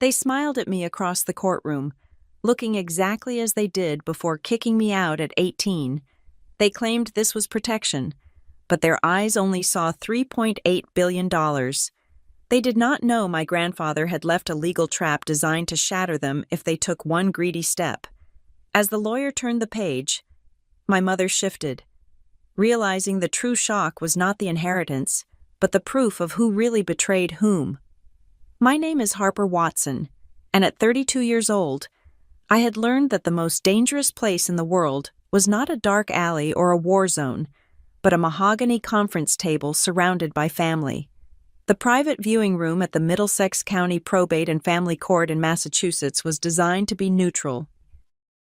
They smiled at me across the courtroom, looking exactly as they did before kicking me out at 18. They claimed this was protection, but their eyes only saw $3.8 billion. They did not know my grandfather had left a legal trap designed to shatter them if they took one greedy step. As the lawyer turned the page, my mother shifted, realizing the true shock was not the inheritance, but the proof of who really betrayed whom. My name is Harper Watson, and at 32 years old, I had learned that the most dangerous place in the world was not a dark alley or a war zone, but a mahogany conference table surrounded by family. The private viewing room at the Middlesex County Probate and Family Court in Massachusetts was designed to be neutral.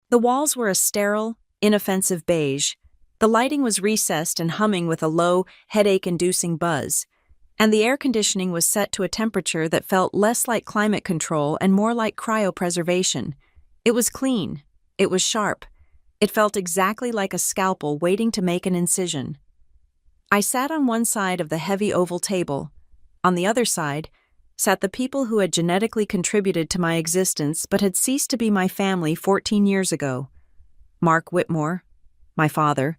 The walls were a sterile, inoffensive beige. The lighting was recessed and humming with a low, headache-inducing buzz, and the air conditioning was set to a temperature that felt less like climate control and more like cryopreservation. It was clean. It was sharp. It felt exactly like a scalpel waiting to make an incision. I sat on one side of the heavy oval table. On the other side sat the people who had genetically contributed to my existence but had ceased to be my family 14 years ago. Mark Whitmore, my father,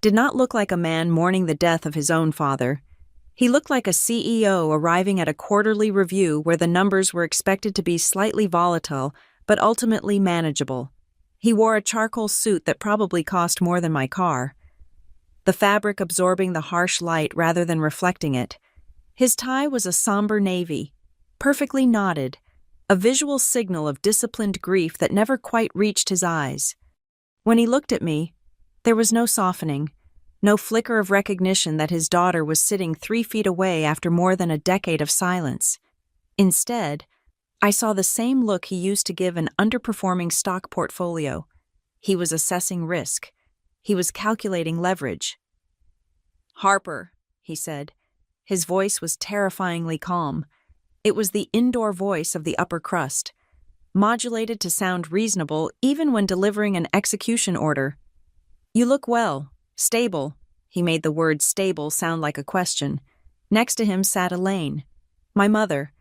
did not look like a man mourning the death of his own father. He looked like a CEO arriving at a quarterly review where the numbers were expected to be slightly volatile but ultimately manageable. He wore a charcoal suit that probably cost more than my car, the fabric absorbing the harsh light rather than reflecting it. His tie was a somber navy, perfectly knotted, a visual signal of disciplined grief that never quite reached his eyes. When he looked at me, there was no softening, no flicker of recognition that his daughter was sitting 3 feet away after more than a decade of silence. Instead, I saw the same look he used to give an underperforming stock portfolio. He was assessing risk. He was calculating leverage. "Harper," he said. His voice was terrifyingly calm. It was the indoor voice of the upper crust, modulated to sound reasonable even when delivering an execution order. "You look well, stable." He made the word stable sound like a question. Next to him sat Elaine, my mother.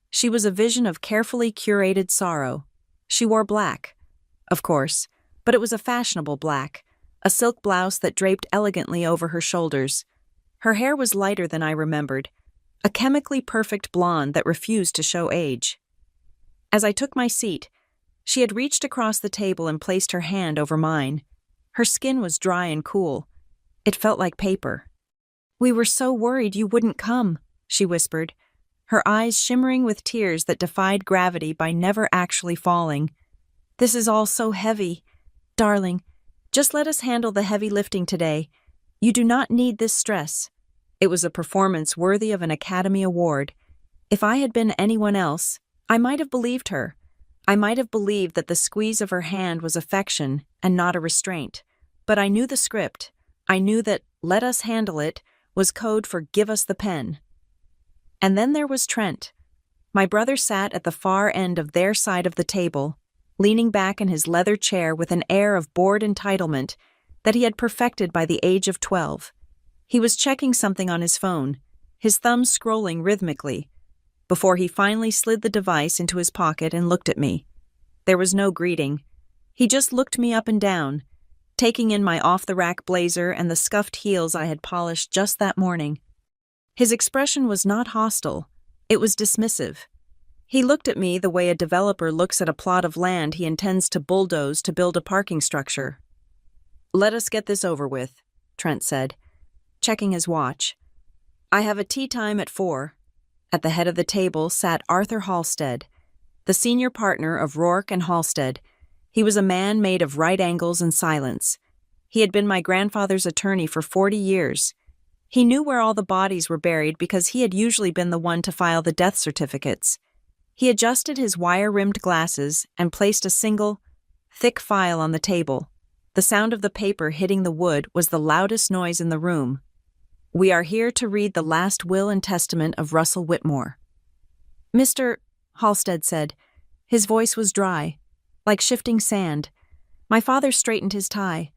She was a vision of carefully curated sorrow. She wore black, of course, but it was a fashionable black, a silk blouse that draped elegantly over her shoulders. Her hair was lighter than I remembered, a chemically perfect blonde that refused to show age. As I took my seat, she had reached across the table and placed her hand over mine. Her skin was dry and cool. It felt like paper. "We were so worried you wouldn't come," she whispered, her eyes shimmering with tears that defied gravity by never actually falling. "This is all so heavy. Darling, just let us handle the heavy lifting today. You do not need this stress." It was a performance worthy of an Academy Award. If I had been anyone else, I might have believed her. I might have believed that the squeeze of her hand was affection and not a restraint. But I knew the script. I knew that "let us handle it" was code for "give us the pen." And then there was Trent. My brother sat at the far end of their side of the table, leaning back in his leather chair with an air of bored entitlement that he had perfected by the age of 12. He was checking something on his phone, his thumb scrolling rhythmically, before he finally slid the device into his pocket and looked at me. There was no greeting. He just looked me up and down, taking in my off-the-rack blazer and the scuffed heels I had polished just that morning. His expression was not hostile. It was dismissive. He looked at me the way a developer looks at a plot of land he intends to bulldoze to build a parking structure. "Let us get this over with," Trent said, checking his watch. "I have a tea time at 4. At the head of the table sat Arthur Halstead, the senior partner of Rourke and Halstead. He was a man made of right angles and silence. He had been my grandfather's attorney for 40 years. He knew where all the bodies were buried because he had usually been the one to file the death certificates. He adjusted his wire-rimmed glasses and placed a single, thick file on the table. The sound of the paper hitting the wood was the loudest noise in the room. "We are here to read the last will and testament of Russell Whitmore." "Mr. Halstead said. His voice was dry, like shifting sand. My father straightened his tie.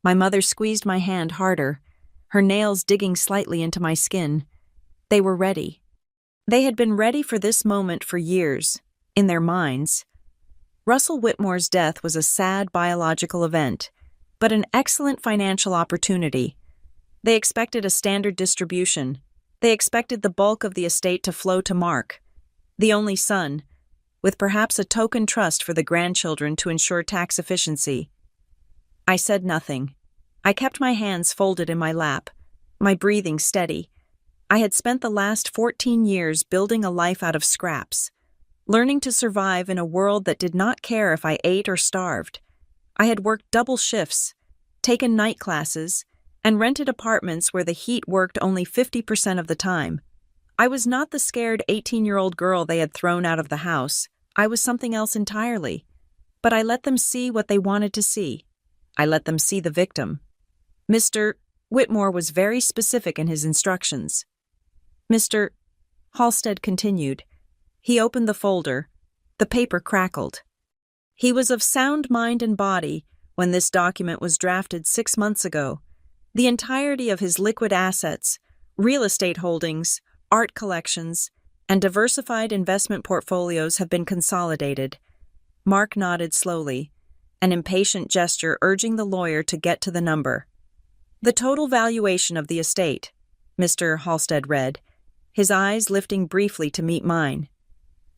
My mother squeezed my hand harder, her nails digging slightly into my skin. They were ready. They had been ready for this moment for years, in their minds. Russell Whitmore's death was a sad biological event, but an excellent financial opportunity. They expected a standard distribution. They expected the bulk of the estate to flow to Mark, the only son, with perhaps a token trust for the grandchildren to ensure tax efficiency. I said nothing. I kept my hands folded in my lap, my breathing steady. I had spent the last 14 years building a life out of scraps, learning to survive in a world that did not care if I ate or starved. I had worked double shifts, taken night classes, and rented apartments where the heat worked only 50% of the time. I was not the scared 18-year-old girl they had thrown out of the house. I was something else entirely. But I let them see what they wanted to see. I let them see the victim. Mr. Whitmore was very specific in his instructions. Mr. Halstead continued. He opened the folder. The paper crackled. He was of sound mind and body when this document was drafted 6 months ago. The entirety of his liquid assets, real estate holdings, art collections, and diversified investment portfolios have been consolidated. Mark nodded slowly, an impatient gesture urging the lawyer to get to the number. The total valuation of the estate, Mr. Halstead read, his eyes lifting briefly to meet mine,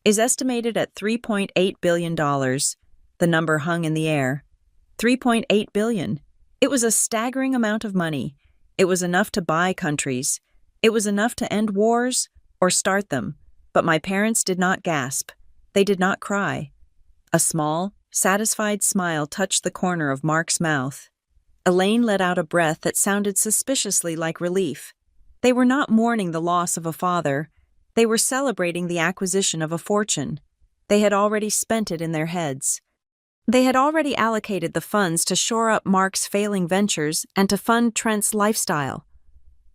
is estimated at $3.8 billion. The number hung in the air. $3.8 billion. It was a staggering amount of money. It was enough to buy countries. It was enough to end wars or start them. But my parents did not gasp. They did not cry. A small, satisfied smile touched the corner of Mark's mouth. Elaine let out a breath that sounded suspiciously like relief. They were not mourning the loss of a father. They were celebrating the acquisition of a fortune. They had already spent it in their heads. They had already allocated the funds to shore up Mark's failing ventures and to fund Trent's lifestyle.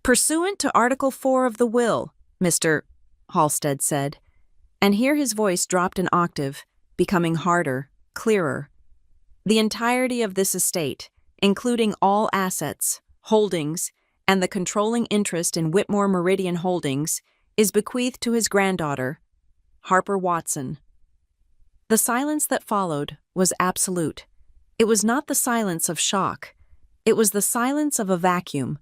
Pursuant to Article 4 of the will, Mr. Halstead said, and here his voice dropped an octave, becoming harder, clearer. The entirety of this estate, including all assets, holdings, and the controlling interest in Whitmore Meridian Holdings, is bequeathed to his granddaughter, Harper Watson. The silence that followed was absolute. It was not the silence of shock. It was the silence of a vacuum,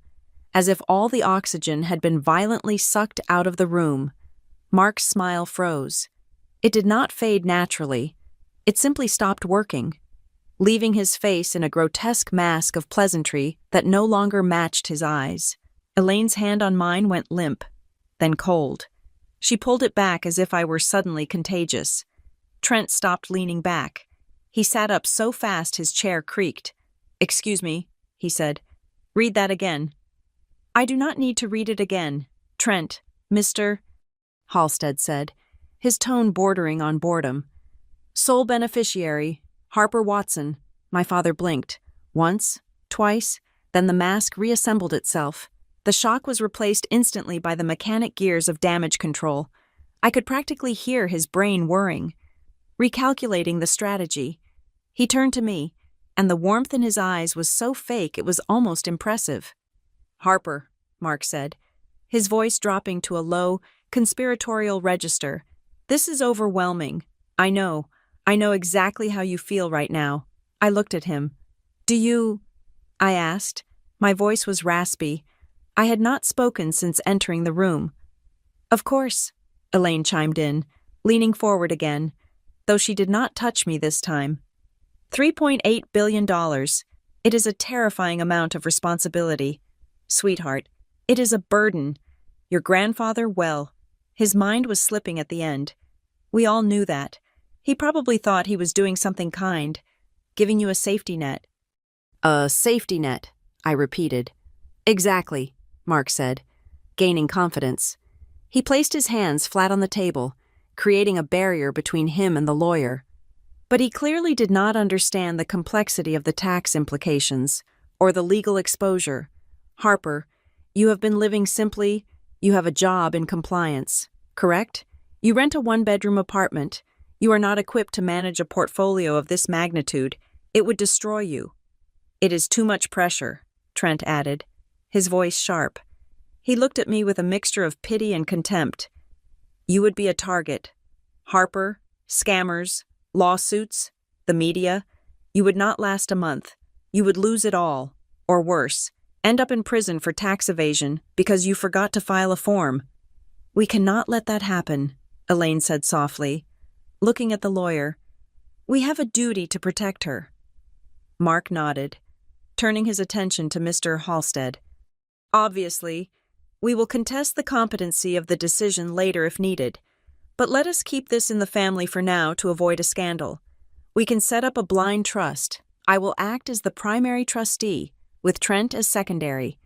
as if all the oxygen had been violently sucked out of the room. Mark's smile froze. It did not fade naturally. It simply stopped working, leaving his face in a grotesque mask of pleasantry that no longer matched his eyes. Elaine's hand on mine went limp, then cold. She pulled it back as if I were suddenly contagious. Trent stopped leaning back. He sat up so fast his chair creaked. "Excuse me," he said. "Read that again." "I do not need to read it again, Trent, Mr. Halstead said, his tone bordering on boredom. "Sole beneficiary, Harper Watson." My father blinked. Once, twice, then the mask reassembled itself. The shock was replaced instantly by the mechanic gears of damage control. I could practically hear his brain whirring, recalculating the strategy. He turned to me, and the warmth in his eyes was so fake it was almost impressive. "Harper," Mark said, his voice dropping to a low, conspiratorial register. "This is overwhelming. I know exactly how you feel right now." I looked at him. "Do you?" I asked. My voice was raspy. I had not spoken since entering the room. "Of course," Elaine chimed in, leaning forward again, though she did not touch me this time. $3.8 billion. It is a terrifying amount of responsibility. Sweetheart, it is a burden. Your grandfather, well, his mind was slipping at the end. We all knew that. He probably thought he was doing something kind, giving you a safety net." "A safety net," I repeated. "Exactly," Mark said, gaining confidence. He placed his hands flat on the table, creating a barrier between him and the lawyer. But he clearly did not understand the complexity of the tax implications or the legal exposure. "Harper, you have been living simply. You have a job in compliance, correct? You rent a one-bedroom apartment. You are not equipped to manage a portfolio of this magnitude. It would destroy you." "It is too much pressure," Trent added, his voice sharp. He looked at me with a mixture of pity and contempt. "You would be a target. Harper, Scammers, lawsuits, the media. You would not last a month. You would lose it all, or worse, end up in prison for tax evasion because you forgot to file a form. We cannot let that happen, Elaine said softly, looking at the lawyer. We have a duty to protect her. Mark nodded, turning his attention to Mr. Halstead. Obviously, we will contest the competency of the decision later if needed, but let us keep this in the family for now to avoid a scandal. We can set up a blind trust. I will act as the primary trustee, with Trent as secondary.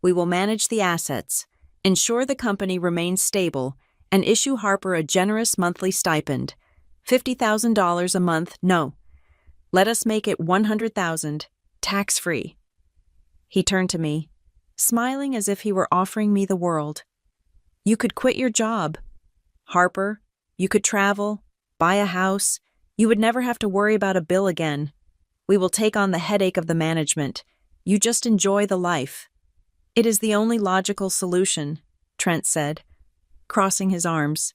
We will manage the assets, ensure the company remains stable, and issue Harper a generous monthly stipend. $50,000 a month, no. Let us make it $100,000, tax-free. He turned to me, smiling as if he were offering me the world. You could quit your job. Harper, you could travel, buy a house. You would never have to worry about a bill again. We will take on the headache of the management. You just enjoy the life. It is the only logical solution, Trent said, crossing his arms.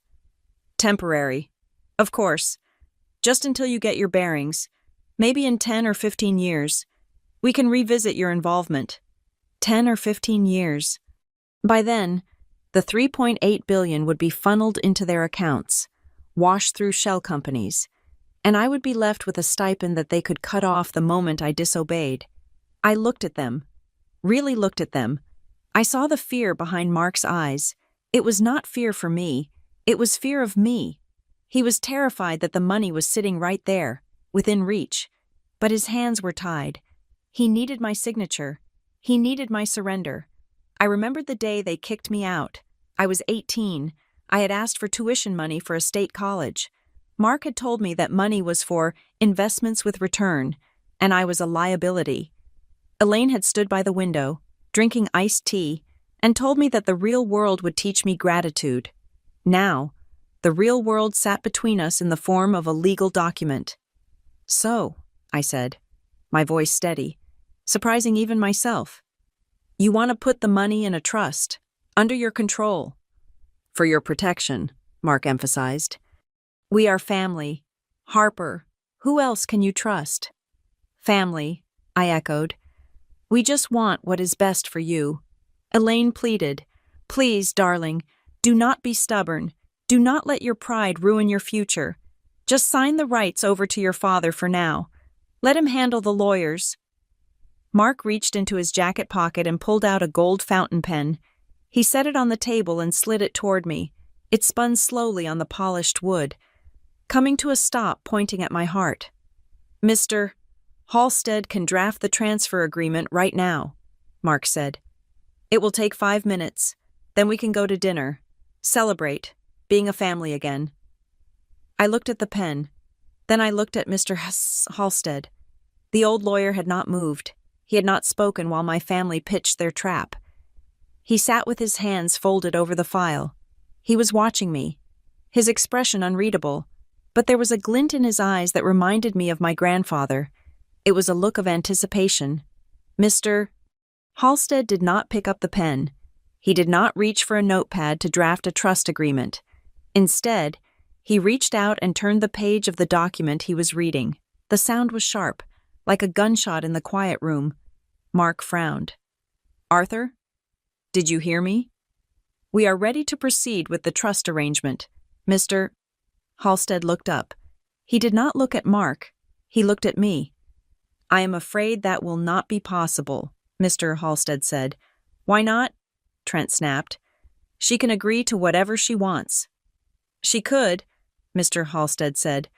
Temporary. Of course. Just until you get your bearings. Maybe in 10 or 15 years. We can revisit your involvement. 10 or 15 years. By then, the $3.8 billion would be funneled into their accounts, washed through shell companies, and I would be left with a stipend that they could cut off the moment I disobeyed. I looked at them, really looked at them. I saw the fear behind Mark's eyes. It was not fear for me, it was fear of me. He was terrified that the money was sitting right there, within reach, but his hands were tied. He needed my signature. He needed my surrender. I remembered the day they kicked me out. I was 18. I had asked for tuition money for a state college. Mark had told me that money was for investments with return, and I was a liability. Elaine had stood by the window, drinking iced tea, and told me that the real world would teach me gratitude. Now, the real world sat between us in the form of a legal document. So, I said, my voice steady, surprising even myself. You want to put the money in a trust, under your control. For your protection, Mark emphasized. We are family. Harper, who else can you trust? Family, I echoed. We just want what is best for you. Elaine pleaded. Please, darling, do not be stubborn. Do not let your pride ruin your future. Just sign the rights over to your father for now. Let him handle the lawyers. Mark reached into his jacket pocket and pulled out a gold fountain pen. He set it on the table and slid it toward me. It spun slowly on the polished wood, coming to a stop, pointing at my heart. Mr. Halstead can draft the transfer agreement right now, Mark said. It will take 5 minutes. Then we can go to dinner. Celebrate, being a family again. I looked at the pen. Then I looked at Mr. Halstead. The old lawyer had not moved. He had not spoken while my family pitched their trap. He sat with his hands folded over the file. He was watching me, his expression unreadable, but there was a glint in his eyes that reminded me of my grandfather. It was a look of anticipation. Mr. Halstead did not pick up the pen. He did not reach for a notepad to draft a trust agreement. Instead, he reached out and turned the page of the document he was reading. The sound was sharp, like a gunshot in the quiet room. Mark frowned. Arthur? Did you hear me? We are ready to proceed with the trust arrangement. Mr. Halstead looked up. He did not look at Mark. He looked at me. I am afraid that will not be possible, Mr. Halstead said. Why not? Trent snapped. She can agree to whatever she wants. She could, Mr. Halstead said.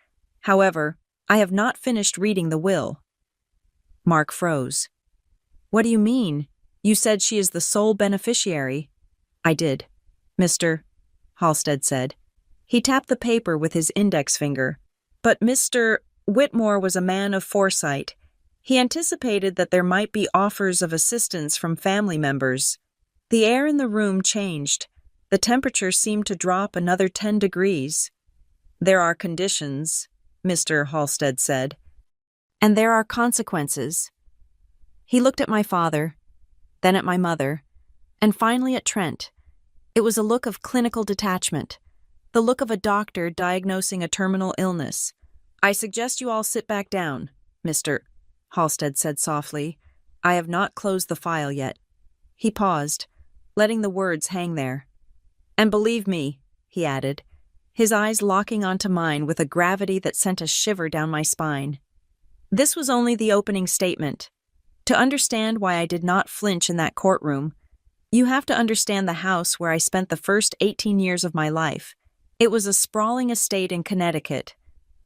However, I have not finished reading the will. Mark froze. What do you mean? You said she is the sole beneficiary. I did, Mr. Halstead said. He tapped the paper with his index finger. But Mr. Whitmore was a man of foresight. He anticipated that there might be offers of assistance from family members. The air in the room changed. The temperature seemed to drop another 10 degrees. There are conditions, Mr. Halstead said. And there are consequences. He looked at my father, then at my mother, and finally at Trent. It was a look of clinical detachment. the look of a doctor diagnosing a terminal illness. "I suggest you all sit back down, Mr. Halstead said softly. "I have not closed the file yet." He paused, letting the words hang there. "And believe me," he added, his eyes locking onto mine with a gravity that sent a shiver down my spine. This was only the opening statement. To understand why I did not flinch in that courtroom, you have to understand the house where I spent the first 18 years of my life. It was a sprawling estate in Connecticut,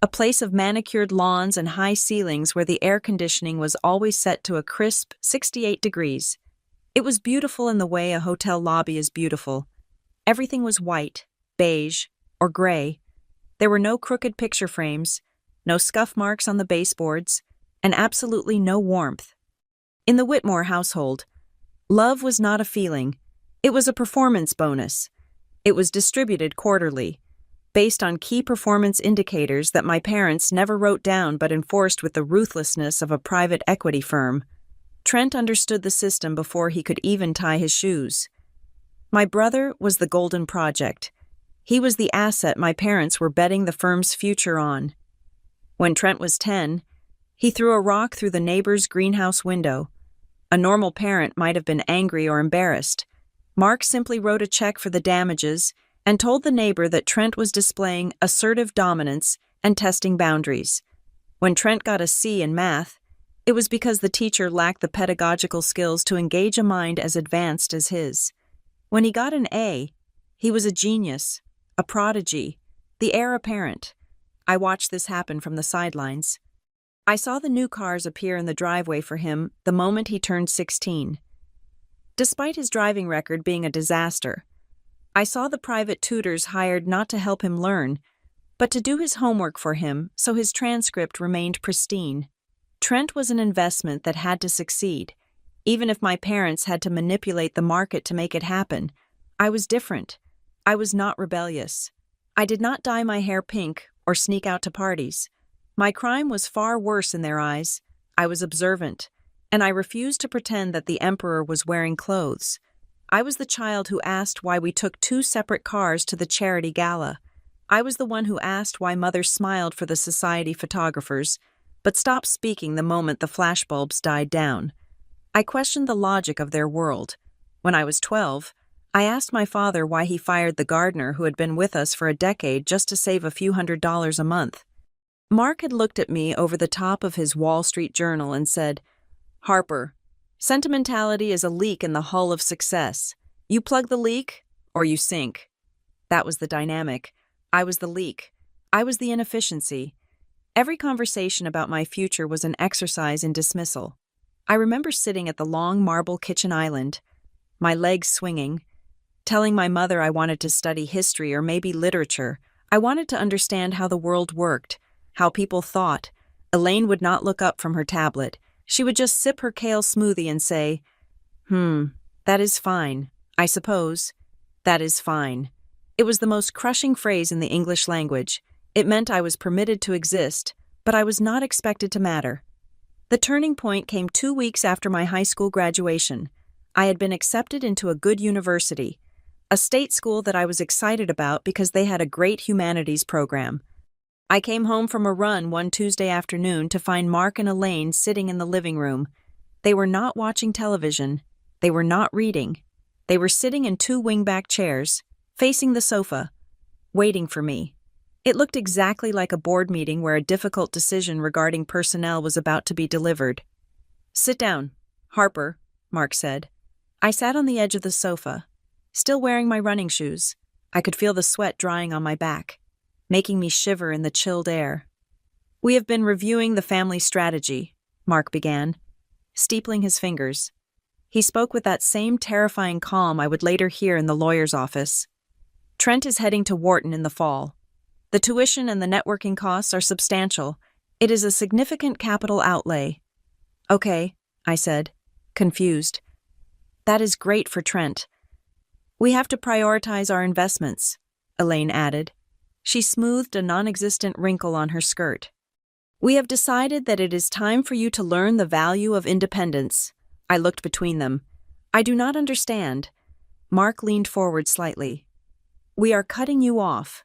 a place of manicured lawns and high ceilings where the air conditioning was always set to a crisp 68 degrees. It was beautiful in the way a hotel lobby is beautiful. Everything was white, beige, or gray. There were no crooked picture frames, no scuff marks on the baseboards, and absolutely no warmth. In the Whitmore household, love was not a feeling. It was a performance bonus. It was distributed quarterly, based on key performance indicators that my parents never wrote down but enforced with the ruthlessness of a private equity firm. Trent understood the system before he could even tie his shoes. My brother was the golden project. He was the asset my parents were betting the firm's future on. When Trent was 10, he threw a rock through the neighbor's greenhouse window. A normal parent might have been angry or embarrassed. Mark simply wrote a check for the damages and told the neighbor that Trent was displaying assertive dominance and testing boundaries. When Trent got a C in math, it was because the teacher lacked the pedagogical skills to engage a mind as advanced as his. When he got an A, he was a genius, a prodigy, the heir apparent. I watched this happen from the sidelines. I saw the new cars appear in the driveway for him the moment he turned 16. Despite his driving record being a disaster, I saw the private tutors hired not to help him learn, but to do his homework for him so his transcript remained pristine. Trent was an investment that had to succeed, even if my parents had to manipulate the market to make it happen. I was different. I was not rebellious. I did not dye my hair pink or sneak out to parties. My crime was far worse in their eyes. I was observant, and I refused to pretend that the emperor was wearing clothes. I was the child who asked why we took 2 separate cars to the charity gala. I was the one who asked why mother smiled for the society photographers, but stopped speaking the moment the flashbulbs died down. I questioned the logic of their world. When I was 12, I asked my father why he fired the gardener who had been with us for a decade just to save a few $100s a month. Mark had looked at me over the top of his Wall Street Journal and said, "Harper, sentimentality is a leak in the hull of success. You plug the leak, or you sink." That was the dynamic. I was the leak. I was the inefficiency. Every conversation about my future was an exercise in dismissal. I remember sitting at the long marble kitchen island, my legs swinging, telling my mother I wanted to study history or maybe literature. I wanted to understand how the world worked, how people thought. Elaine would not look up from her tablet. She would just sip her kale smoothie and say, that is fine, I suppose. That is fine." It was the most crushing phrase in the English language. It meant I was permitted to exist, but I was not expected to matter. The turning point came 2 weeks after my high school graduation. I had been accepted into a good university, a state school that I was excited about because they had a great humanities program. I came home from a run one Tuesday afternoon to find Mark and Elaine sitting in the living room. They were not watching television. They were not reading. They were sitting in 2 wingback chairs, facing the sofa, waiting for me. It looked exactly like a board meeting where a difficult decision regarding personnel was about to be delivered. "Sit down, Harper," Mark said. I sat on the edge of the sofa, still wearing my running shoes. I could feel the sweat drying on my back, making me shiver in the chilled air. "We have been reviewing the family strategy," Mark began, steepling his fingers. He spoke with that same terrifying calm I would later hear in the lawyer's office. "Trent is heading to Wharton in the fall. The tuition and the networking costs are substantial. It is a significant capital outlay." "Okay," I said, confused. "That is great for Trent." "We have to prioritize our investments," Elaine added. She smoothed a non-existent wrinkle on her skirt. "We have decided that it is time for you to learn the value of independence." I looked between them. "I do not understand." Mark leaned forward slightly. "We are cutting you off.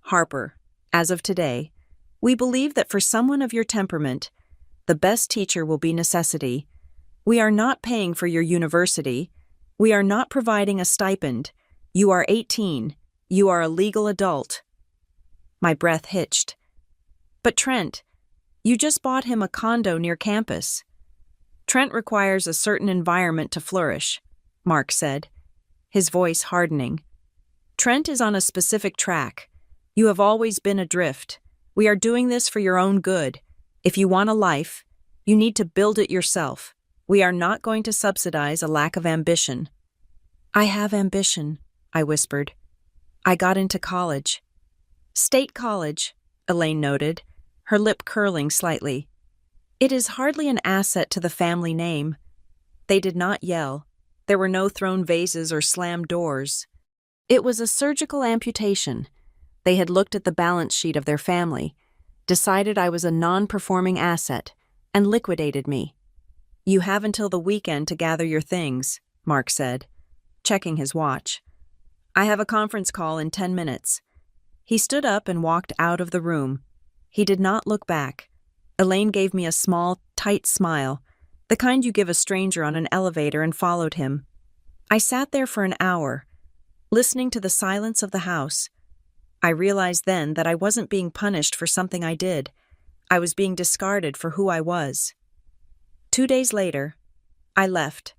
Harper, as of today, we believe that for someone of your temperament, the best teacher will be necessity. We are not paying for your university. We are not providing a stipend. You are 18. You are a legal adult. My breath hitched. But Trent, you just bought him a condo near campus. Trent requires a certain environment to flourish, Mark said, his voice hardening. Trent is on a specific track. You have always been adrift. We are doing this for your own good. If you want a life, you need to build it yourself. We are not going to subsidize a lack of ambition. I have ambition, I whispered. I got into college. State college, Elaine noted, her lip curling slightly. It is hardly an asset to the family name. They did not yell. There were no thrown vases or slammed doors. It was a surgical amputation. They had looked at the balance sheet of their family, decided I was a non-performing asset, and liquidated me. You have until the weekend to gather your things, Mark said, checking his watch. I have a conference call in 10 minutes. He stood up and walked out of the room. He did not look back. Elaine gave me a small, tight smile, the kind you give a stranger on an elevator, and followed him. I sat there for an hour, listening to the silence of the house. I realized then that I wasn't being punished for something I did. I was being discarded for who I was. 2 days later, I left.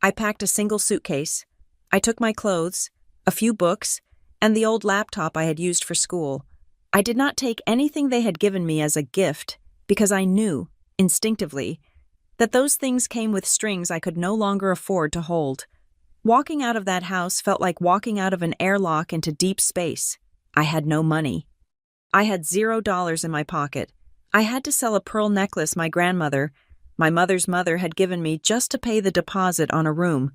I packed a single suitcase. I took my clothes, a few books, and the old laptop I had used for school. I did not take anything they had given me as a gift because I knew, instinctively, that those things came with strings I could no longer afford to hold. Walking out of that house felt like walking out of an airlock into deep space. I had no money. I had $0 in my pocket. I had to sell a pearl necklace my grandmother, my mother's mother, had given me just to pay the deposit on a room.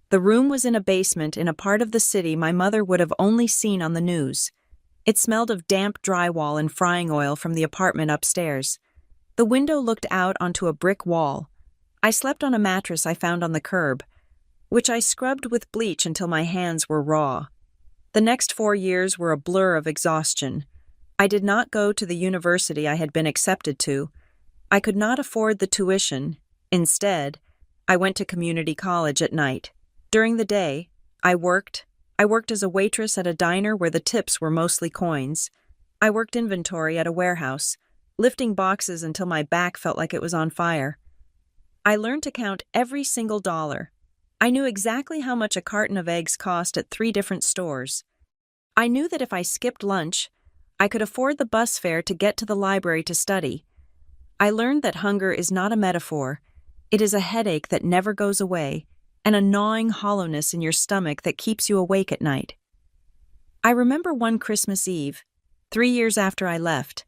The room was in a basement in a part of the city my mother would have only seen on the news. It smelled of damp drywall and frying oil from the apartment upstairs. The window looked out onto a brick wall. I slept on a mattress I found on the curb, which I scrubbed with bleach until my hands were raw. The next 4 years were a blur of exhaustion. I did not go to the university I had been accepted to. I could not afford the tuition. Instead, I went to community college at night. During the day, I worked as a waitress at a diner where the tips were mostly coins. I worked inventory at a warehouse, lifting boxes until my back felt like it was on fire. I learned to count every single dollar. I knew exactly how much a carton of eggs cost at 3 different stores. I knew that if I skipped lunch, I could afford the bus fare to get to the library to study. I learned that hunger is not a metaphor. It is a headache that never goes away, and a gnawing hollowness in your stomach that keeps you awake at night. I remember one Christmas Eve, 3 years after I left.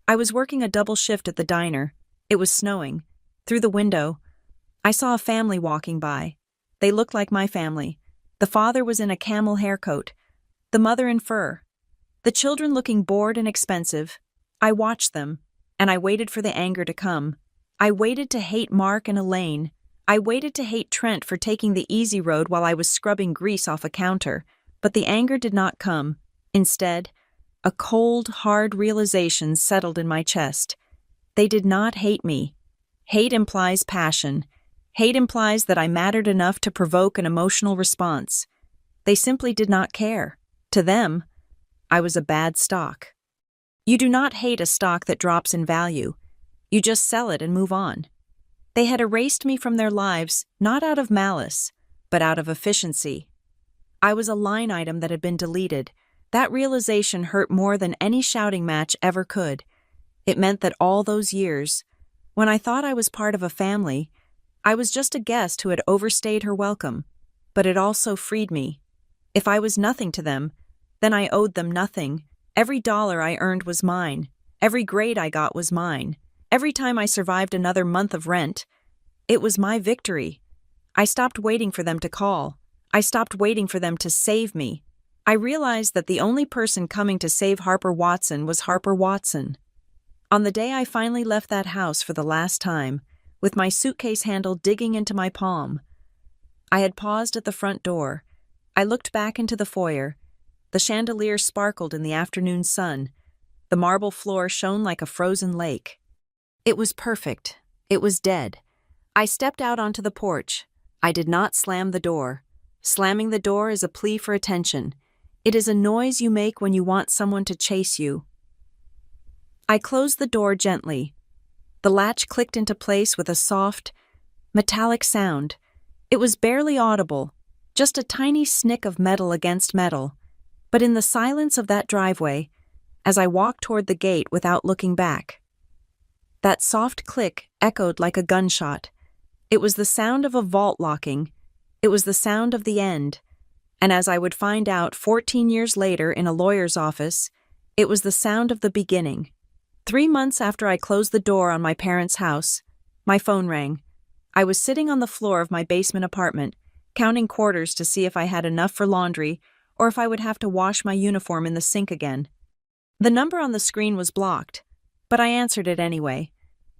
I was working a double shift at the diner. It was snowing. Through the window, I saw a family walking by. They looked like my family. The father was in a camel haircoat, the mother in fur. The children looking bored and expensive. I watched them, and I waited for the anger to come. I waited to hate Mark and Elaine. I waited to hate Trent for taking the easy road while I was scrubbing grease off a counter. But the anger did not come. Instead, a cold, hard realization settled in my chest. They did not hate me. Hate implies passion. Hate implies that I mattered enough to provoke an emotional response. They simply did not care. To them, I was a bad stock. You do not hate a stock that drops in value. You just sell it and move on. They had erased me from their lives, not out of malice, but out of efficiency. I was a line item that had been deleted. That realization hurt more than any shouting match ever could. It meant that all those years, when I thought I was part of a family, I was just a guest who had overstayed her welcome. But it also freed me. If I was nothing to them, then I owed them nothing. Every dollar I earned was mine. Every grade I got was mine. Every time I survived another month of rent, it was my victory. I stopped waiting for them to call. I stopped waiting for them to save me. I realized that the only person coming to save Harper Watson was Harper Watson. On the day I finally left that house for the last time, with my suitcase handle digging into my palm, I had paused at the front door. I looked back into the foyer. The chandelier sparkled in the afternoon sun. The marble floor shone like a frozen lake. It was perfect. It was dead. I stepped out onto the porch. I did not slam the door. Slamming the door is a plea for attention. It is a noise you make when you want someone to chase you. I closed the door gently. The latch clicked into place with a soft, metallic sound. It was barely audible, just a tiny snick of metal against metal. But in the silence of that driveway, as I walked toward the gate without looking back, that soft click echoed like a gunshot. It was the sound of a vault locking. It was the sound of the end. And as I would find out 14 years later in a lawyer's office, it was the sound of the beginning. 3 months after I closed the door on my parents' house, my phone rang. I was sitting on the floor of my basement apartment, counting quarters to see if I had enough for laundry or if I would have to wash my uniform in the sink again. The number on the screen was blocked, but I answered it anyway,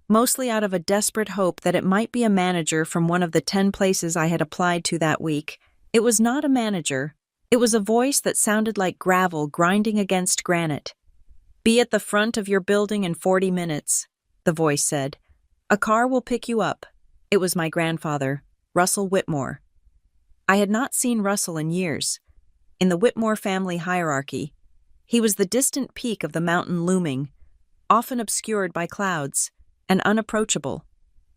mostly out of a desperate hope that it might be a manager from one of the 10 places I had applied to that week. It was not a manager. It was a voice that sounded like gravel grinding against granite. "Be at the front of your building in 40 minutes, the voice said. "A car will pick you up." It was my grandfather, Russell Whitmore. I had not seen Russell in years. In the Whitmore family hierarchy, he was the distant peak of the mountain looming, often obscured by clouds, and unapproachable.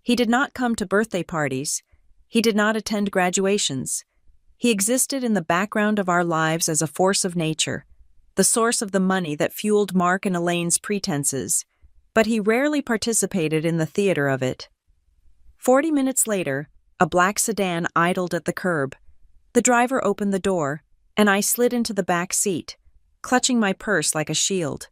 He did not come to birthday parties. He did not attend graduations. He existed in the background of our lives as a force of nature, the source of the money that fueled Mark and Elaine's pretenses, but he rarely participated in the theater of it. 40 minutes later, a black sedan idled at the curb. The driver opened the door, and I slid into the back seat, clutching my purse like a shield.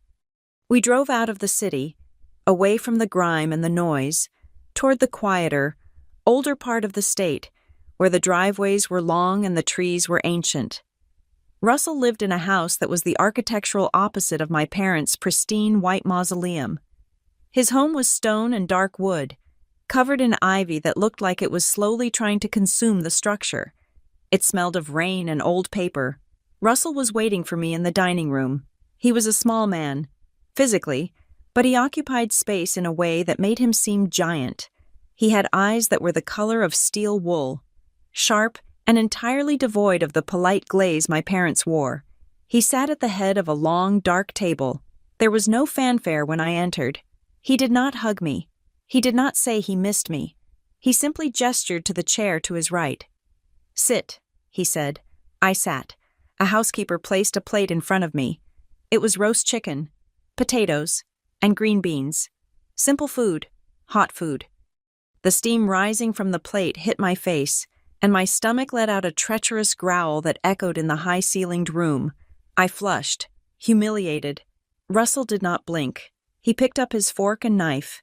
We drove out of the city, away from the grime and the noise, toward the quieter, older part of the state, where the driveways were long and the trees were ancient. Russell lived in a house that was the architectural opposite of my parents' pristine white mausoleum. His home was stone and dark wood, covered in ivy that looked like it was slowly trying to consume the structure. It smelled of rain and old paper. Russell was waiting for me in the dining room. He was a small man, physically, but he occupied space in a way that made him seem giant. He had eyes that were the color of steel wool, sharp and entirely devoid of the polite glaze my parents wore. He sat at the head of a long, dark table. There was no fanfare when I entered. He did not hug me. He did not say he missed me. He simply gestured to the chair to his right. "Sit," he said. I sat. A housekeeper placed a plate in front of me. It was roast chicken, potatoes, and green beans. Simple food, hot food. The steam rising from the plate hit my face, and my stomach let out a treacherous growl that echoed in the high-ceilinged room. I flushed, humiliated. Russell did not blink. He picked up his fork and knife.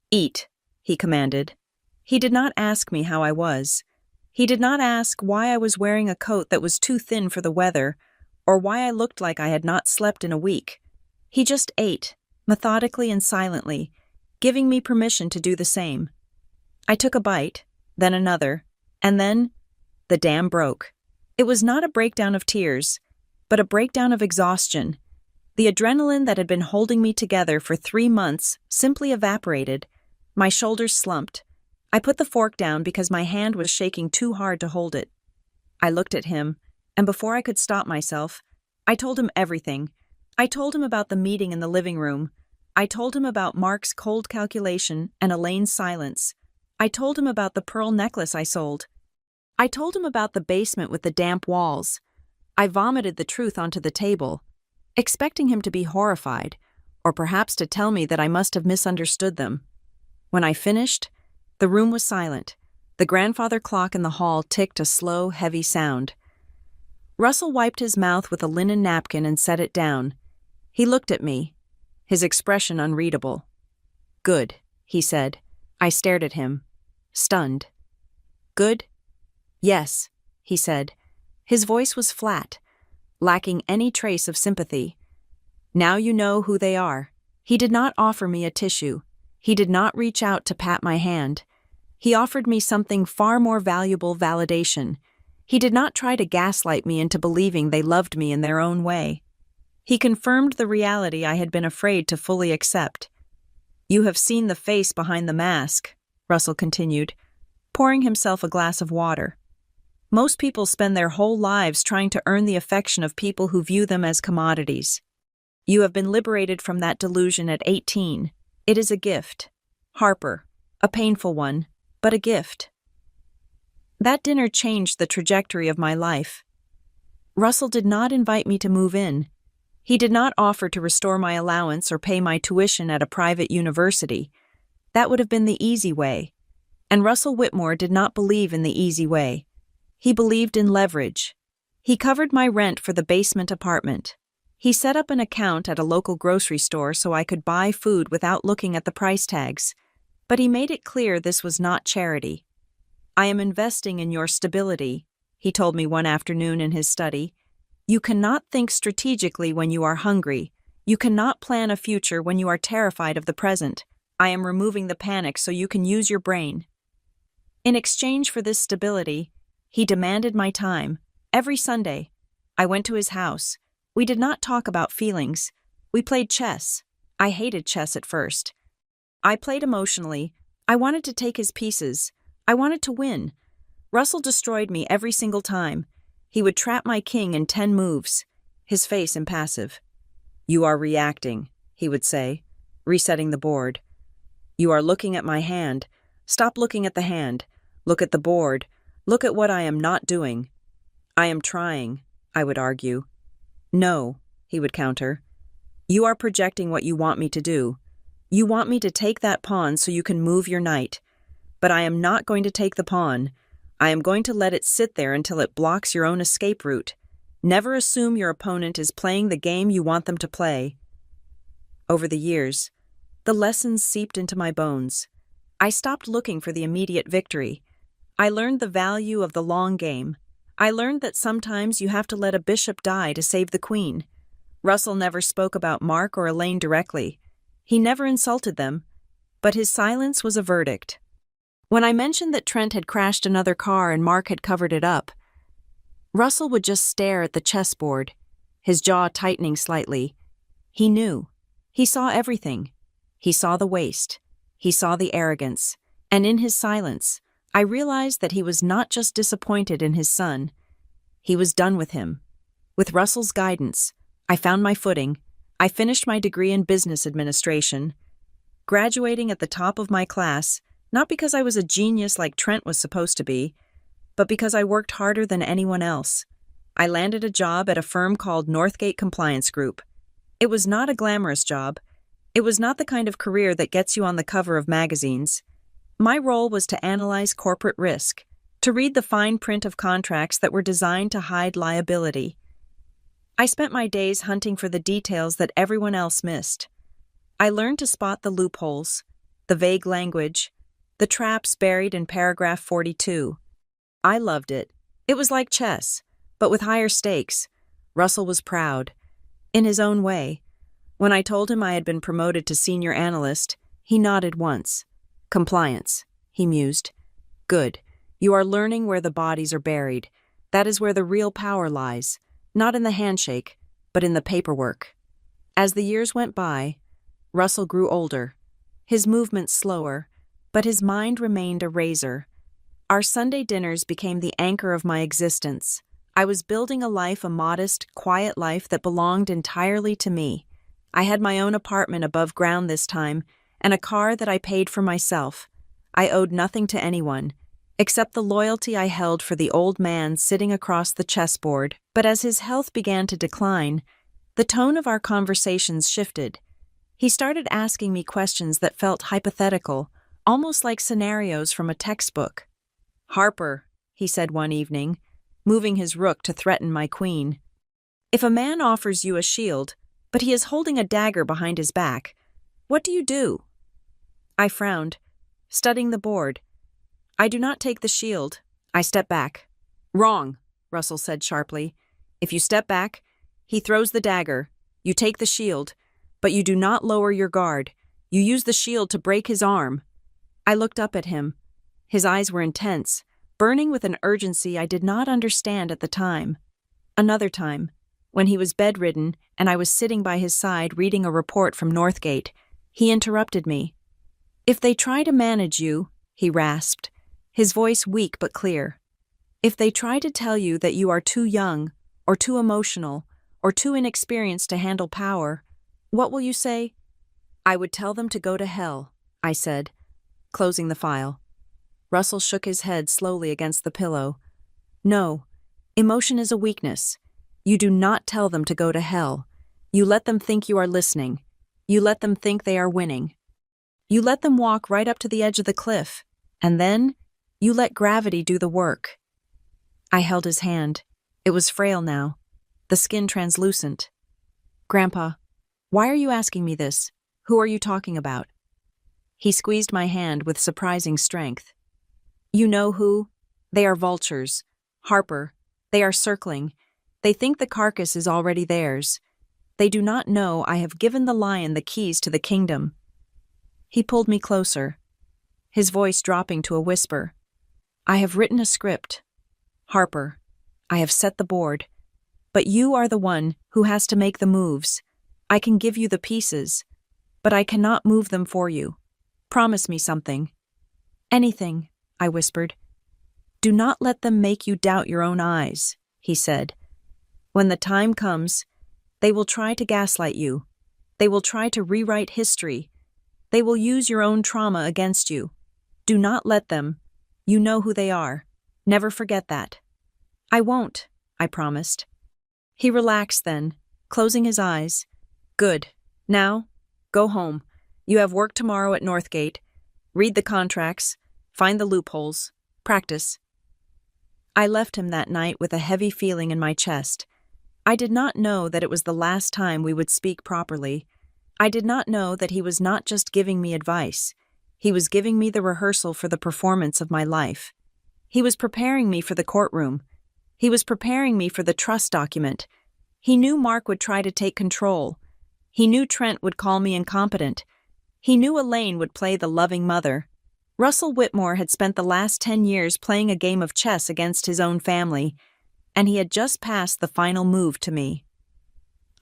"Eat," he commanded. He did not ask me how I was. He did not ask why I was wearing a coat that was too thin for the weather, or why I looked like I had not slept in a week. He just ate, methodically and silently, giving me permission to do the same. I took a bite, then another, and then the dam broke. It was not a breakdown of tears, but a breakdown of exhaustion. The adrenaline that had been holding me together for 3 months simply evaporated. My shoulders slumped. I put the fork down because my hand was shaking too hard to hold it. I looked at him, and before I could stop myself, I told him everything. I told him about the meeting in the living room. I told him about Mark's cold calculation and Elaine's silence. I told him about the pearl necklace I sold. I told him about the basement with the damp walls. I vomited the truth onto the table, expecting him to be horrified, or perhaps to tell me that I must have misunderstood them. When I finished, the room was silent. The grandfather clock in the hall ticked a slow, heavy sound. Russell wiped his mouth with a linen napkin and set it down. He looked at me, his expression unreadable. "Good," he said. I stared at him, stunned. "Good?" "Yes," he said. His voice was flat, lacking any trace of sympathy. "Now you know who they are." He did not offer me a tissue. He did not reach out to pat my hand. He offered me something far more valuable: validation. He did not try to gaslight me into believing they loved me in their own way. He confirmed the reality I had been afraid to fully accept. "You have seen the face behind the mask," Russell continued, pouring himself a glass of water. "Most people spend their whole lives trying to earn the affection of people who view them as commodities. You have been liberated from that delusion at 18. It is a gift. Harper, a painful one, but a gift." That dinner changed the trajectory of my life. Russell did not invite me to move in. He did not offer to restore my allowance or pay my tuition at a private university. That would have been the easy way. And Russell Whitmore did not believe in the easy way. He believed in leverage. He covered my rent for the basement apartment. He set up an account at a local grocery store so I could buy food without looking at the price tags. But he made it clear this was not charity. "I am investing in your stability," he told me one afternoon in his study. "You cannot think strategically when you are hungry. You cannot plan a future when you are terrified of the present. I am removing the panic so you can use your brain." In exchange for this stability, he demanded my time. Every Sunday, I went to his house. We did not talk about feelings. We played chess. I hated chess at first. I played emotionally. I wanted to take his pieces. I wanted to win. Russell destroyed me every single time. He would trap my king in 10 moves, his face impassive. "You are reacting," he would say, resetting the board. "You are looking at my hand. Stop looking at the hand. Look at the board. Look at what I am not doing." "I am trying," I would argue. "No," he would counter. "You are projecting what you want me to do. You want me to take that pawn so you can move your knight. But I am not going to take the pawn. I am going to let it sit there until it blocks your own escape route. Never assume your opponent is playing the game you want them to play." Over the years, the lessons seeped into my bones. I stopped looking for the immediate victory. I learned the value of the long game. I learned that sometimes you have to let a bishop die to save the queen. Russell never spoke about Mark or Elaine directly. He never insulted them, but his silence was a verdict. When I mentioned that Trent had crashed another car and Mark had covered it up, Russell would just stare at the chessboard, his jaw tightening slightly. He knew. He saw everything. He saw the waste. He saw the arrogance. And in his silence, I realized that he was not just disappointed in his son. He was done with him. With Russell's guidance, I found my footing. I finished my degree in business administration, graduating at the top of my class, not because I was a genius like Trent was supposed to be, but because I worked harder than anyone else. I landed a job at a firm called Northgate Compliance Group. It was not a glamorous job. It was not the kind of career that gets you on the cover of magazines. My role was to analyze corporate risk, to read the fine print of contracts that were designed to hide liability. I spent my days hunting for the details that everyone else missed. I learned to spot the loopholes, the vague language, the traps buried in paragraph 42. I loved it. It was like chess, but with higher stakes. Russell was proud. In his own way. When I told him I had been promoted to senior analyst, he nodded once. "Compliance," he mused. "Good. You are learning where the bodies are buried. That is where the real power lies. Not in the handshake, but in the paperwork." As the years went by, Russell grew older. His movements slower, but his mind remained a razor. Our Sunday dinners became the anchor of my existence. I was building a life, a modest, quiet life that belonged entirely to me. I had my own apartment above ground this time, and a car that I paid for myself. I owed nothing to anyone, except the loyalty I held for the old man sitting across the chessboard. But as his health began to decline, the tone of our conversations shifted. He started asking me questions that felt hypothetical, almost like scenarios from a textbook. "Harper," he said one evening, moving his rook to threaten my queen. "If a man offers you a shield, but he is holding a dagger behind his back, what do you do?" I frowned, studying the board. "I do not take the shield. I step back." "Wrong," Russell said sharply. "If you step back, he throws the dagger. You take the shield, but you do not lower your guard. You use the shield to break his arm." I looked up at him. His eyes were intense, burning with an urgency I did not understand at the time. Another time, when he was bedridden and I was sitting by his side reading a report from Northgate, he interrupted me. "If they try to manage you," he rasped, his voice weak but clear, "if they try to tell you that you are too young, or too emotional, or too inexperienced to handle power, what will you say?" "I would tell them to go to hell," I said, closing the file. Russell shook his head slowly against the pillow. "No, emotion is a weakness. You do not tell them to go to hell. You let them think you are listening. You let them think they are winning. You let them walk right up to the edge of the cliff, and then you let gravity do the work." I held his hand. It was frail now, the skin translucent. "Grandpa, why are you asking me this? Who are you talking about?" He squeezed my hand with surprising strength. "You know who? They are vultures. Harper. They are circling. They think the carcass is already theirs. They do not know I have given the lion the keys to the kingdom." He pulled me closer, his voice dropping to a whisper. "I have written a script. Harper, I have set the board. But you are the one who has to make the moves. I can give you the pieces, but I cannot move them for you. Promise me something." "Anything," I whispered. "Do not let them make you doubt your own eyes," he said. "When the time comes, they will try to gaslight you. They will try to rewrite history. They will use your own trauma against you. Do not let them. You know who they are. Never forget that." "I won't," I promised. He relaxed then, closing his eyes. "Good. Now, go home. You have work tomorrow at Northgate. Read the contracts. Find the loopholes. Practice." I left him that night with a heavy feeling in my chest. I did not know that it was the last time we would speak properly. I did not know that he was not just giving me advice. He was giving me the rehearsal for the performance of my life. He was preparing me for the courtroom. He was preparing me for the trust document. He knew Mark would try to take control. He knew Trent would call me incompetent. He knew Elaine would play the loving mother. Russell Whitmore had spent the last 10 years playing a game of chess against his own family, and he had just passed the final move to me.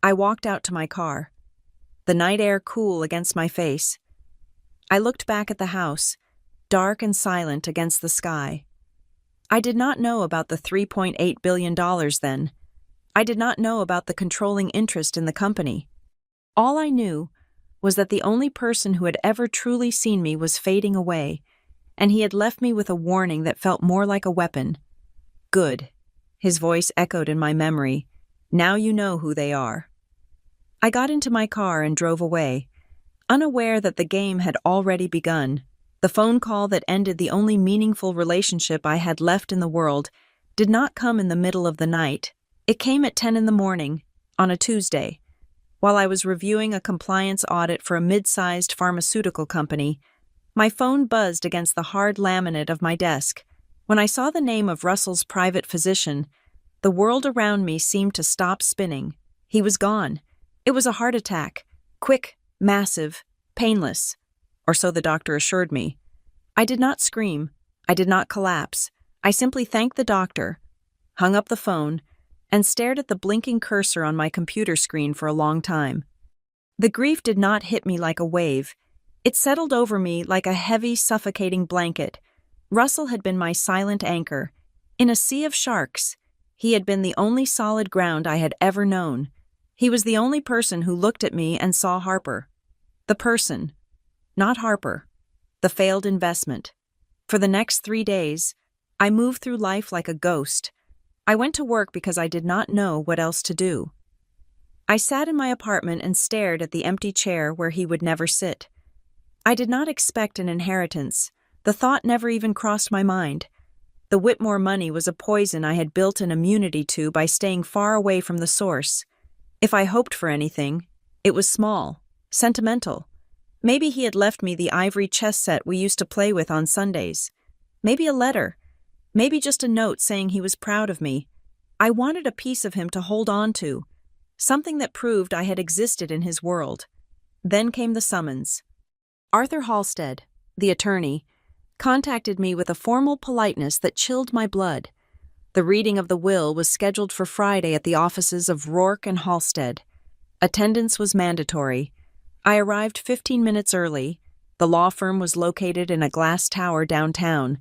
I walked out to my car, the night air cool against my face. I looked back at the house, dark and silent against the sky. I did not know about the $3.8 billion then. I did not know about the controlling interest in the company. All I knew was that the only person who had ever truly seen me was fading away, and he had left me with a warning that felt more like a weapon. "Good," his voice echoed in my memory. "Now you know who they are." I got into my car and drove away, unaware that the game had already begun. The phone call that ended the only meaningful relationship I had left in the world did not come in the middle of the night. It came at 10 in the morning, on a Tuesday, while I was reviewing a compliance audit for a mid-sized pharmaceutical company. My phone buzzed against the hard laminate of my desk. When I saw the name of Russell's private physician, the world around me seemed to stop spinning. He was gone. It was a heart attack. Quick, massive, painless. Or so the doctor assured me. I did not scream. I did not collapse. I simply thanked the doctor, hung up the phone, and stared at the blinking cursor on my computer screen for a long time. The grief did not hit me like a wave. It settled over me like a heavy, suffocating blanket. Russell had been my silent anchor. In a sea of sharks, he had been the only solid ground I had ever known. He was the only person who looked at me and saw Harper. The person. Not Harper. The failed investment. For the next 3 days, I moved through life like a ghost. I went to work because I did not know what else to do. I sat in my apartment and stared at the empty chair where he would never sit. I did not expect an inheritance. The thought never even crossed my mind. The Whitmore money was a poison I had built an immunity to by staying far away from the source. If I hoped for anything, it was small, sentimental. Maybe he had left me the ivory chess set we used to play with on Sundays. Maybe a letter. Maybe just a note saying he was proud of me. I wanted a piece of him to hold on to, something that proved I had existed in his world. Then came the summons. Arthur Halstead, the attorney, contacted me with a formal politeness that chilled my blood. The reading of the will was scheduled for Friday at the offices of Rourke and Halstead. Attendance was mandatory. I arrived 15 minutes early. The law firm was located in a glass tower downtown,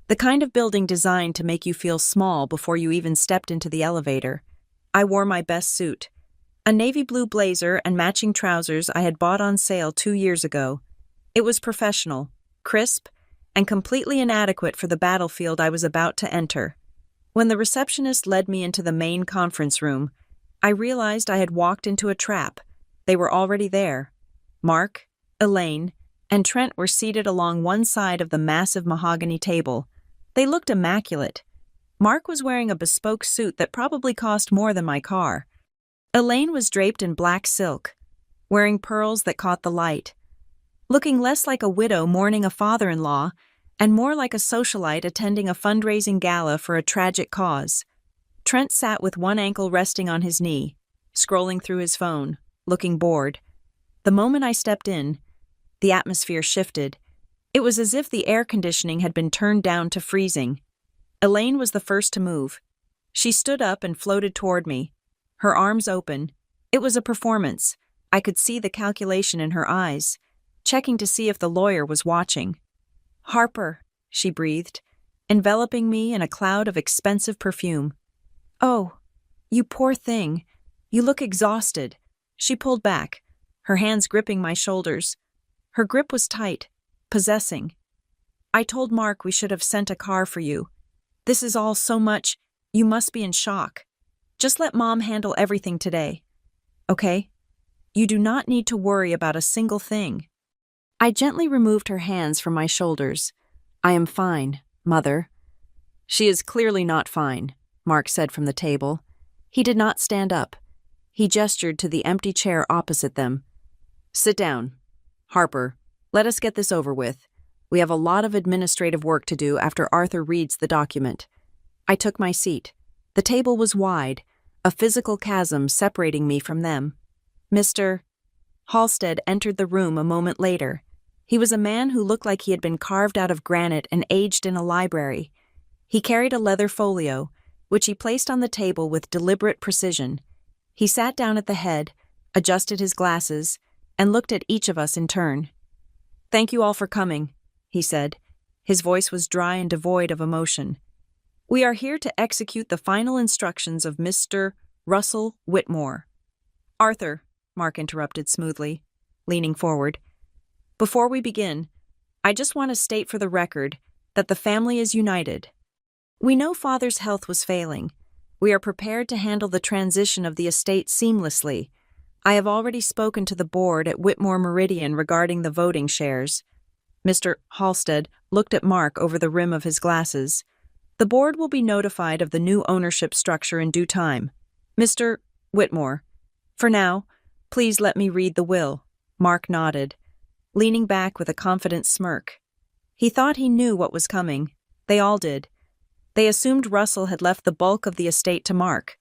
the kind of building designed to make you feel small before you even stepped into the elevator. I wore my best suit, a navy blue blazer and matching trousers I had bought on sale 2 years ago. It was professional, crisp, and completely inadequate for the battlefield I was about to enter. When the receptionist led me into the main conference room, I realized I had walked into a trap. They were already there. Mark, Elaine, and Trent were seated along one side of the massive mahogany table. They looked immaculate. Mark was wearing a bespoke suit that probably cost more than my car. Elaine was draped in black silk, wearing pearls that caught the light, looking less like a widow mourning a father-in-law and more like a socialite attending a fundraising gala for a tragic cause. Trent sat with one ankle resting on his knee, scrolling through his phone, looking bored. The moment I stepped in, the atmosphere shifted. It was as if the air conditioning had been turned down to freezing. Elaine was the first to move. She stood up and floated toward me, her arms open. It was a performance. I could see the calculation in her eyes, checking to see if the lawyer was watching. "Harper," she breathed, enveloping me in a cloud of expensive perfume. "Oh, you poor thing. You look exhausted." She pulled back, her hands gripping my shoulders. Her grip was tight, possessing. "I told Mark we should have sent a car for you. This is all so much. You must be in shock. Just let Mom handle everything today. Okay? You do not need to worry about a single thing." I gently removed her hands from my shoulders. "I am fine, Mother." "She is clearly not fine," Mark said from the table. He did not stand up. He gestured to the empty chair opposite them. "Sit down. Harper, let us get this over with. We have a lot of administrative work to do after Arthur reads the document." I took my seat. The table was wide, a physical chasm separating me from them. Mr. Halstead entered the room a moment later. He was a man who looked like he had been carved out of granite and aged in a library. He carried a leather folio, which he placed on the table with deliberate precision. He sat down at the head, adjusted his glasses, and looked at each of us in turn. "Thank you all for coming," he said. His voice was dry and devoid of emotion. "We are here to execute the final instructions of Mr. Russell Whitmore." "Arthur," Mark interrupted smoothly, leaning forward. "Before we begin, I just want to state for the record that the family is united. We know Father's health was failing. We are prepared to handle the transition of the estate seamlessly. I have already spoken to the board at Whitmore Meridian regarding the voting shares." Mr. Halstead looked at Mark over the rim of his glasses. "The board will be notified of the new ownership structure in due time. Mr. Whitmore, for now, please let me read the will." Mark nodded, leaning back with a confident smirk. He thought he knew what was coming. They all did. They assumed Russell had left the bulk of the estate to Mark,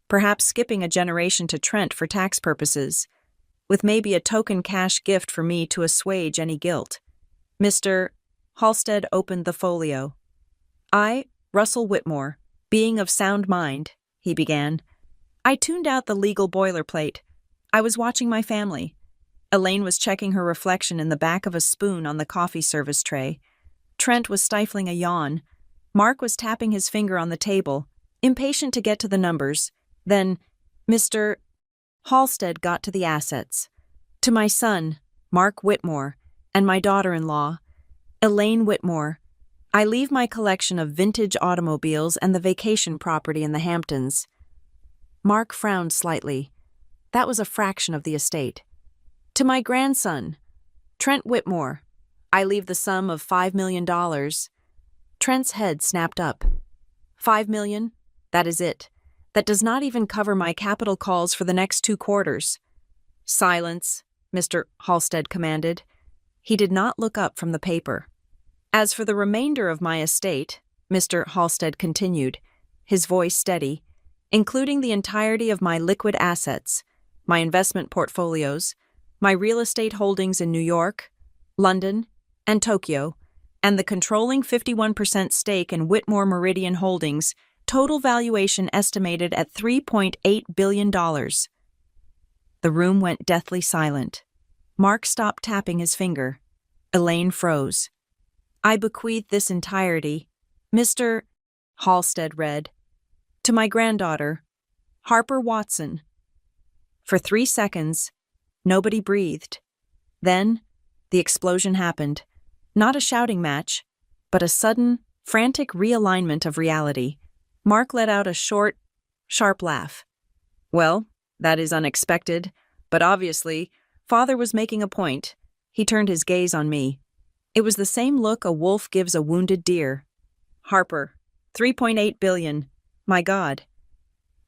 perhaps skipping a generation to Trent for tax purposes, with maybe a token cash gift for me to assuage any guilt. Mr. Halstead opened the folio. "I, Russell Whitmore, being of sound mind," he began. I tuned out the legal boilerplate. I was watching my family. Elaine was checking her reflection in the back of a spoon on the coffee service tray. Trent was stifling a yawn. Mark was tapping his finger on the table, impatient to get to the numbers. Then, Mr. Halstead got to the assets. "To my son, Mark Whitmore, and my daughter-in-law, Elaine Whitmore, I leave my collection of vintage automobiles and the vacation property in the Hamptons." Mark frowned slightly. That was a fraction of the estate. "To my grandson, Trent Whitmore, I leave the sum of $5 million. Trent's head snapped up. $5 million? That is it. That does not even cover my capital calls for the next 2 quarters. "Silence," Mr. Halstead commanded. He did not look up from the paper. "As for the remainder of my estate," Mr. Halstead continued, his voice steady, "including the entirety of my liquid assets, my investment portfolios, my real estate holdings in New York, London, and Tokyo, and the controlling 51% stake in Whitmore Meridian Holdings, total valuation estimated at $3.8 billion. The room went deathly silent. Mark stopped tapping his finger. Elaine froze. I bequeath this entirety, Mr. Halstead read, to my granddaughter, Harper Watson. For 3 seconds, nobody breathed. Then, the explosion happened. Not a shouting match, but a sudden, frantic realignment of reality. Mark let out a short, sharp laugh. Well, that is unexpected, but obviously, Father was making a point. He turned his gaze on me. It was the same look a wolf gives a wounded deer. Harper, $3.8 billion. My God.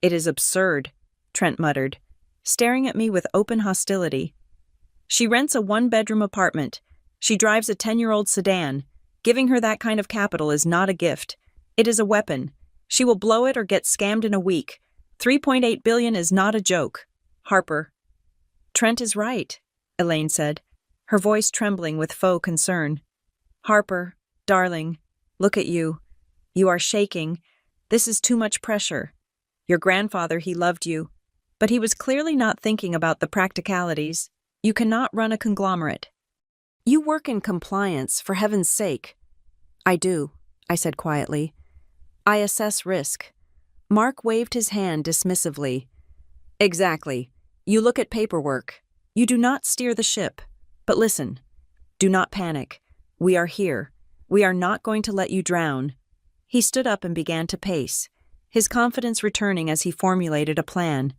It is absurd, Trent muttered, staring at me with open hostility. She rents a 1-bedroom apartment. She drives a 10-year-old sedan. Giving her that kind of capital is not a gift. It is a weapon. She will blow it or get scammed in a week. $3.8 billion is not a joke. Harper. Trent is right, Elaine said, her voice trembling with faux concern. Harper, darling, look at you. You are shaking. This is too much pressure. Your grandfather, he loved you, but he was clearly not thinking about the practicalities. You cannot run a conglomerate. You work in compliance, for heaven's sake. I do, I said quietly. I assess risk. Mark waved his hand dismissively. Exactly. You look at paperwork. You do not steer the ship. But listen, do not panic. We are here. We are not going to let you drown. He stood up and began to pace, his confidence returning as he formulated a plan.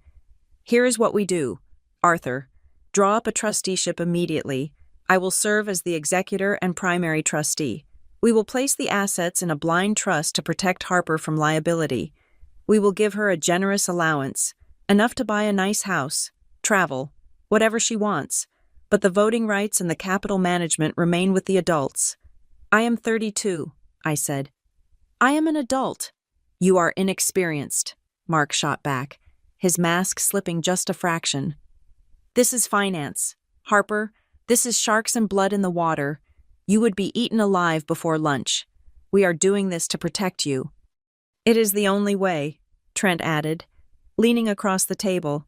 Here is what we do. Arthur, draw up a trusteeship immediately. I will serve as the executor and primary trustee. We will place the assets in a blind trust to protect Harper from liability. We will give her a generous allowance, enough to buy a nice house, travel, whatever she wants, but the voting rights and the capital management remain with the adults. I am 32, I said. I am an adult. You are inexperienced, Mark shot back, his mask slipping just a fraction. This is finance. Harper, this is sharks and blood in the water. You would be eaten alive before lunch. We are doing this to protect you. It is the only way, Trent added, leaning across the table.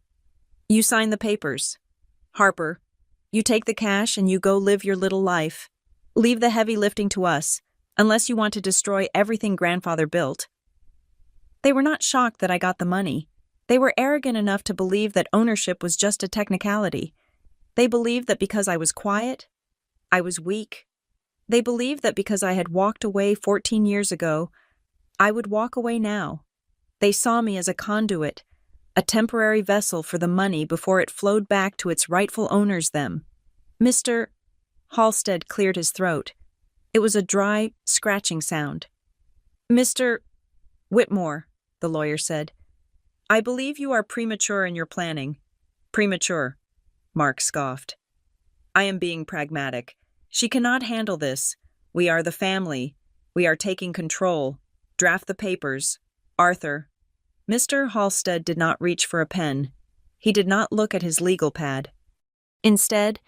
You sign the papers. Harper, you take the cash and you go live your little life. Leave the heavy lifting to us, unless you want to destroy everything grandfather built. They were not shocked that I got the money. They were arrogant enough to believe that ownership was just a technicality. They believed that because I was quiet, I was weak. They believed that because I had walked away 14 years ago, I would walk away now. They saw me as a conduit, a temporary vessel for the money before it flowed back to its rightful owners them. Mr. Halstead cleared his throat. It was a dry, scratching sound. Mr. Whitmore, the lawyer said, I believe you are premature in your planning. Premature, Mark scoffed. I am being pragmatic. She cannot handle this. We are the family. We are taking control. Draft the papers. Arthur. Mr. Halstead did not reach for a pen. He did not look at his legal pad. Instead,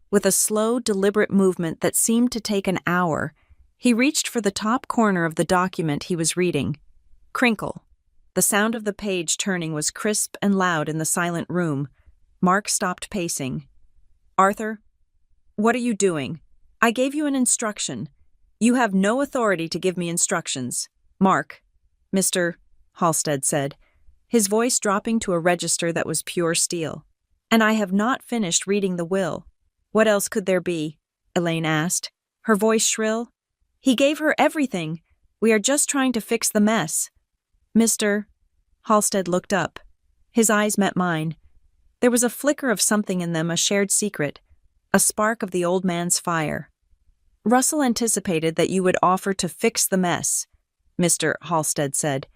with a slow, deliberate movement that seemed to take an hour, he reached for the top corner of the document he was reading. Crinkle. The sound of the page turning was crisp and loud in the silent room. Mark stopped pacing. Arthur, what are you doing? I gave you an instruction. You have no authority to give me instructions. Mark, Mr. Halstead said, his voice dropping to a register that was pure steel. And I have not finished reading the will. What else could there be? Elaine asked, her voice shrill. He gave her everything. We are just trying to fix the mess. Mr. Halstead looked up. His eyes met mine. There was a flicker of something in them, a shared secret, a spark of the old man's fire. Russell anticipated that you would offer to fix the mess, Mr. Halstead said.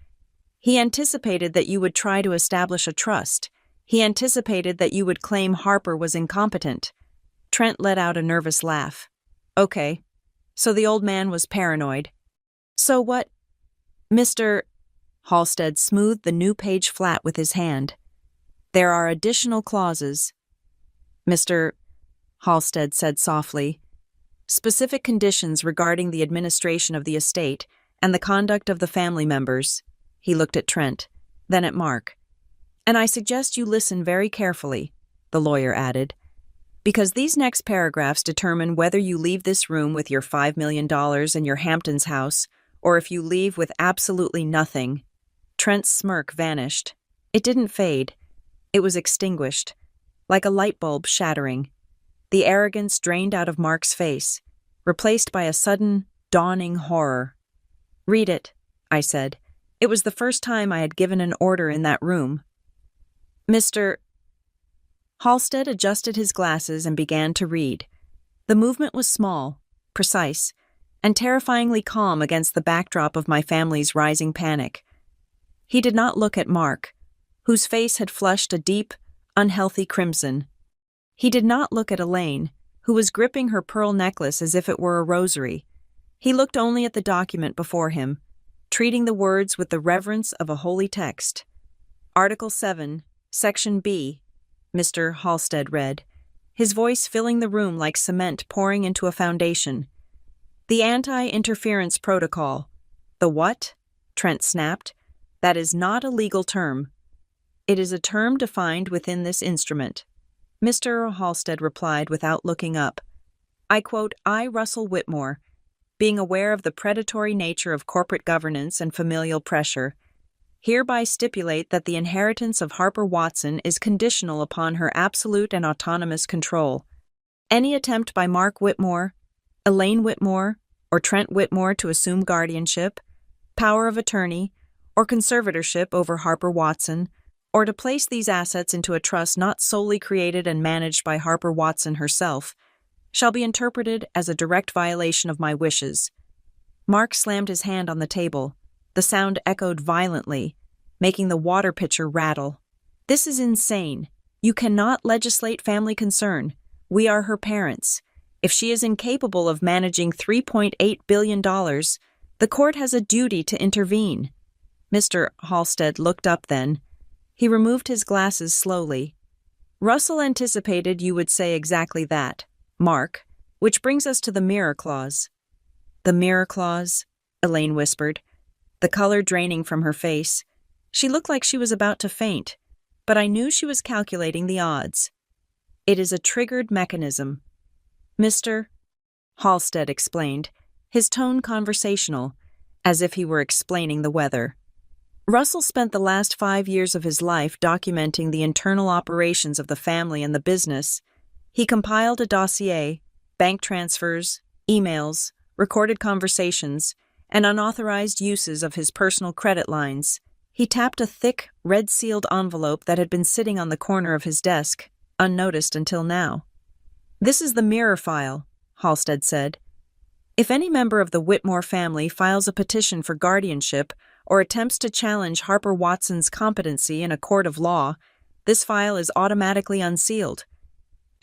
He anticipated that you would try to establish a trust. He anticipated that you would claim Harper was incompetent. Trent let out a nervous laugh. Okay, so the old man was paranoid. So what? Mr. Halstead smoothed the new page flat with his hand. There are additional clauses. Mr. Halstead said softly. specific conditions regarding the administration of the estate and the conduct of the family members. He looked at Trent, then at Mark. And I suggest you listen very carefully, the lawyer added, because these next paragraphs determine whether you leave this room with your $5 million and your Hamptons house, or if you leave with absolutely nothing. Trent's smirk vanished. It didn't fade. It was extinguished, like a light bulb shattering. The arrogance drained out of Mark's face, replaced by a sudden, dawning horror. "Read it," I said. It was the first time I had given an order in that room. Mr. Halstead adjusted his glasses and began to read. The movement was small, precise, and terrifyingly calm against the backdrop of my family's rising panic. He did not look at Mark, whose face had flushed a deep, unhealthy crimson. He did not look at Elaine, who was gripping her pearl necklace as if it were a rosary. He looked only at the document before him, treating the words with the reverence of a holy text. Article 7, Section B, Mr. Halstead read, his voice filling the room like cement pouring into a foundation. The anti-interference protocol. The what? Trent snapped. That is not a legal term. It is a term defined within this instrument. Mr. Halstead replied without looking up. I quote, I, Russell Whitmore, being aware of the predatory nature of corporate governance and familial pressure, hereby stipulate that the inheritance of Harper Watson is conditional upon her absolute and autonomous control. Any attempt by Mark Whitmore, Elaine Whitmore, or Trent Whitmore to assume guardianship, power of attorney, or conservatorship over Harper Watson, or to place these assets into a trust not solely created and managed by Harper Watson herself, shall be interpreted as a direct violation of my wishes. Mark slammed his hand on the table. The sound echoed violently, making the water pitcher rattle. This is insane. You cannot legislate family concern. We are her parents. If she is incapable of managing $3.8 billion, the court has a duty to intervene. Mr. Halstead looked up then. He removed his glasses slowly. Russell anticipated you would say exactly that, Mark, which brings us to the mirror clause. The mirror clause, Elaine whispered, the color draining from her face. She looked like she was about to faint, but I knew she was calculating the odds. It is a triggered mechanism. Mr. Halstead explained, his tone conversational, as if he were explaining the weather. Russell spent the last 5 years of his life documenting the internal operations of the family and the business. He compiled a dossier, bank transfers, emails, recorded conversations, and unauthorized uses of his personal credit lines. He tapped a thick, red-sealed envelope that had been sitting on the corner of his desk, unnoticed until now. This is the mirror file, Halstead said. If any member of the Whitmore family files a petition for guardianship or attempts to challenge Harper Watson's competency in a court of law, this file is automatically unsealed.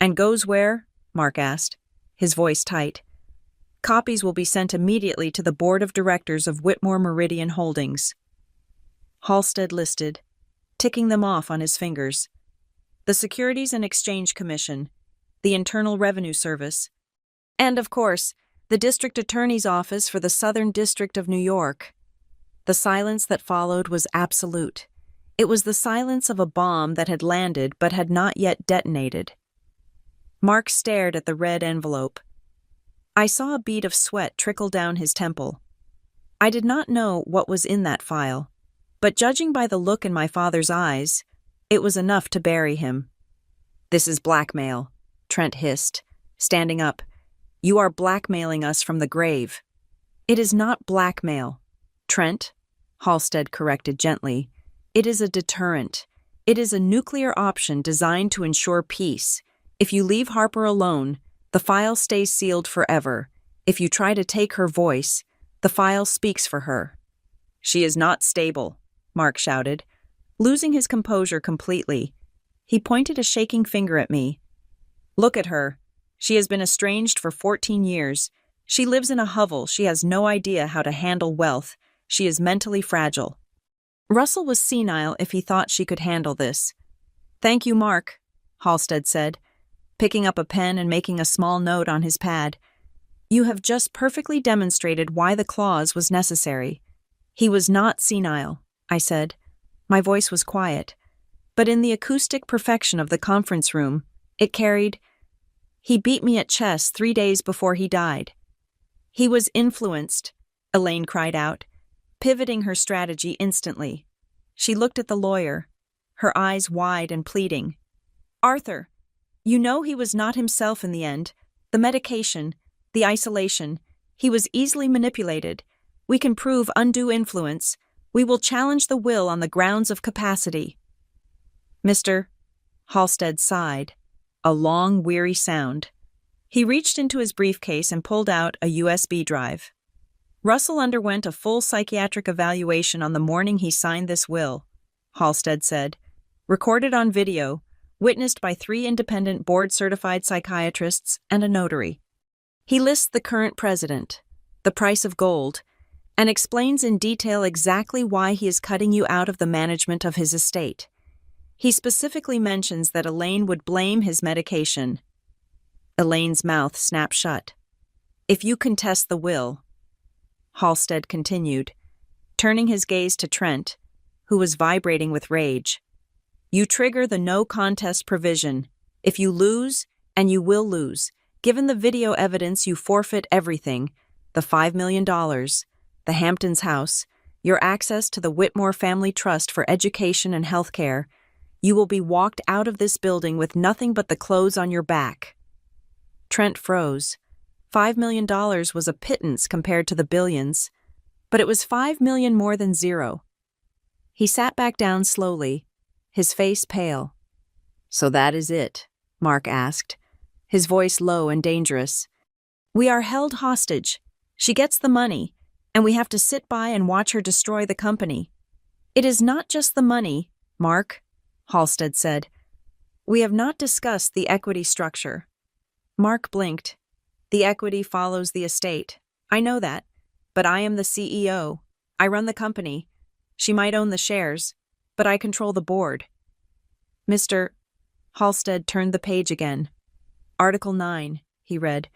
And goes where? Mark asked, his voice tight. Copies will be sent immediately to the board of directors of Whitmore Meridian Holdings. Halstead listed, ticking them off on his fingers. The Securities and Exchange Commission, the Internal Revenue Service, and, of course, the District Attorney's Office for the Southern District of New York. The silence that followed was absolute. It was the silence of a bomb that had landed but had not yet detonated. Mark stared at the red envelope. I saw a bead of sweat trickle down his temple. I did not know what was in that file, but judging by the look in my father's eyes, it was enough to bury him. This is blackmail, Trent hissed, standing up. You are blackmailing us from the grave. It is not blackmail, Trent, Halstead corrected gently. It is a deterrent. It is a nuclear option designed to ensure peace. If you leave Harper alone, the file stays sealed forever. If you try to take her voice, the file speaks for her. She is not stable, Mark shouted, losing his composure completely. He pointed a shaking finger at me. Look at her. She has been estranged for 14 years. She lives in a hovel. She has no idea how to handle wealth. She is mentally fragile. Russell was senile if he thought she could handle this. Thank you, Mark, Halstead said, picking up a pen and making a small note on his pad. You have just perfectly demonstrated why the clause was necessary. He was not senile, I said. My voice was quiet, but in the acoustic perfection of the conference room, it carried, "He beat me at chess 3 days before he died." He was influenced, Elaine cried out, pivoting her strategy instantly. She looked at the lawyer, her eyes wide and pleading. "Arthur, you know he was not himself in the end. The medication, the isolation, he was easily manipulated. We can prove undue influence. We will challenge the will on the grounds of capacity." Mr. Halstead sighed, a long, weary sound. He reached into his briefcase and pulled out a USB drive. "Russell underwent a full psychiatric evaluation on the morning he signed this will," Halstead said. "Recorded on video, witnessed by 3 independent board-certified psychiatrists and a notary. He lists the current president, the price of gold, and explains in detail exactly why he is cutting you out of the management of his estate. He specifically mentions that Elaine would blame his medication." Elaine's mouth snapped shut. "If you contest the will," Halstead continued, turning his gaze to Trent, who was vibrating with rage, "you trigger the no contest provision. If you lose, and you will lose, given the video evidence, you forfeit everything: the $5 million, the Hamptons house, your access to the Whitmore Family Trust for education and health care. You will be walked out of this building with nothing but the clothes on your back." Trent froze. $5 million was a pittance compared to the billions, but it was $5 million more than zero. He sat back down slowly, his face pale. "So that is it?" Mark asked, his voice low and dangerous. "We are held hostage. She gets the money, and we have to sit by and watch her destroy the company." "It is not just the money, Mark," Halstead said. "We have not discussed the equity structure." Mark blinked. "The equity follows the estate. I know that, but I am the CEO. I run the company. She might own the shares, but I control the board." Mr. Halstead turned the page again. "Article 9, he read.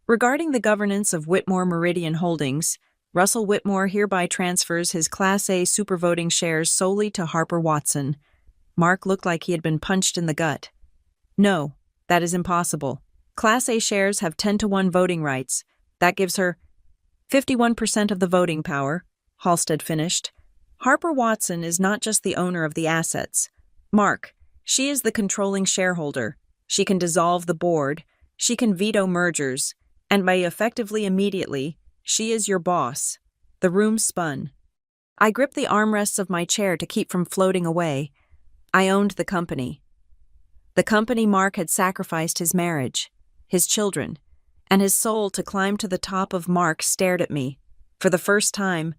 "Regarding the governance of Whitmore Meridian Holdings, Russell Whitmore hereby transfers his Class A supervoting shares solely to Harper Watson." Mark looked like he had been punched in the gut. "No, that is impossible. Class A shares have 10-to-1 voting rights. That gives her 51% of the voting power," Halstead finished. "Harper Watson is not just the owner of the assets. Mark, she is the controlling shareholder. She can dissolve the board. She can veto mergers. And by effectively immediately, she is your boss." The room spun. I gripped the armrests of my chair to keep from floating away. I owned the company. The company Mark had sacrificed his marriage, his children, and his soul to climb to the top of. Mark stared at me. For the first time,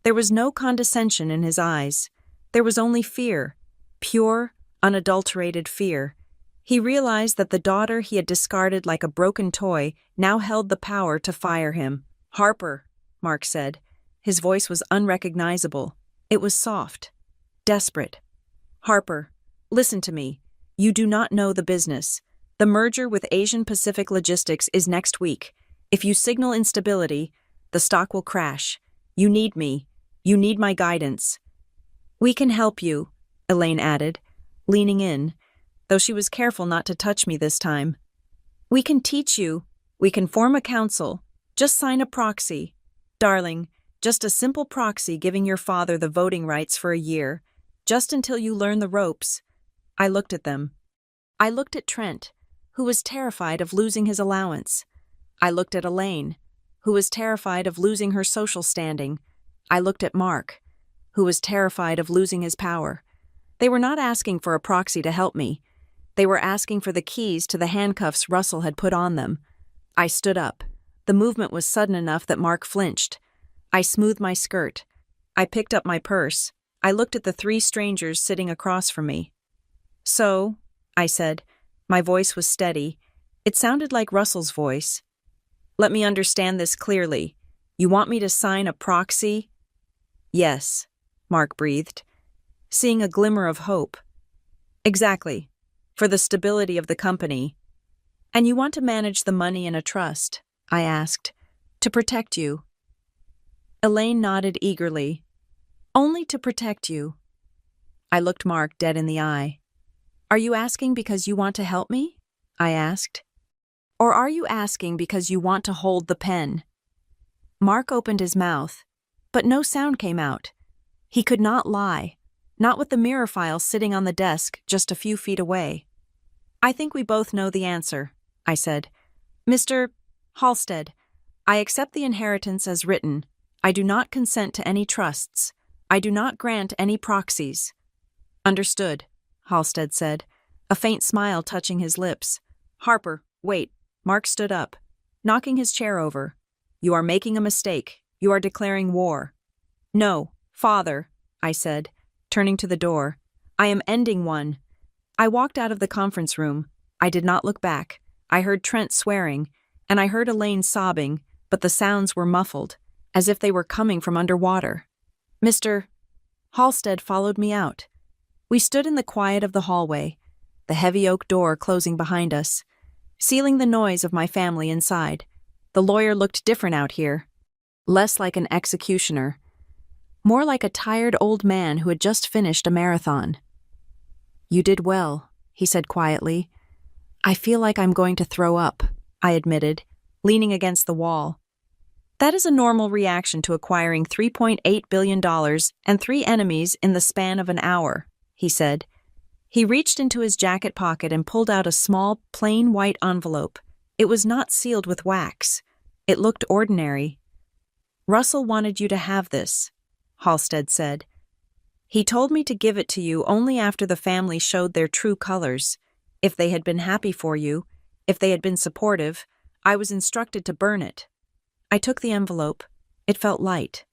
there was no condescension in his eyes. There was only fear, pure, unadulterated fear. He realized that the daughter he had discarded like a broken toy now held the power to fire him. "Harper," Mark said. His voice was unrecognizable. It was soft, desperate. "Harper, listen to me. You do not know the business. The merger with Asian Pacific Logistics is next week. If you signal instability, the stock will crash. You need me. You need my guidance." "We can help you," Elaine added, leaning in, though she was careful not to touch me this time. "We can teach you. We can form a council. Just sign a proxy. Darling, just a simple proxy giving your father the voting rights for a year, just until you learn the ropes." I looked at them. I looked at Trent, who was terrified of losing his allowance. I looked at Elaine, who was terrified of losing her social standing. I looked at Mark, who was terrified of losing his power. They were not asking for a proxy to help me. They were asking for the keys to the handcuffs Russell had put on them. I stood up. The movement was sudden enough that Mark flinched. I smoothed my skirt. I picked up my purse. I looked at the 3 strangers sitting across from me. "So," I said. My voice was steady. It sounded like Russell's voice. "Let me understand this clearly. You want me to sign a proxy?" "Yes," Mark breathed, seeing a glimmer of hope. "Exactly. For the stability of the company. And you want to manage the money in a trust. I asked. To protect you. Elaine nodded eagerly. Only to protect you. I looked Mark dead in the eye. Are you asking because you want to help me? I asked. Or are you asking because you want to hold the pen? Mark opened his mouth, but no sound came out. He could not lie, not with the mirror file sitting on the desk just a few feet away. I think we both know the answer, I said. Mr. Halstead, I accept the inheritance as written. I do not consent to any trusts. I do not grant any proxies. Understood, Halstead said, a faint smile touching his lips. Harper, wait. Mark stood up, knocking his chair over. You are making a mistake. You are declaring war. No, father, I said, turning to the door. I am ending one. I walked out of the conference room. I did not look back. I heard Trent swearing, and I heard Elaine sobbing, but the sounds were muffled, as if they were coming from underwater. Mr. Halstead followed me out. We stood in the quiet of the hallway, the heavy oak door closing behind us, sealing the noise of my family inside. The lawyer looked different out here, less like an executioner, more like a tired old man who had just finished a marathon. You did well, he said quietly. I feel like I'm going to throw up, I admitted, leaning against the wall. That is a normal reaction to acquiring $3.8 billion and 3 enemies in the span of an hour, he said. He reached into his jacket pocket and pulled out a small, plain white envelope. It was not sealed with wax. It looked ordinary. Russell wanted you to have this, Halstead said. He told me to give it to you only after the family showed their true colors. If they had been happy for you, if they had been supportive, I was instructed to burn it. I took the envelope. It felt light.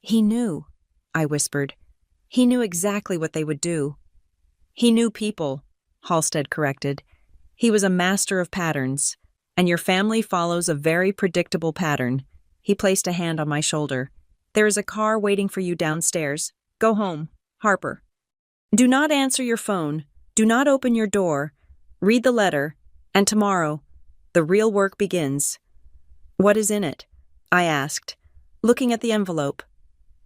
He knew, I whispered. He knew exactly what they would do. He knew people, Halstead corrected. He was a master of patterns, and your family follows a very predictable pattern. He placed a hand on my shoulder. There is a car waiting for you downstairs. Go home, Harper. Do not answer your phone. Do not open your door. Read the letter, and tomorrow, the real work begins. What is in it? I asked, looking at the envelope.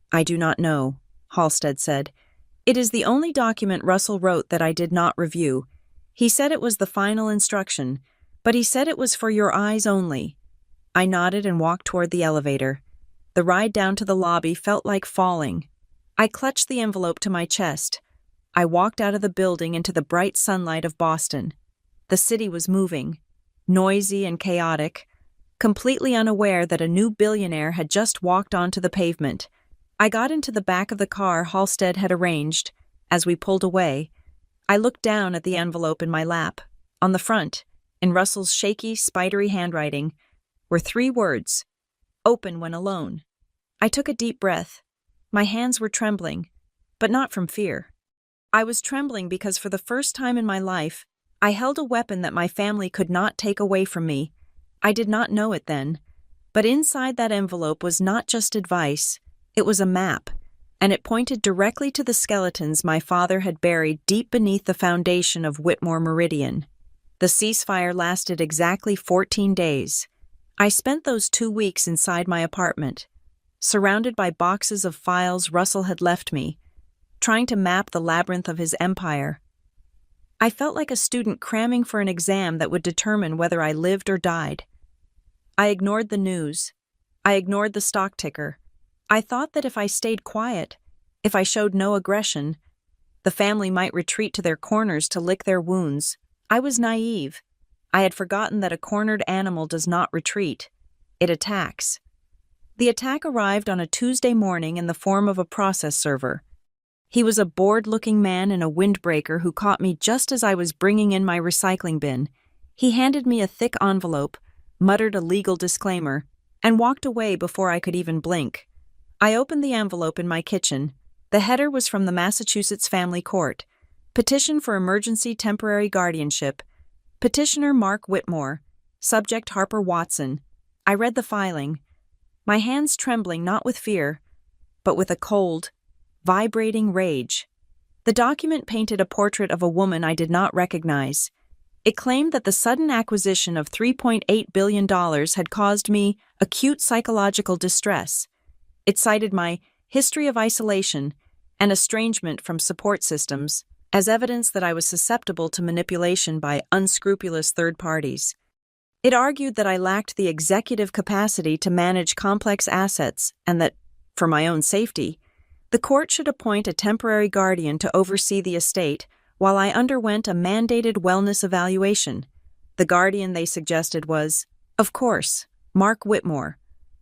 I do not know, Halstead said. It is the only document Russell wrote that I did not review. He said it was the final instruction, but he said it was for your eyes only. I nodded and walked toward the elevator. The ride down to the lobby felt like falling. I clutched the envelope to my chest. I walked out of the building into the bright sunlight of Boston. The city was moving, noisy and chaotic, completely unaware that a new billionaire had just walked onto the pavement. I got into the back of the car Halstead had arranged. As we pulled away, I looked down at the envelope in my lap. On the front, in Russell's shaky, spidery handwriting, were 3 words, open when alone. I took a deep breath. My hands were trembling, but not from fear. I was trembling because for the first time in my life, I held a weapon that my family could not take away from me. I did not know it then, but inside that envelope was not just advice. It was a map, and it pointed directly to the skeletons my father had buried deep beneath the foundation of Whitmore Meridian. The ceasefire lasted exactly 14 days. I spent those 2 weeks inside my apartment, surrounded by boxes of files Russell had left me, trying to map the labyrinth of his empire. I felt like a student cramming for an exam that would determine whether I lived or died. I ignored the news. I ignored the stock ticker. I thought that if I stayed quiet, if I showed no aggression, the family might retreat to their corners to lick their wounds. I was naive. I had forgotten that a cornered animal does not retreat. It attacks. The attack arrived on a Tuesday morning in the form of a process server. He was a bored-looking man in a windbreaker who caught me just as I was bringing in my recycling bin. He handed me a thick envelope, muttered a legal disclaimer, and walked away before I could even blink. I opened the envelope in my kitchen. The header was from the Massachusetts Family Court. Petition for emergency temporary guardianship. Petitioner Mark Whitmore. Subject Harper Watson. I read the filing, my hands trembling not with fear, but with a cold, vibrating rage. The document painted a portrait of a woman I did not recognize. It claimed that the sudden acquisition of $3.8 billion had caused me acute psychological distress. It cited my history of isolation and estrangement from support systems as evidence that I was susceptible to manipulation by unscrupulous third parties. It argued that I lacked the executive capacity to manage complex assets and that, for my own safety, the court should appoint a temporary guardian to oversee the estate while I underwent a mandated wellness evaluation. The guardian they suggested was, of course, Mark Whitmore.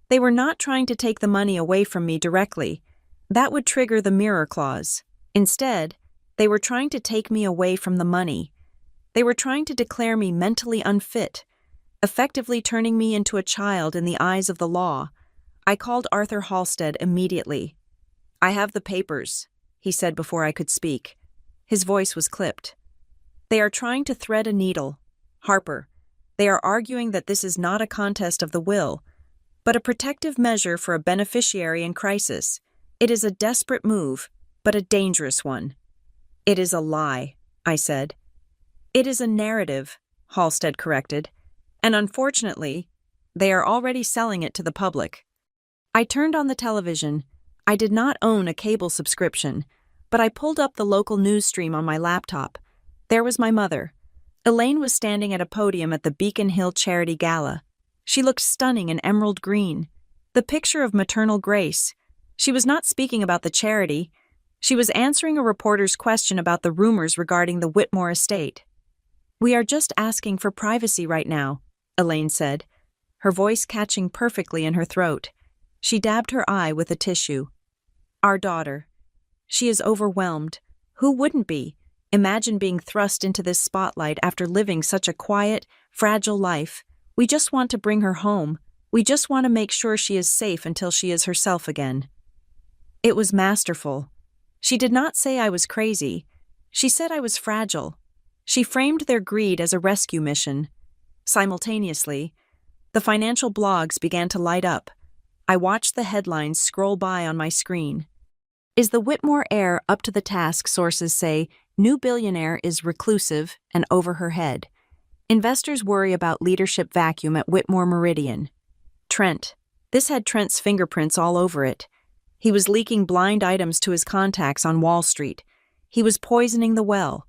They were not trying to take the money away from me directly. That would trigger the mirror clause. Instead, they were trying to take me away from the money. They were trying to declare me mentally unfit, effectively turning me into a child in the eyes of the law. I called Arthur Halstead immediately. "I have the papers," he said before I could speak. His voice was clipped. "They are trying to thread a needle. Harper, they are arguing that this is not a contest of the will, but a protective measure for a beneficiary in crisis. It is a desperate move, but a dangerous one." "It is a lie," I said. "It is a narrative," Halstead corrected, "and unfortunately, they are already selling it to the public." I turned on the television. I did not own a cable subscription, but I pulled up the local news stream on my laptop. There was my mother. Elaine was standing at a podium at the Beacon Hill Charity Gala. She looked stunning in emerald green, the picture of maternal grace. She was not speaking about the charity. She was answering a reporter's question about the rumors regarding the Whitmore estate. "We are just asking for privacy right now," Elaine said, her voice catching perfectly in her throat. She dabbed her eye with a tissue. "Our daughter. She is overwhelmed. Who wouldn't be? Imagine being thrust into this spotlight after living such a quiet, fragile life. We just want to bring her home. We just want to make sure she is safe until she is herself again." It was masterful. She did not say I was crazy. She said I was fragile. She framed their greed as a rescue mission. Simultaneously, the financial blogs began to light up. I watched the headlines scroll by on my screen. "Is the Whitmore heir up to the task?" Sources say. "New billionaire is reclusive and over her head." Investors worry about leadership vacuum at Whitmore Meridian. Trent. This had Trent's fingerprints all over it. He was leaking blind items to his contacts on Wall Street. He was poisoning the well,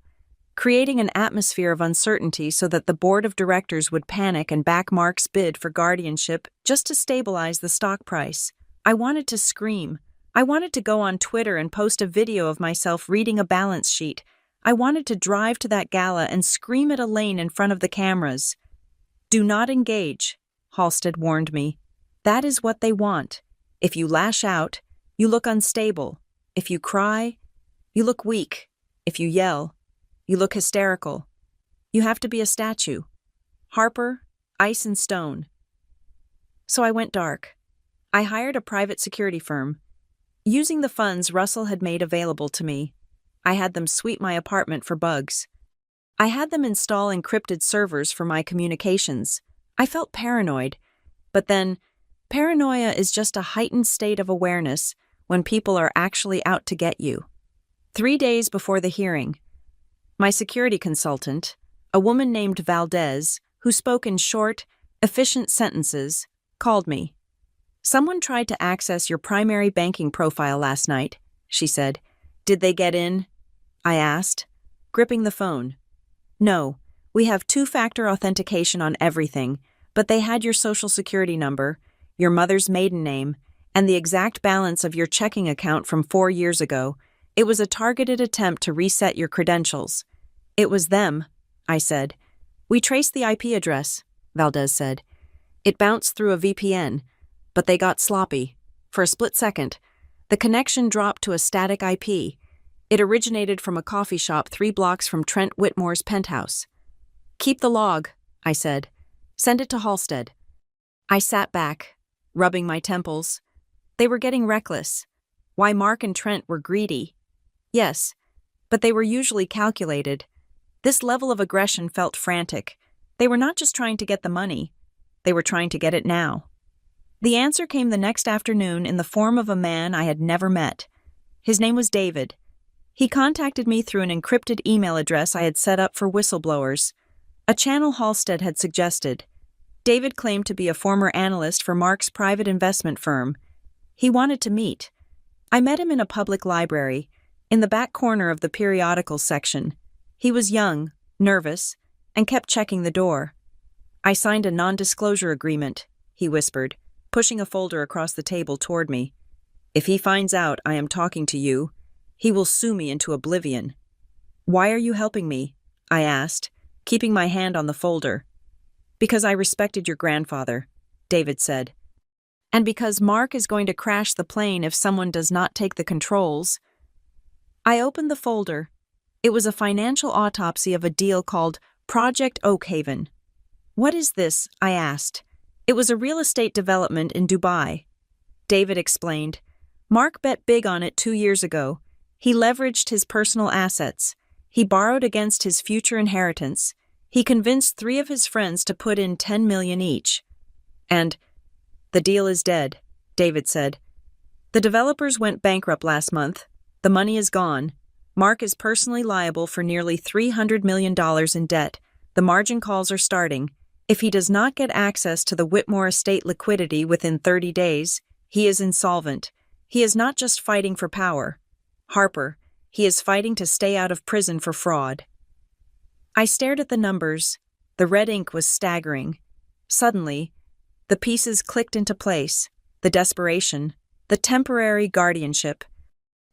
creating an atmosphere of uncertainty so that the board of directors would panic and back Mark's bid for guardianship just to stabilize the stock price. I wanted to scream. I wanted to go on Twitter and post a video of myself reading a balance sheet. I wanted to drive to that gala and scream at Elaine in front of the cameras. "Do not engage," Halstead warned me. "That is what they want. If you lash out, you look unstable. If you cry, you look weak. If you yell, you look hysterical. You have to be a statue. Harper, ice and stone." So I went dark. I hired a private security firm. Using the funds Russell had made available to me, I had them sweep my apartment for bugs. I had them install encrypted servers for my communications. I felt paranoid, but then, paranoia is just a heightened state of awareness when people are actually out to get you. 3 days before the hearing, my security consultant, a woman named Valdez, who spoke in short, efficient sentences, called me. "Someone tried to access your primary banking profile last night," she said. "Did they get in?" I asked, gripping the phone. "No, we have two-factor authentication on everything, but they had your social security number, your mother's maiden name, and the exact balance of your checking account from 4 years ago. It was a targeted attempt to reset your credentials." "It was them," I said. "We traced the IP address," Valdez said. "It bounced through a VPN, but they got sloppy. For a split second, the connection dropped to a static IP. It originated from a coffee shop 3 blocks from Trent Whitmore's penthouse." "Keep the log," I said. "Send it to Halstead." I sat back, rubbing my temples. They were getting reckless. Why Mark and Trent were greedy. Yes, but they were usually calculated. This level of aggression felt frantic. They were not just trying to get the money. They were trying to get it now. The answer came the next afternoon in the form of a man I had never met. His name was David. He contacted me through an encrypted email address I had set up for whistleblowers. A channel Halstead had suggested. David claimed to be a former analyst for Mark's private investment firm. He wanted to meet. I met him in a public library, in the back corner of the periodicals section. He was young, nervous, and kept checking the door. I signed a non-disclosure agreement, he whispered, pushing a folder across the table toward me. If he finds out I am talking to you, he will sue me into oblivion. Why are you helping me? I asked, keeping my hand on the folder. Because I respected your grandfather, David said. And because Mark is going to crash the plane if someone does not take the controls. I opened the folder. It was a financial autopsy of a deal called Project Oakhaven. What is this? I asked. It was a real estate development in Dubai. David explained. Mark bet big on it 2 years ago. He leveraged his personal assets. He borrowed against his future inheritance. He convinced 3 of his friends to put in $10 million each. And the deal is dead, David said. The developers went bankrupt last month. The money is gone. Mark is personally liable for nearly $300 million in debt. The margin calls are starting. If he does not get access to the Whitmore estate liquidity within 30 days, he is insolvent. He is not just fighting for power. Harper, he is fighting to stay out of prison for fraud. I stared at the numbers. The red ink was staggering. Suddenly, the pieces clicked into place. The desperation, the temporary guardianship.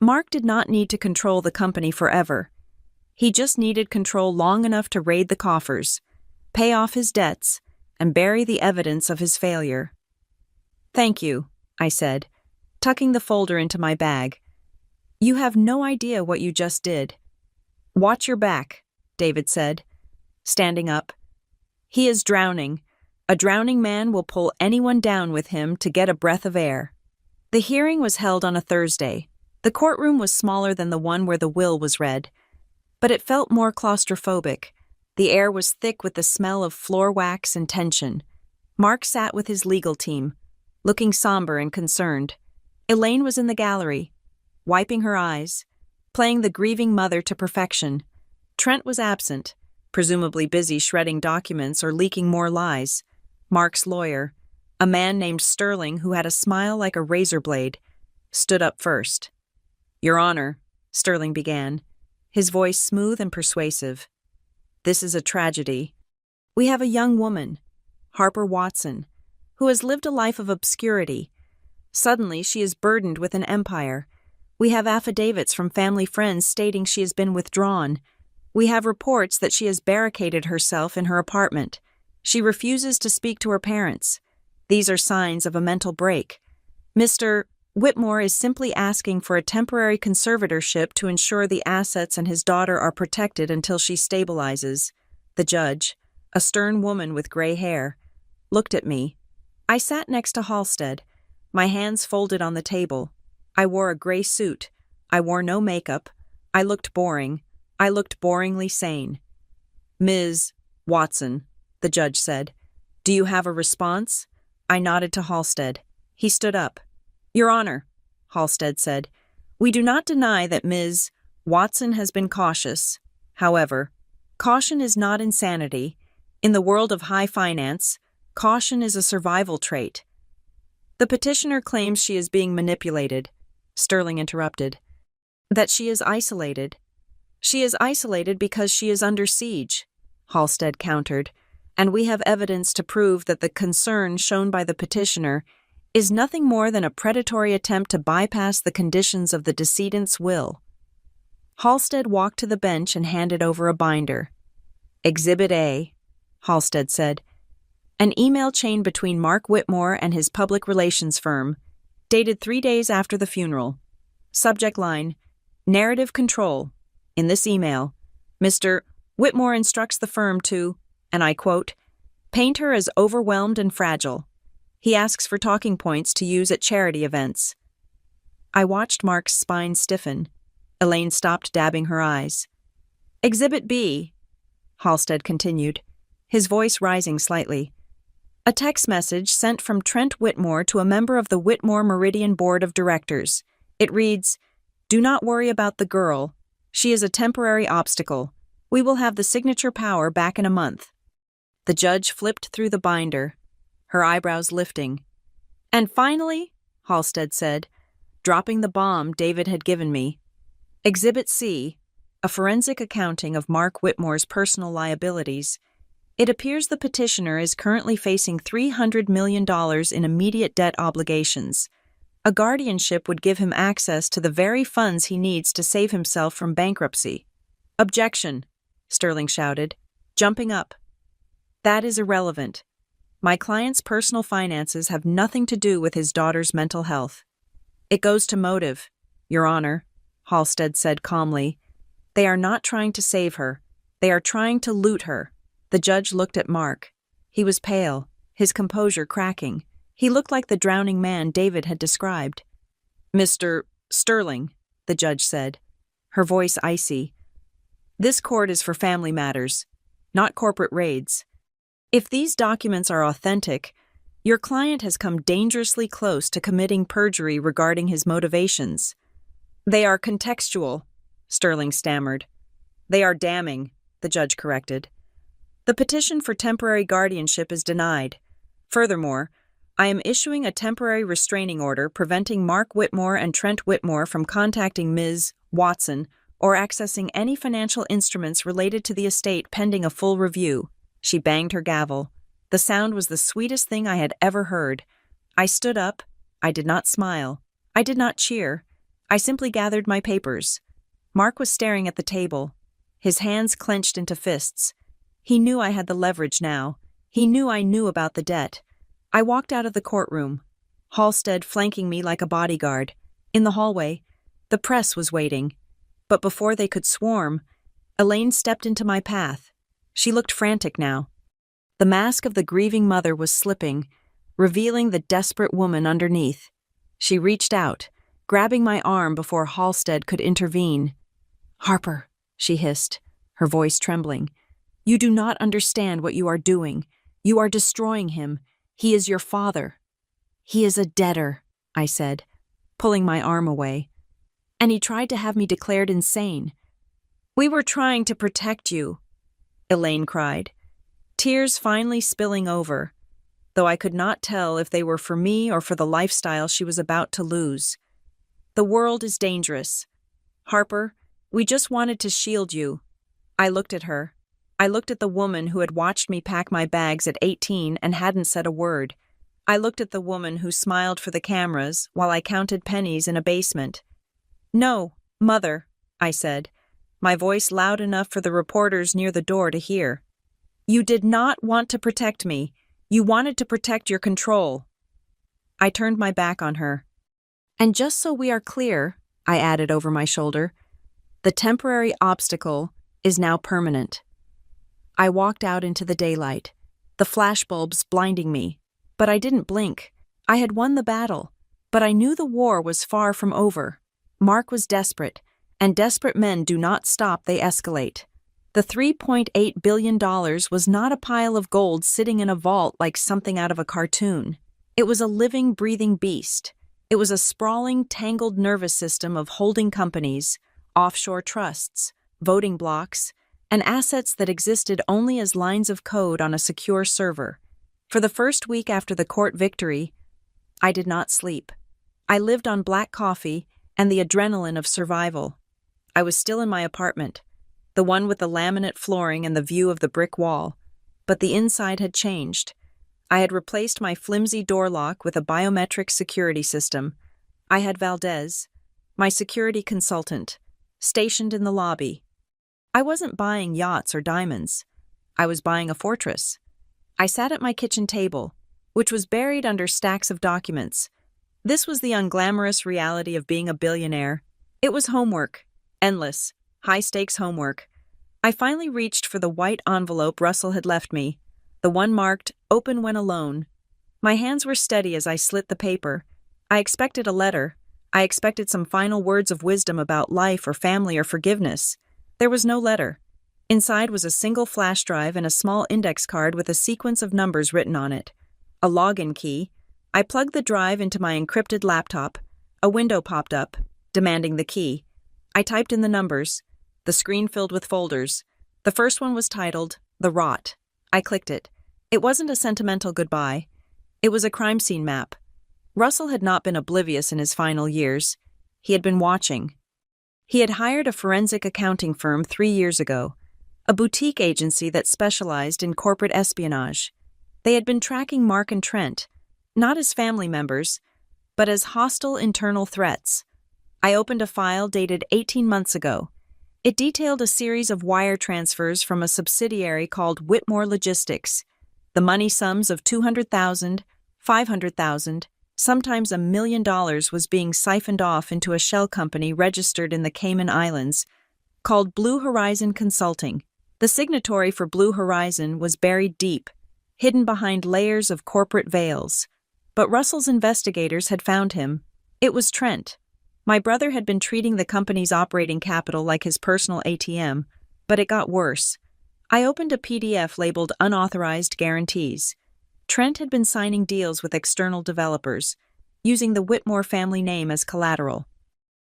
Mark did not need to control the company forever. He just needed control long enough to raid the coffers, pay off his debts, and bury the evidence of his failure. Thank you, I said, tucking the folder into my bag. You have no idea what you just did. Watch your back, David said, standing up. He is drowning. A drowning man will pull anyone down with him to get a breath of air. The hearing was held on a Thursday. The courtroom was smaller than the one where the will was read, but it felt more claustrophobic. The air was thick with the smell of floor wax and tension. Mark sat with his legal team, looking somber and concerned. Elaine was in the gallery, wiping her eyes, playing the grieving mother to perfection. Trent was absent, presumably busy shredding documents or leaking more lies. Mark's lawyer, a man named Sterling who had a smile like a razor blade, stood up first. Your Honor, Sterling began, his voice smooth and persuasive. This is a tragedy. We have a young woman, Harper Watson, who has lived a life of obscurity. Suddenly, she is burdened with an empire. We have affidavits from family friends stating she has been withdrawn. We have reports that she has barricaded herself in her apartment. She refuses to speak to her parents. These are signs of a mental break. Mr. Whitmore is simply asking for a temporary conservatorship to ensure the assets and his daughter are protected until she stabilizes. The judge, a stern woman with gray hair, looked at me. I sat next to Halstead, my hands folded on the table. I wore a gray suit. I wore no makeup. I looked boring. I looked boringly sane. Ms. Watson, the judge said, do you have a response? I nodded to Halstead. He stood up. Your Honor, Halstead said, we do not deny that Ms. Watson has been cautious. However, caution is not insanity. In the world of high finance, caution is a survival trait. The petitioner claims she is being manipulated. Sterling interrupted. That she is isolated. She is isolated because she is under siege, Halstead countered, and we have evidence to prove that the concern shown by the petitioner is nothing more than a predatory attempt to bypass the conditions of the decedent's will. Halstead walked to the bench and handed over a binder. Exhibit A, Halstead said. An email chain between Mark Whitmore and his public relations firm, dated 3 days after the funeral. Subject line, narrative control. In this email, Mr. Whitmore instructs the firm to, and I quote, paint her as overwhelmed and fragile. He asks for talking points to use at charity events. I watched Mark's spine stiffen. Elaine stopped dabbing her eyes. Exhibit B, Halstead continued, his voice rising slightly. A text message sent from Trent Whitmore to a member of the Whitmore Meridian Board of Directors. It reads, do not worry about the girl. She is a temporary obstacle. We will have the signature power back in a month. The judge flipped through the binder, her eyebrows lifting. And finally, Halstead said, dropping the bomb David had given me, Exhibit C, a forensic accounting of Mark Whitmore's personal liabilities. It appears the petitioner is currently facing $300 million in immediate debt obligations. A guardianship would give him access to the very funds he needs to save himself from bankruptcy. Objection, Sterling shouted, jumping up. That is irrelevant. My client's personal finances have nothing to do with his daughter's mental health. It goes to motive, Your Honor, Halstead said calmly. They are not trying to save her. They are trying to loot her. The judge looked at Mark. He was pale, his composure cracking. He looked like the drowning man David had described. Mr. Sterling, the judge said, her voice icy. This court is for family matters, not corporate raids. If these documents are authentic, your client has come dangerously close to committing perjury regarding his motivations. They are contextual, Sterling stammered. They are damning, the judge corrected. The petition for temporary guardianship is denied. Furthermore, I am issuing a temporary restraining order preventing Mark Whitmore and Trent Whitmore from contacting Ms. Watson or accessing any financial instruments related to the estate pending a full review. She banged her gavel. The sound was the sweetest thing I had ever heard. I stood up. I did not smile. I did not cheer. I simply gathered my papers. Mark was staring at the table, his hands clenched into fists. He knew I had the leverage now. He knew I knew about the debt. I walked out of the courtroom, Halstead flanking me like a bodyguard. In the hallway, the press was waiting. But before they could swarm, Elaine stepped into my path. She looked frantic now. The mask of the grieving mother was slipping, revealing the desperate woman underneath. She reached out, grabbing my arm before Halstead could intervene. Harper, she hissed, her voice trembling. You do not understand what you are doing. You are destroying him. He is your father. He is a debtor, I said, pulling my arm away. And he tried to have me declared insane. We were trying to protect you, Elaine cried, tears finally spilling over, though I could not tell if they were for me or for the lifestyle she was about to lose. The world is dangerous. Harper, we just wanted to shield you. I looked at her. I looked at the woman who had watched me pack my bags at 18 and hadn't said a word. I looked at the woman who smiled for the cameras while I counted pennies in a basement. No, Mother, I said, my voice loud enough for the reporters near the door to hear. You did not want to protect me. You wanted to protect your control. I turned my back on her. And just so we are clear, I added over my shoulder, the temporary obstacle is now permanent. I walked out into the daylight, the flashbulbs blinding me, but I didn't blink. I had won the battle, but I knew the war was far from over. Mark was desperate, and desperate men do not stop, they escalate. The $3.8 billion was not a pile of gold sitting in a vault like something out of a cartoon. It was a living, breathing beast. It was a sprawling, tangled nervous system of holding companies, offshore trusts, voting blocks, and assets that existed only as lines of code on a secure server. For the first week after the court victory, I did not sleep. I lived on black coffee and the adrenaline of survival. I was still in my apartment, the one with the laminate flooring and the view of the brick wall, but the inside had changed. I had replaced my flimsy door lock with a biometric security system. I had Valdez, my security consultant, stationed in the lobby. I wasn't buying yachts or diamonds. I was buying a fortress. I sat at my kitchen table, which was buried under stacks of documents. This was the unglamorous reality of being a billionaire. It was homework, endless, high-stakes homework. I finally reached for the white envelope Russell had left me, the one marked, "Open when alone." My hands were steady as I slit the paper. I expected a letter. I expected some final words of wisdom about life or family or forgiveness. There was no letter. Inside was a single flash drive and a small index card with a sequence of numbers written on it. A login key. I plugged the drive into my encrypted laptop. A window popped up, demanding the key. I typed in the numbers. The screen filled with folders. The first one was titled, The Rot. I clicked it. It wasn't a sentimental goodbye. It was a crime scene map. Russell had not been oblivious in his final years. He had been watching. He had hired a forensic accounting firm 3 years ago, a boutique agency that specialized in corporate espionage. They had been tracking Mark and Trent, not as family members, but as hostile internal threats. I opened a file dated 18 months ago. It detailed a series of wire transfers from a subsidiary called Whitmore Logistics. The money sums of $200,000, $500,000, sometimes $1 million was being siphoned off into a shell company registered in the Cayman Islands, called Blue Horizon Consulting. The signatory for Blue Horizon was buried deep, hidden behind layers of corporate veils. But Russell's investigators had found him. It was Trent. My brother had been treating the company's operating capital like his personal ATM, but it got worse. I opened a PDF labeled Unauthorized Guarantees. Trent had been signing deals with external developers, using the Whitmore family name as collateral.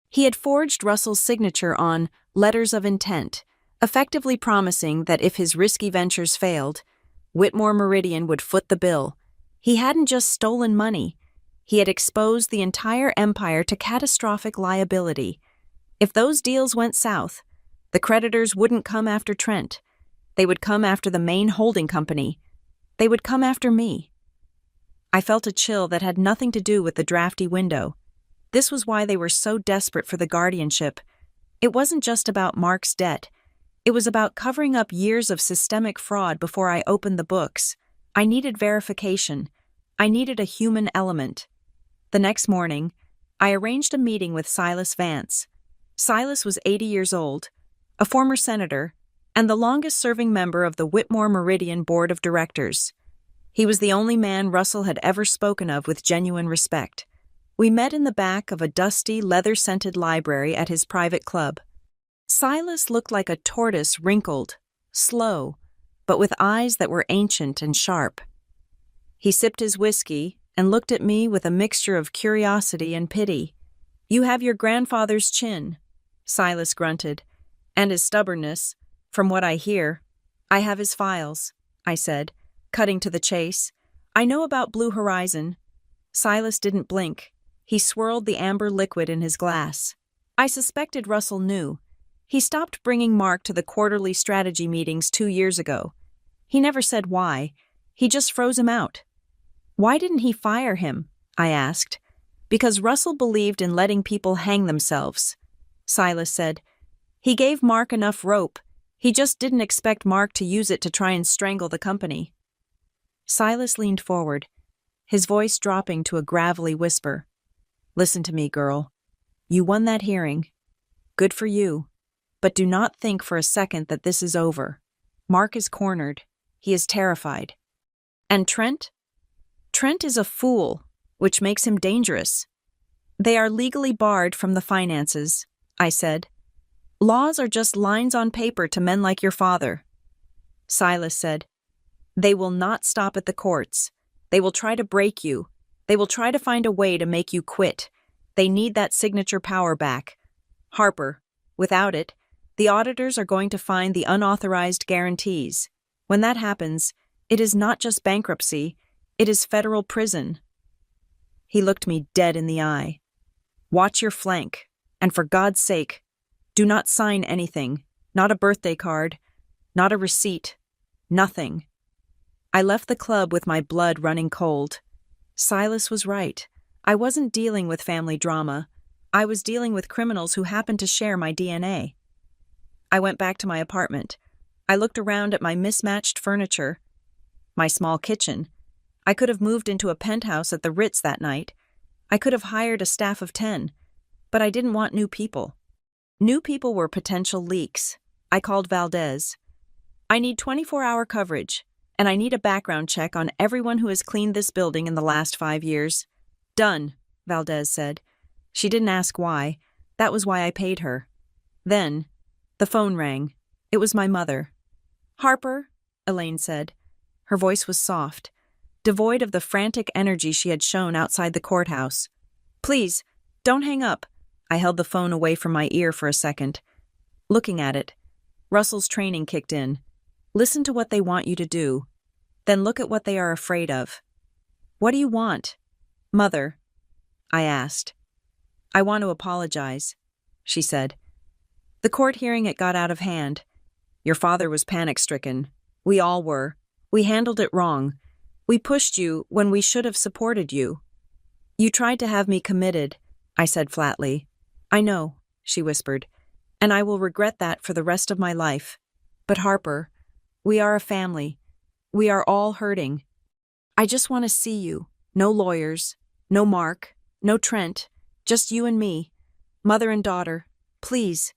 He had forged Russell's signature on letters of intent, effectively promising that if his risky ventures failed, Whitmore Meridian would foot the bill. He hadn't just stolen money. He had exposed the entire empire to catastrophic liability. If those deals went south, the creditors wouldn't come after Trent. They would come after the main holding company. They would come after me. I felt a chill that had nothing to do with the drafty window. This was why they were so desperate for the guardianship. It wasn't just about Mark's debt. It was about covering up years of systemic fraud before I opened the books. I needed verification. I needed a human element. The next morning, I arranged a meeting with Silas Vance. Silas was 80 years old, a former senator, and the longest-serving member of the Whitmore Meridian Board of Directors. He was the only man Russell had ever spoken of with genuine respect. We met in the back of a dusty, leather-scented library at his private club. Silas looked like a tortoise, wrinkled, slow, but with eyes that were ancient and sharp. He sipped his whiskey and looked at me with a mixture of curiosity and pity. "You have your grandfather's chin," Silas grunted, "and his stubbornness, from what I hear." "I have his files," I said, cutting to the chase. "I know about Blue Horizon." Silas didn't blink. He swirled the amber liquid in his glass. I suspected Russell knew. He stopped bringing Mark to the quarterly strategy meetings 2 years ago. He never said why. He just froze him out. "Why didn't he fire him?" I asked. "Because Russell believed in letting people hang themselves," Silas said. "He gave Mark enough rope. He just didn't expect Mark to use it to try and strangle the company." Silas leaned forward, his voice dropping to a gravelly whisper. "Listen to me, girl. You won that hearing. Good for you. But do not think for a second that this is over. Mark is cornered. He is terrified. And Trent? Trent is a fool, which makes him dangerous. They are legally barred from the finances," I said. "Laws are just lines on paper to men like your father." Silas said, "They will not stop at the courts. They will try to break you. They will try to find a way to make you quit. They need that signature power back. Harper, without it, the auditors are going to find the unauthorized guarantees. When that happens, it is not just bankruptcy, it is federal prison." He looked me dead in the eye. "Watch your flank, and for God's sake, do not sign anything, not a birthday card, not a receipt, nothing." I left the club with my blood running cold. Silas was right. I wasn't dealing with family drama. I was dealing with criminals who happened to share my DNA. I went back to my apartment. I looked around at my mismatched furniture, my small kitchen. I could have moved into a penthouse at the Ritz that night. I could have hired a staff of 10, but I didn't want new people. New people were potential leaks. I called Valdez. "I need 24-hour coverage, and I need a background check on everyone who has cleaned this building in the last 5 years." "Done," Valdez said. She didn't ask why. That was why I paid her. Then, the phone rang. It was my mother. "Harper," Elaine said. Her voice was soft, devoid of the frantic energy she had shown outside the courthouse. "Please, don't hang up." I held the phone away from my ear for a second. Looking at it, Russell's training kicked in. "Listen to what they want you to do. Then look at what they are afraid of. What do you want, Mother? I asked. I want to apologize, she said. The court hearing it got out of hand. Your father was panic-stricken. We all were. We handled it wrong. We pushed you when we should have supported you. You tried to have me committed, I said flatly. I know, she whispered, and I will regret that for the rest of my life. But Harper, we are a family. We are all hurting. I just want to see you. No lawyers, no Mark, no Trent, just you and me, mother and daughter. Please.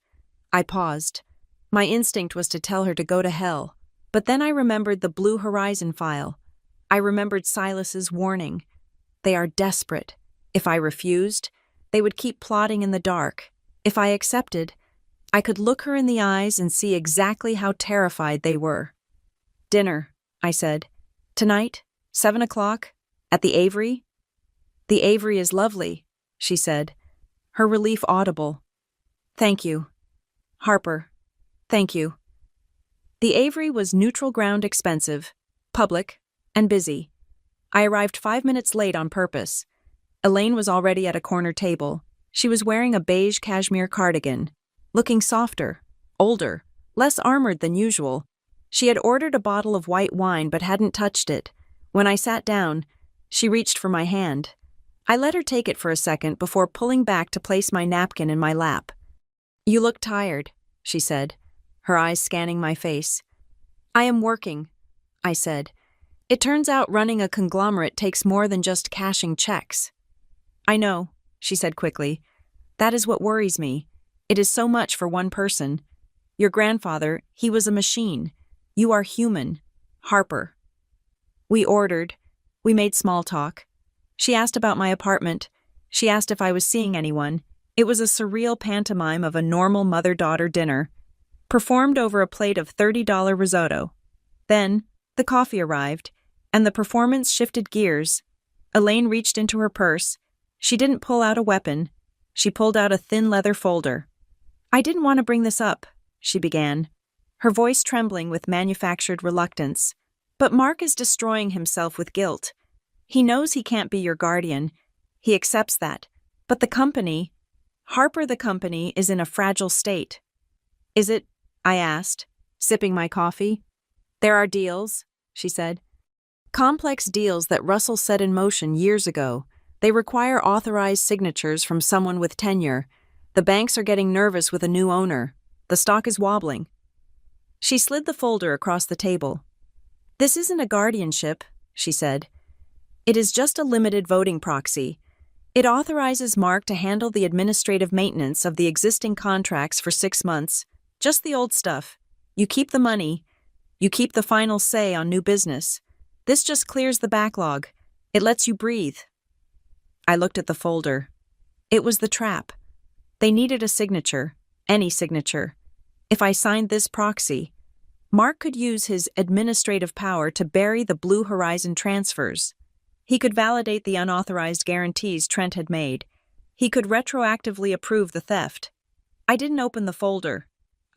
I paused. My instinct was to tell her to go to hell, but then I remembered the Blue Horizon file. I remembered Silas's warning. They are desperate. If I refused, they would keep plotting in the dark. If I accepted, I could look her in the eyes and see exactly how terrified they were. Dinner, I said. Tonight, 7 o'clock, at the Avery? The Avery is lovely, she said, her relief audible. Thank you. Harper, thank you. The Avery was neutral ground expensive, public, and busy. I arrived 5 minutes late on purpose. Elaine was already at a corner table. She was wearing a beige cashmere cardigan, looking softer, older, less armored than usual. She had ordered a bottle of white wine but hadn't touched it. When I sat down, she reached for my hand. I let her take it for a second before pulling back to place my napkin in my lap. You look tired, she said, her eyes scanning my face. I am working, I said. It turns out running a conglomerate takes more than just cashing checks. I know, she said quickly. That is what worries me. It is so much for one person. Your grandfather, he was a machine. You are human. Harper. We ordered. We made small talk. She asked about my apartment. She asked if I was seeing anyone. It was a surreal pantomime of a normal mother-daughter dinner, performed over a plate of $30 risotto. Then, the coffee arrived, and the performance shifted gears. Elaine reached into her purse. She didn't pull out a weapon. She pulled out a thin leather folder. I didn't want to bring this up, she began, her voice trembling with manufactured reluctance. But Mark is destroying himself with guilt. He knows he can't be your guardian. He accepts that. But the company, Harper the company, is in a fragile state. Is it? I asked, sipping my coffee. There are deals, she said. Complex deals that Russell set in motion years ago. They require authorized signatures from someone with tenure. The banks are getting nervous with a new owner. The stock is wobbling. She slid the folder across the table. This isn't a guardianship, she said. It is just a limited voting proxy. It authorizes Mark to handle the administrative maintenance of the existing contracts for 6 months. Just the old stuff. You keep the money. You keep the final say on new business. This just clears the backlog. It lets you breathe. I looked at the folder. It was the trap. They needed a signature, any signature. If I signed this proxy, Mark could use his administrative power to bury the Blue Horizon transfers. He could validate the unauthorized guarantees Trent had made. He could retroactively approve the theft. I didn't open the folder.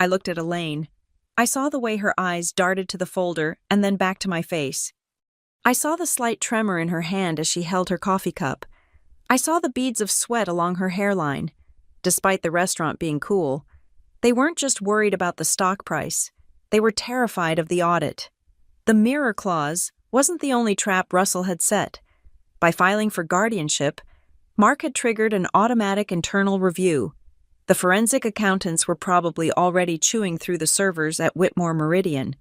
I looked at Elaine. I saw the way her eyes darted to the folder and then back to my face. I saw the slight tremor in her hand as she held her coffee cup. I saw the beads of sweat along her hairline. Despite the restaurant being cool, they weren't just worried about the stock price. They were terrified of the audit. The mirror clause wasn't the only trap Russell had set. By filing for guardianship, Mark had triggered an automatic internal review. The forensic accountants were probably already chewing through the servers at Whitmore Meridian.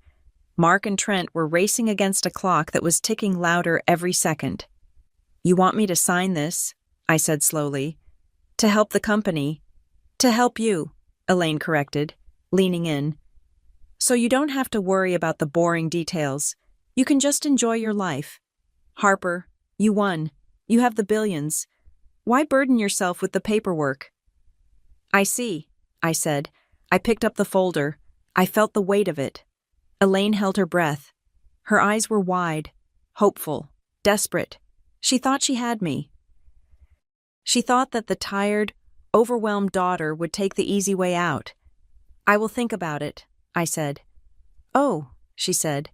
Mark and Trent were racing against a clock that was ticking louder every second. You want me to sign this? I said slowly. To help the company. To help you, Elaine corrected, leaning in. So you don't have to worry about the boring details. You can just enjoy your life. Harper, you won. You have the billions. Why burden yourself with the paperwork? I see, I said. I picked up the folder. I felt the weight of it. Elaine held her breath. Her eyes were wide, hopeful, desperate. She thought she had me. She thought that the tired, overwhelmed daughter would take the easy way out. I will think about it, I said. Oh, she said.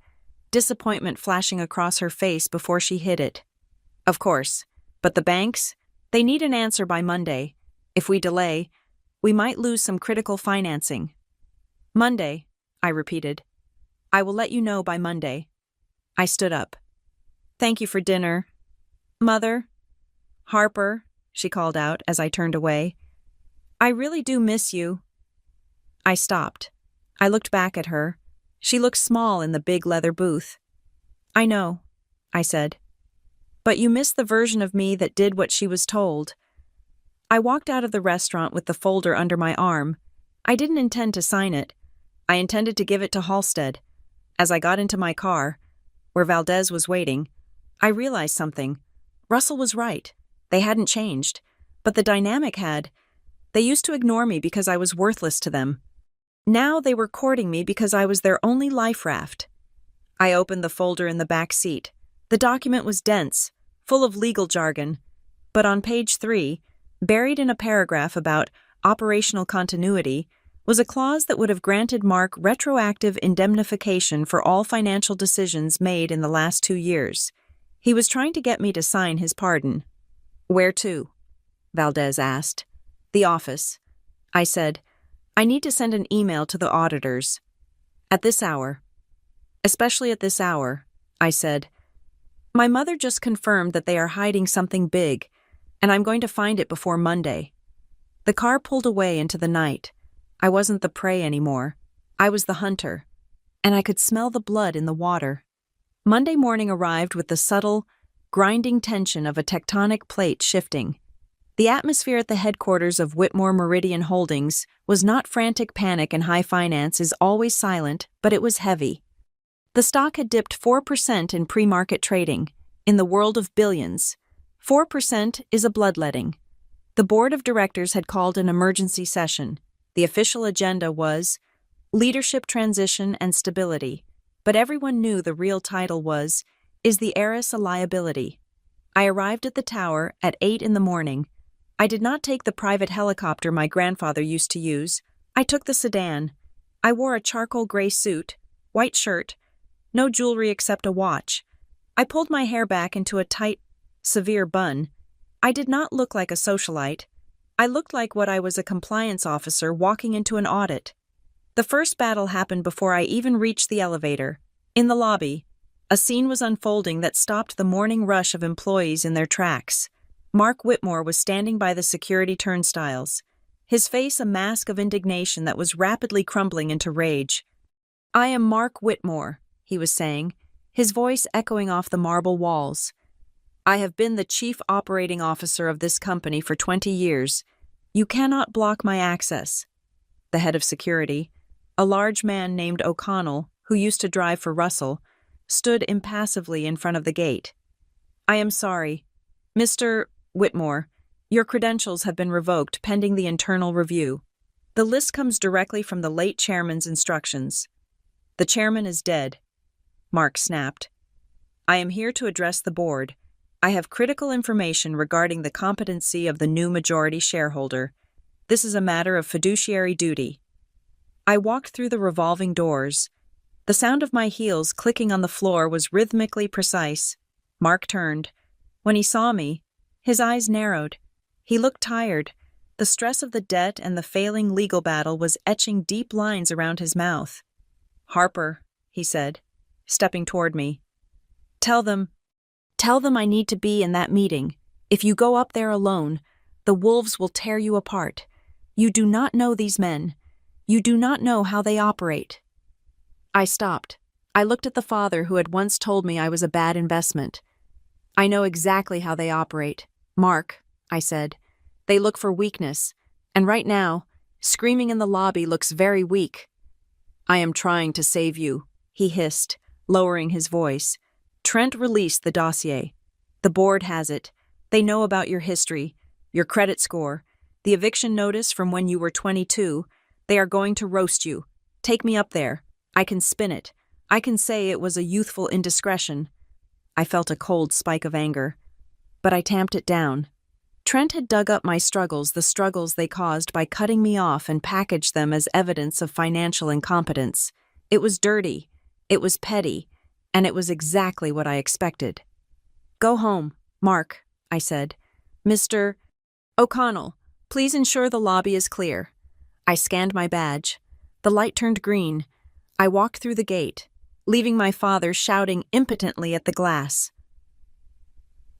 disappointment flashing across her face before she hid it. Of course, but the banks? They need an answer by Monday. If we delay, we might lose some critical financing. Monday, I repeated. I will let you know by Monday. I stood up. Thank you for dinner. Mother? Harper, she called out as I turned away. I really do miss you. I stopped. I looked back at her. She looked small in the big leather booth. I know, I said. But you miss the version of me that did what she was told. I walked out of the restaurant with the folder under my arm. I didn't intend to sign it. I intended to give it to Halstead. As I got into my car, where Valdez was waiting, I realized something. Russell was right. They hadn't changed. But the dynamic had. They used to ignore me because I was worthless to them. Now they were courting me because I was their only life raft. I opened the folder in the back seat. The document was dense, full of legal jargon. But on page 3, buried in a paragraph about operational continuity, was a clause that would have granted Mark retroactive indemnification for all financial decisions made in the last 2 years. He was trying to get me to sign his pardon. Where to? Valdez asked. The office. I said, I need to send an email to the auditors. At this hour. Especially at this hour, I said. My mother just confirmed that they are hiding something big, and I'm going to find it before Monday. The car pulled away into the night. I wasn't the prey anymore. I was the hunter, and I could smell the blood in the water. Monday morning arrived with the subtle, grinding tension of a tectonic plate shifting. The atmosphere at the headquarters of Whitmore Meridian Holdings was not frantic panic, and high finance is always silent, but it was heavy. The stock had dipped 4% in pre-market trading. In the world of billions, 4% is a bloodletting. The board of directors had called an emergency session. The official agenda was leadership transition and stability, but everyone knew the real title was, Is the heiress a liability? I arrived at the tower at 8 in the morning. I did not take the private helicopter my grandfather used to use. I took the sedan. I wore a charcoal gray suit, white shirt, no jewelry except a watch. I pulled my hair back into a tight, severe bun. I did not look like a socialite. I looked like what I was, a compliance officer walking into an audit. The first battle happened before I even reached the elevator. In the lobby, a scene was unfolding that stopped the morning rush of employees in their tracks. Mark Whitmore was standing by the security turnstiles, his face a mask of indignation that was rapidly crumbling into rage. I am Mark Whitmore, he was saying, his voice echoing off the marble walls. I have been the chief operating officer of this company for 20 years. You cannot block my access. The head of security, a large man named O'Connell, who used to drive for Russell, stood impassively in front of the gate. I am sorry. Mr. Whitmore, your credentials have been revoked pending the internal review. The list comes directly from the late chairman's instructions. The chairman is dead. Mark snapped. I am here to address the board. I have critical information regarding the competency of the new majority shareholder. This is a matter of fiduciary duty. I walked through the revolving doors. The sound of my heels clicking on the floor was rhythmically precise. Mark turned. When he saw me, his eyes narrowed. He looked tired. The stress of the debt and the failing legal battle was etching deep lines around his mouth. Harper, he said, stepping toward me. Tell them I need to be in that meeting. If you go up there alone, the wolves will tear you apart. You do not know these men. You do not know how they operate. I stopped. I looked at the father who had once told me I was a bad investment. I know exactly how they operate. Mark, I said. They look for weakness, and right now, screaming in the lobby looks very weak. I am trying to save you, he hissed, lowering his voice. Trent released the dossier. The board has it. They know about your history, your credit score, the eviction notice from when you were 22. They are going to roast you. Take me up there. I can spin it. I can say it was a youthful indiscretion. I felt a cold spike of anger, but I tamped it down. Trent had dug up my struggles, the struggles they caused by cutting me off, and packaged them as evidence of financial incompetence. It was dirty. It was petty. and it was exactly what I expected. "Go home, Mark," I said. "Mr. O'Connell, please ensure the lobby is clear." I scanned my badge. The light turned green. I walked through the gate, leaving my father shouting impotently at the glass.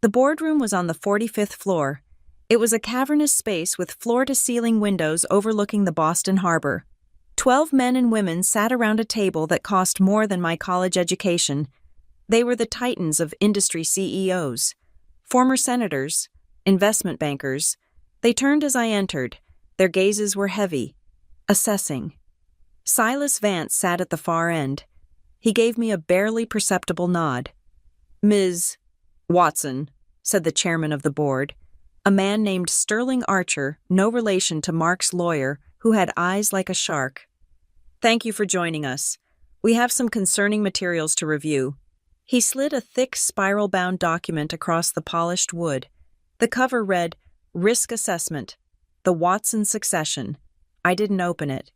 The boardroom was on the 45th floor. It was a cavernous space with floor-to-ceiling windows overlooking the Boston Harbor. 12 men and women sat around a table that cost more than my college education. They were the titans of industry CEOs, former senators, investment bankers. They turned as I entered. Their gazes were heavy, assessing. Silas Vance sat at the far end. He gave me a barely perceptible nod. "Ms. Watson," said the chairman of the board, a man named Sterling Archer, no relation to Mark's lawyer, who had eyes like a shark. "Thank you for joining us. We have some concerning materials to review." He slid a thick, spiral-bound document across the polished wood. The cover read, "Risk Assessment, the Watson Succession." I didn't open it.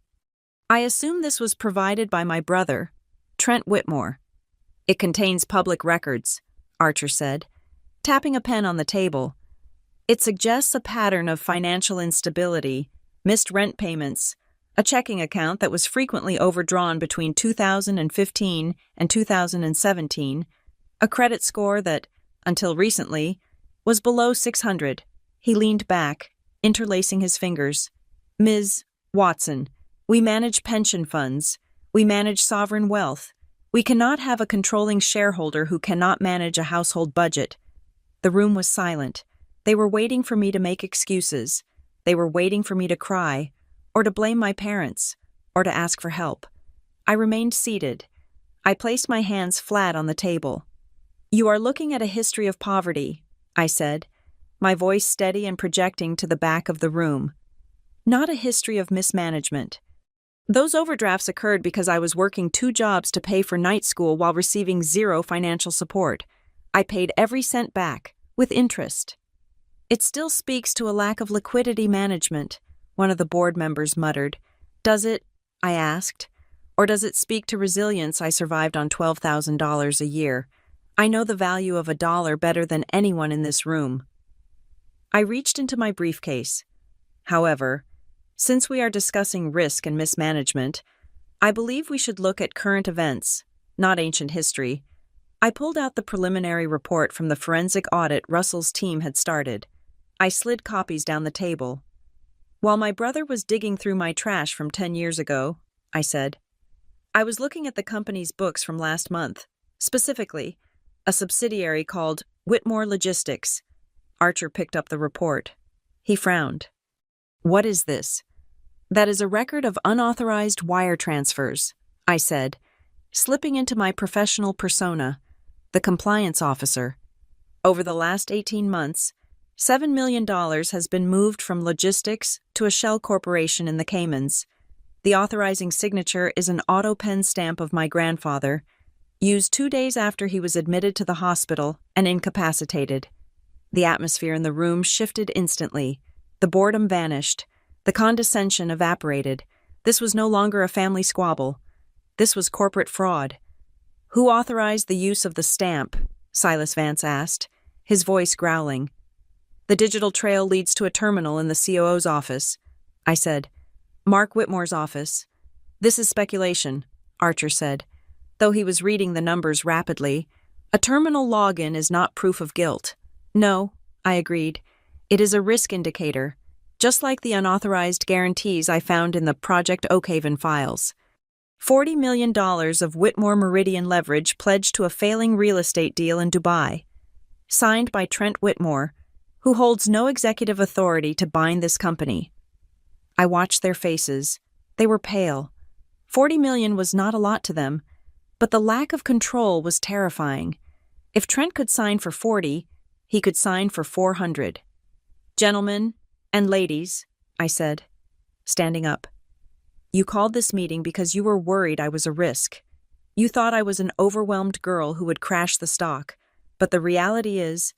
I assume this was provided by my brother, Trent Whitmore. "It contains public records," Archer said, tapping a pen on the table. "It suggests a pattern of financial instability, missed rent payments, a checking account that was frequently overdrawn between 2015 and 2017, a credit score that, until recently, was below 600. He leaned back, interlacing his fingers. "Ms. Watson, we manage pension funds. We manage sovereign wealth. We cannot have a controlling shareholder who cannot manage a household budget." The room was silent. They were waiting for me to make excuses. They were waiting for me to cry, or to blame my parents, or to ask for help. I remained seated. I placed my hands flat on the table. "You are looking at a history of poverty," I said, my voice steady and projecting to the back of the room. "Not a history of mismanagement. Those overdrafts occurred because I was working 2 jobs to pay for night school while receiving 0 financial support. I paid every cent back, with interest." "It still speaks to a lack of liquidity management," one of the board members muttered. "Does it?" I asked. "Or does it speak to resilience? I survived on $12,000 a year. I know the value of $1 better than anyone in this room." I reached into my briefcase. "However, since we are discussing risk and mismanagement, I believe we should look at current events, not ancient history." I pulled out the preliminary report from the forensic audit Russell's team had started. I slid copies down the table. "While my brother was digging through my trash from 10 years ago," I said, "I was looking at the company's books from last month, specifically a subsidiary called Whitmore Logistics." Archer picked up the report. He frowned. "What is this?" "That is a record of unauthorized wire transfers," I said, slipping into my professional persona, the compliance officer. "Over the last 18 months, $7 million has been moved from logistics to a shell corporation in the Caymans. The authorizing signature is an auto pen stamp of my grandfather, used 2 days after he was admitted to the hospital and incapacitated." The atmosphere in the room shifted instantly. The boredom vanished. The condescension evaporated. This was no longer a family squabble. This was corporate fraud. "Who authorized the use of the stamp?" Silas Vance asked, his voice growling. "The digital trail leads to a terminal in the COO's office," I said. "Mark Whitmore's office." "This is speculation," Archer said, though he was reading the numbers rapidly. "A terminal login is not proof of guilt." "No," I agreed. "It is a risk indicator, just like the unauthorized guarantees I found in the Project Oakhaven files. $40 million of Whitmore Meridian leverage pledged to a failing real estate deal in Dubai. Signed by Trent Whitmore, who holds no executive authority to bind this company." I watched their faces. They were pale. 40 million was not a lot to them, but the lack of control was terrifying. If Trent could sign for 40, he could sign for 400. "Gentlemen and ladies," I said, standing up, "you called this meeting because you were worried I was a risk. You thought I was an overwhelmed girl who would crash the stock, but the reality is,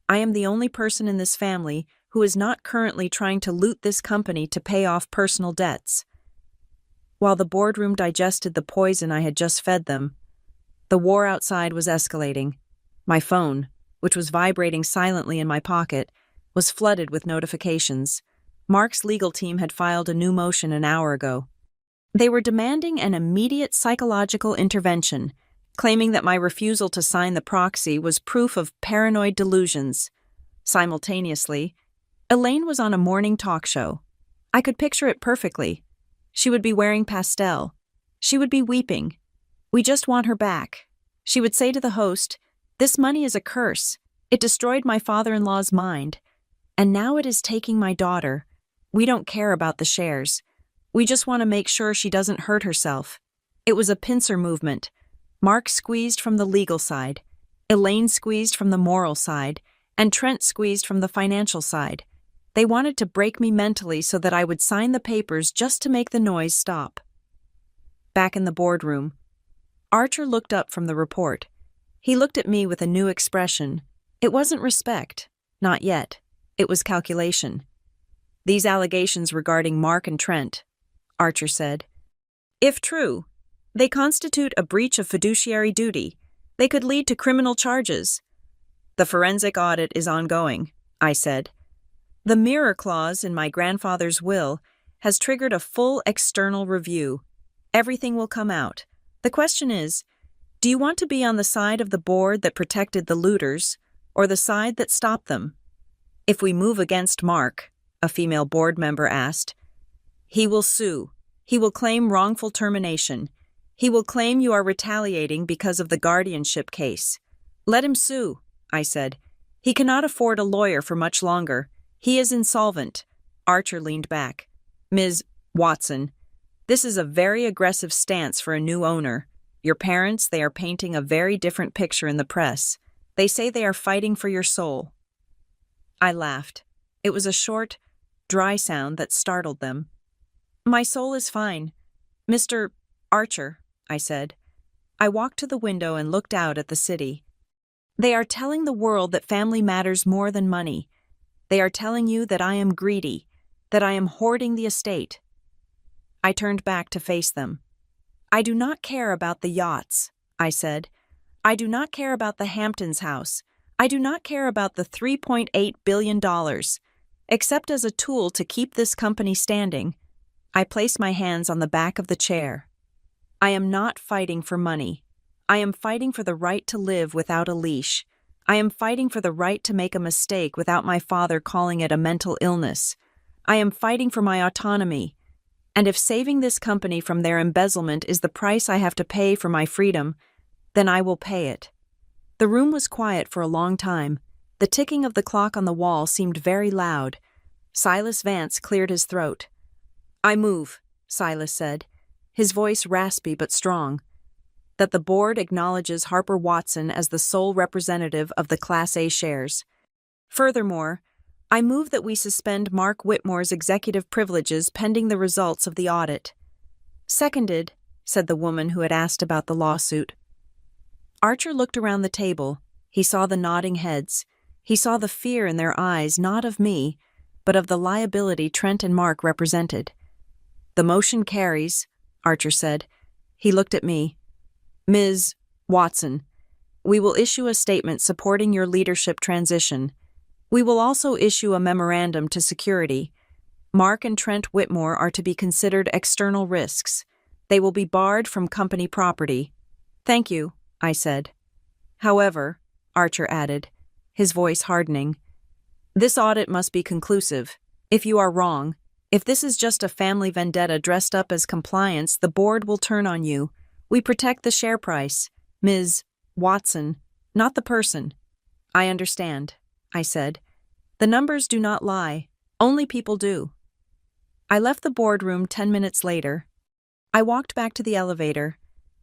I am the only person in this family who is not currently trying to loot this company to pay off personal debts." While the boardroom digested the poison I had just fed them, The war outside was escalating. My phone, which was vibrating silently in my pocket, was flooded with notifications. Mark's legal team had filed a new motion an hour ago. They were demanding an immediate psychological intervention, claiming that my refusal to sign the proxy was proof of paranoid delusions. Simultaneously, Elaine was on a morning talk show. I could picture it perfectly. She would be wearing pastel. She would be weeping. "We just want her back." She would say to the host, "This money is a curse. It destroyed my father-in-law's mind. And now it is taking my daughter. We don't care about the shares. We just want to make sure she doesn't hurt herself." It was a pincer movement. Mark squeezed from the legal side, Elaine squeezed from the moral side, and Trent squeezed from the financial side. They wanted to break me mentally so that I would sign the papers just to make the noise stop. Back in the boardroom, Archer looked up from the report. He looked at me with a new expression. It wasn't respect. Not yet. It was calculation. "These allegations regarding Mark and Trent," Archer said, "if true, they constitute a breach of fiduciary duty. They could lead to criminal charges." "The forensic audit is ongoing," I said. "The mirror clause in my grandfather's will has triggered a full external review. Everything will come out. The question is, do you want to be on the side of the board that protected the looters, or the side that stopped them?" "If we move against Mark," a female board member asked, "he will sue. He will claim wrongful termination. He will claim you are retaliating because of the guardianship case." "Let him sue," I said. "He cannot afford a lawyer for much longer. He is insolvent." Archer leaned back. "Ms. Watson, this is a very aggressive stance for a new owner. Your parents, they are painting a very different picture in the press. They say they are fighting for your soul." I laughed. It was a short, dry sound that startled them. "My soul is fine. Mr. Archer," I said. I walked to the window and looked out at the city. "They are telling the world that family matters more than money. They are telling you that I am greedy, that I am hoarding the estate." I turned back to face them. "I do not care about the yachts," I said. "I do not care about the Hamptons house. I do not care about the $3.8 billion, except as a tool to keep this company standing." I placed my hands on the back of the chair. "I am not fighting for money. I am fighting for the right to live without a leash. I am fighting for the right to make a mistake without my father calling it a mental illness. I am fighting for my autonomy. And if saving this company from their embezzlement is the price I have to pay for my freedom, then I will pay it." The room was quiet for a long time. The ticking of the clock on the wall seemed very loud. Silas Vance cleared his throat. "I move," Silas said, his voice raspy but strong, "that the board acknowledges Harper Watson as the sole representative of the Class A shares. Furthermore, I move that we suspend Mark Whitmore's executive privileges pending the results of the audit." "Seconded," said the woman who had asked about the lawsuit. Archer looked around the table. He saw the nodding heads. He saw the fear in their eyes, not of me, but of the liability Trent and Mark represented. "The motion carries," Archer said. He looked at me. "Ms. Watson, we will issue a statement supporting your leadership transition. We will also issue a memorandum to security. Mark and Trent Whitmore are to be considered external risks. They will be barred from company property." "Thank you," I said. "However," Archer added, his voice hardening, "this audit must be conclusive. If you are wrong, if this is just a family vendetta dressed up as compliance, the board will turn on you. We protect the share price, Ms. Watson, not the person." "I understand," I said. "The numbers do not lie. Only people do." I left the boardroom 10 minutes later. I walked back to the elevator,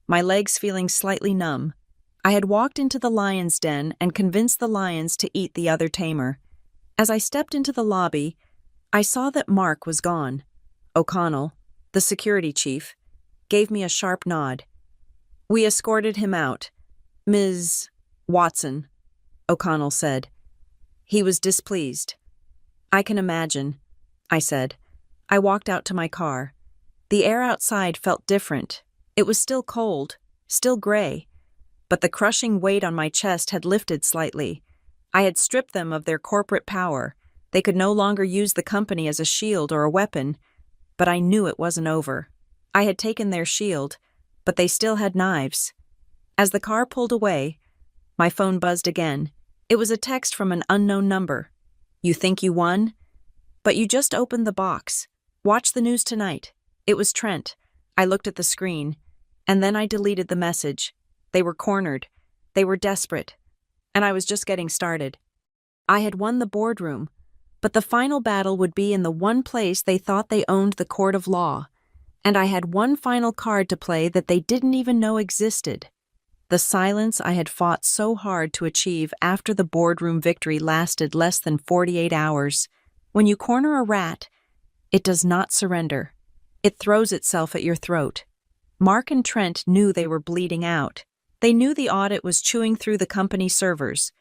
my legs feeling slightly numb. I had walked into the lion's den and convinced the lions to eat the other tamer. As I stepped into the lobby, I saw that Mark was gone. O'Connell, the security chief, gave me a sharp nod. "We escorted him out. Ms. Watson," O'Connell said. He was displeased. "I can imagine," I said. I walked out to my car. The air outside felt different. It was still cold, still gray. but the crushing weight on my chest had lifted slightly. I had stripped them of their corporate power. They could no longer use the company as a shield or a weapon, but I knew it wasn't over. I had taken their shield, but they still had knives. As the car pulled away, my phone buzzed again. It was a text from an unknown number. "You think you won? But you just opened the box. Watch the news tonight." It was Trent. I looked at the screen, and then I deleted the message. They were cornered. They were desperate. And I was just getting started. I had won the boardroom, but the final battle would be in the one place they thought they owned the court of law. And I had one final card to play that they didn't even know existed. The silence I had fought so hard to achieve after the boardroom victory lasted less than 48 hours. When you corner a rat, it does not surrender. It throws itself at your throat. Mark and Trent knew they were bleeding out. They knew the audit was chewing through the company's servers,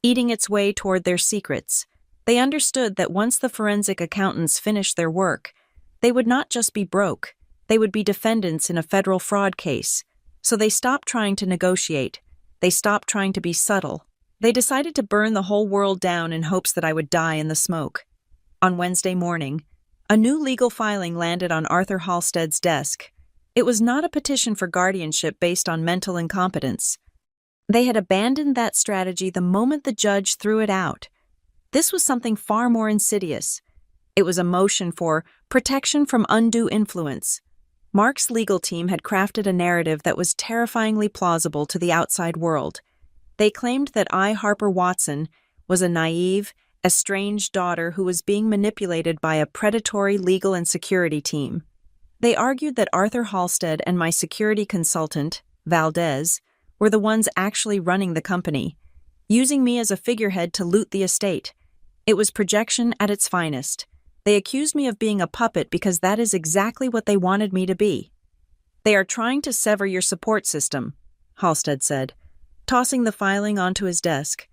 eating its way toward their secrets. They understood that once the forensic accountants finished their work, they would not just be broke, they would be defendants in a federal fraud case. So they stopped trying to negotiate. They stopped trying to be subtle. They decided to burn the whole world down in hopes that I would die in the smoke. On Wednesday morning, a new legal filing landed on Arthur Halstead's desk. It was not a petition for guardianship based on mental incompetence. They had abandoned that strategy the moment the judge threw it out. This was something far more insidious. It was a motion for protection from undue influence. Mark's legal team had crafted a narrative that was terrifyingly plausible to the outside world. They claimed that I, Harper Watson, was a naive, estranged daughter who was being manipulated by a predatory legal and security team. They argued that Arthur Halstead and my security consultant, Valdez, were the ones actually running the company, using me as a figurehead to loot the estate. It was projection at its finest. They accused me of being a puppet because that is exactly what they wanted me to be. "They are trying to sever your support system," Halstead said, tossing the filing onto his desk.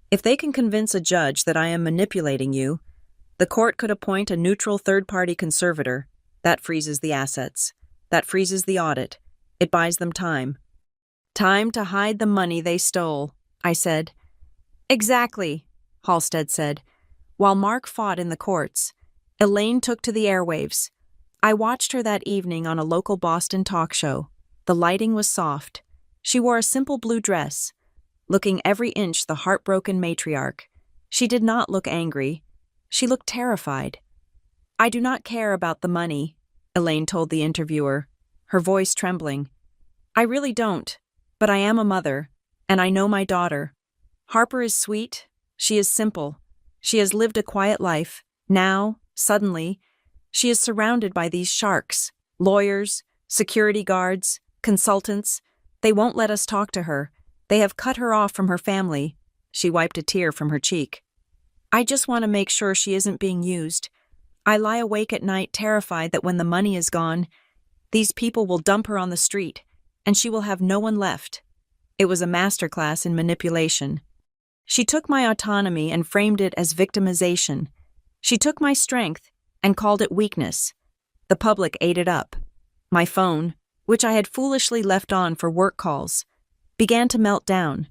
"If they can convince a judge that I am manipulating you, the court could appoint a neutral third-party conservator. That freezes the assets. That freezes the audit. It buys them time." "Time to hide the money they stole," I said. "Exactly," Halstead said. While Mark fought in the courts, Elaine took to the airwaves. I watched her that evening on a local Boston talk show. The lighting was soft. She wore a simple blue dress, looking every inch the heartbroken matriarch. She did not look angry. She looked terrified. "I do not care about the money," Elaine told the interviewer, her voice trembling. "I really don't, but I am a mother, and I know my daughter. Harper is sweet. She is simple. She has lived a quiet life. Now, suddenly, she is surrounded by these sharks, lawyers, security guards, consultants. They won't let us talk to her. They have cut her off from her family." She wiped a tear from her cheek. "I just want to make sure she isn't being used. I lie awake at night terrified that when the money is gone, these people will dump her on the street, and she will have no one left." It was a masterclass in manipulation. She took my autonomy and framed it as victimization. She took my strength and called it weakness. The public ate it up. My phone, which I had foolishly left on for work calls, began to melt down.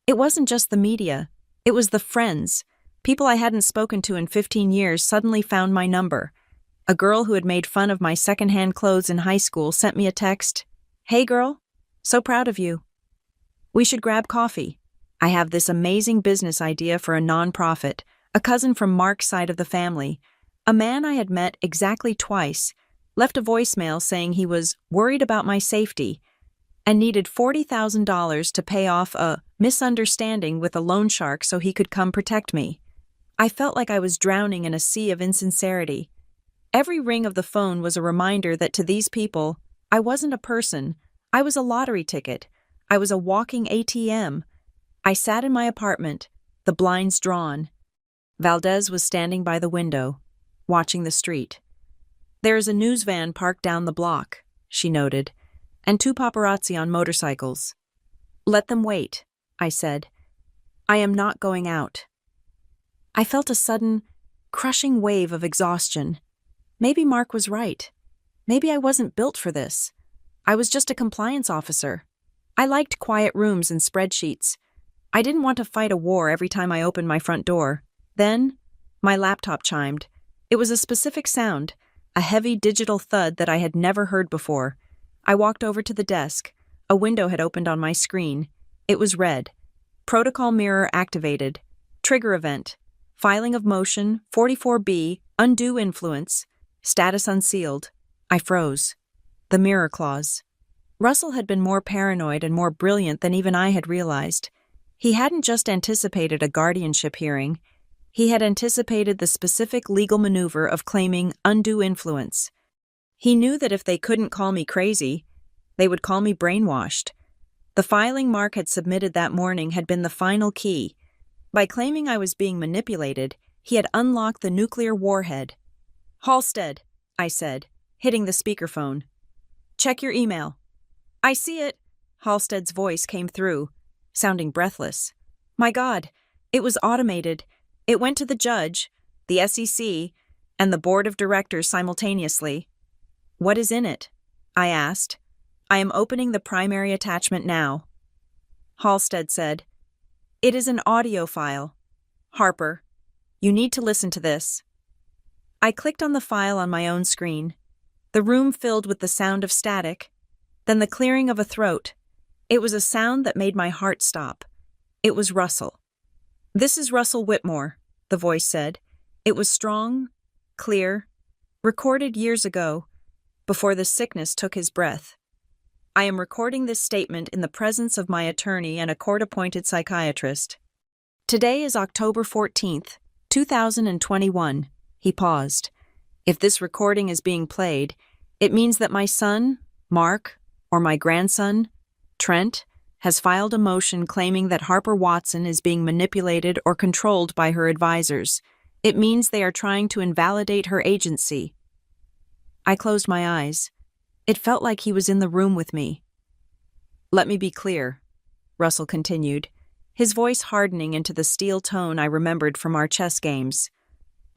It wasn't just the media. It was the friends. People I hadn't spoken to in 15 years suddenly found my number. A girl who had made fun of my secondhand clothes in high school sent me a text. "Hey girl, so proud of you. We should grab coffee. I have this amazing business idea for a nonprofit." A cousin from Mark's side of the family, a man I had met exactly twice, left a voicemail saying he was worried about my safety and needed $40,000 to pay off a misunderstanding with a loan shark so he could come protect me. I felt like I was drowning in a sea of insincerity. Every ring of the phone was a reminder that to these people, I wasn't a person. I was a lottery ticket. I was a walking ATM. I sat in my apartment, the blinds drawn. Valdez was standing by the window, watching the street. "There is a news van parked down the block," she noted, "and 2 paparazzi on motorcycles." "Let them wait," I said. "I am not going out." I felt a sudden, crushing wave of exhaustion. Maybe Mark was right. Maybe I wasn't built for this. I was just a compliance officer. I liked quiet rooms and spreadsheets. I didn't want to fight a war every time I opened my front door. Then, my laptop chimed. It was a specific sound, a heavy digital thud that I had never heard before. I walked over to the desk. A window had opened on my screen. It was red. Protocol mirror activated. Trigger event. Filing of motion, 44B, undue influence. Status unsealed. I froze. The mirror clause. Russell had been more paranoid and more brilliant than even I had realized. He hadn't just anticipated a guardianship hearing. He had anticipated the specific legal maneuver of claiming undue influence. He knew that if they couldn't call me crazy, they would call me brainwashed. The filing Mark had submitted that morning had been the final key. By claiming I was being manipulated, he had unlocked the nuclear warhead. "Halstead," I said, hitting the speakerphone. "Check your email." "I see it." Halstead's voice came through, sounding breathless. "My God, it was automated. It went to the judge, the SEC, and the board of directors simultaneously." "What is in it?" I asked. "I am opening the primary attachment now." Halstead said, "It is an audio file. Harper, you need to listen to this." I clicked on the file on my own screen. The room filled with the sound of static, then the clearing of a throat. It was a sound that made my heart stop. It was Russell. "This is Russell Whitmore," the voice said. It was strong, clear, recorded years ago, before the sickness took his breath. "I am recording this statement in the presence of my attorney and a court-appointed psychiatrist. Today is October 14th, 2021. He paused. "If this recording is being played, it means that my son, Mark, or my grandson, Trent, has filed a motion claiming that Harper Watson is being manipulated or controlled by her advisors. It means they are trying to invalidate her agency." I closed my eyes. It felt like he was in the room with me. "Let me be clear," Russell continued, his voice hardening into the steel tone I remembered from our chess games.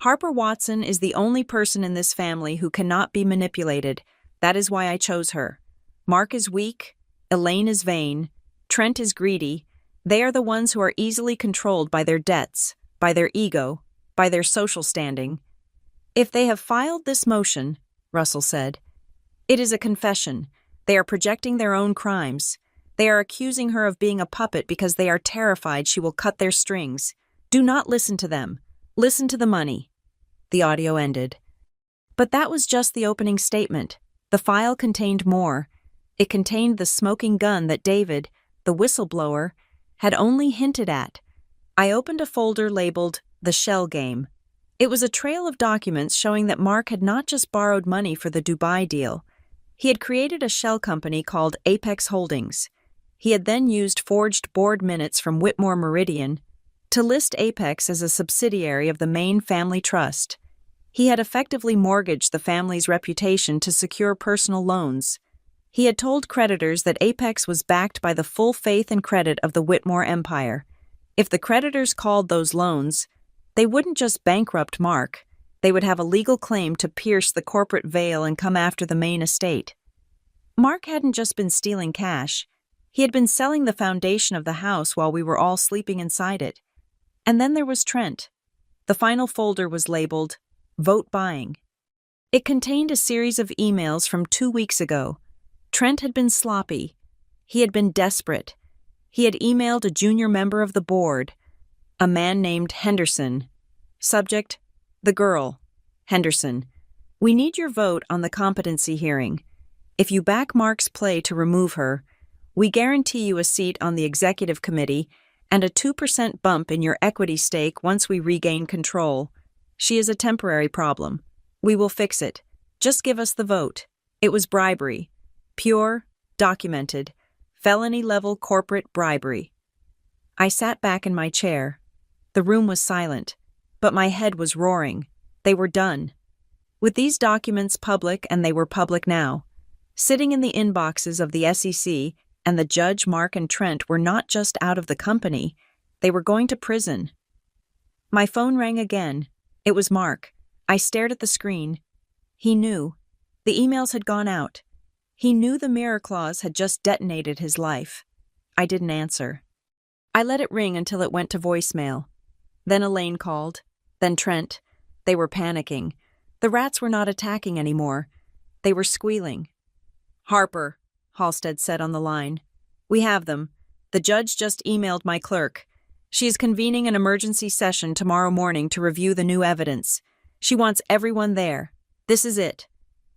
"Harper Watson is the only person in this family who cannot be manipulated. That is why I chose her. Mark is weak, Elaine is vain, Trent is greedy. They are the ones who are easily controlled by their debts, by their ego, by their social standing. If they have filed this motion," Russell said, "it is a confession. They are projecting their own crimes. They are accusing her of being a puppet because they are terrified she will cut their strings. Do not listen to them. Listen to the money." The audio ended. But that was just the opening statement. The file contained more. It contained the smoking gun that David, the whistleblower, had only hinted at. I opened a folder labeled The Shell Game. It was a trail of documents showing that Mark had not just borrowed money for the Dubai deal. He had created a shell company called Apex Holdings. He had then used forged board minutes from Whitmore Meridian to list Apex as a subsidiary of the main family trust. He had effectively mortgaged the family's reputation to secure personal loans. He had told creditors that Apex was backed by the full faith and credit of the Whitmore empire. If the creditors called those loans, they wouldn't just bankrupt Mark. They would have a legal claim to pierce the corporate veil and come after the main estate. Mark hadn't just been stealing cash. He had been selling the foundation of the house while we were all sleeping inside it. And then there was Trent. The final folder was labeled Vote Buying. It contained a series of emails from 2 weeks ago. Trent had been sloppy. He had been desperate. He had emailed a junior member of the board, a man named Henderson. Subject, the girl, Henderson. "We need your vote on the competency hearing. If you back Mark's play to remove her, we guarantee you a seat on the executive committee and a 2% bump in your equity stake once we regain control. She is a temporary problem. We will fix it. Just give us the vote." It was bribery. Pure, documented, felony-level corporate bribery. I sat back in my chair. The room was silent, but my head was roaring. They were done. With these documents public, and they were public now, sitting in the inboxes of the SEC, and the judge, Mark, and Trent were not just out of the company, they were going to prison. My phone rang again. It was Mark. I stared at the screen. He knew. The emails had gone out. He knew the mirror clause had just detonated his life. I didn't answer. I let it ring until it went to voicemail. Then Elaine called. Then Trent. They were panicking. The rats were not attacking anymore. They were squealing. "Harper," Halstead said on the line. "We have them. The judge just emailed my clerk. She is convening an emergency session tomorrow morning to review the new evidence. She wants everyone there. This is it.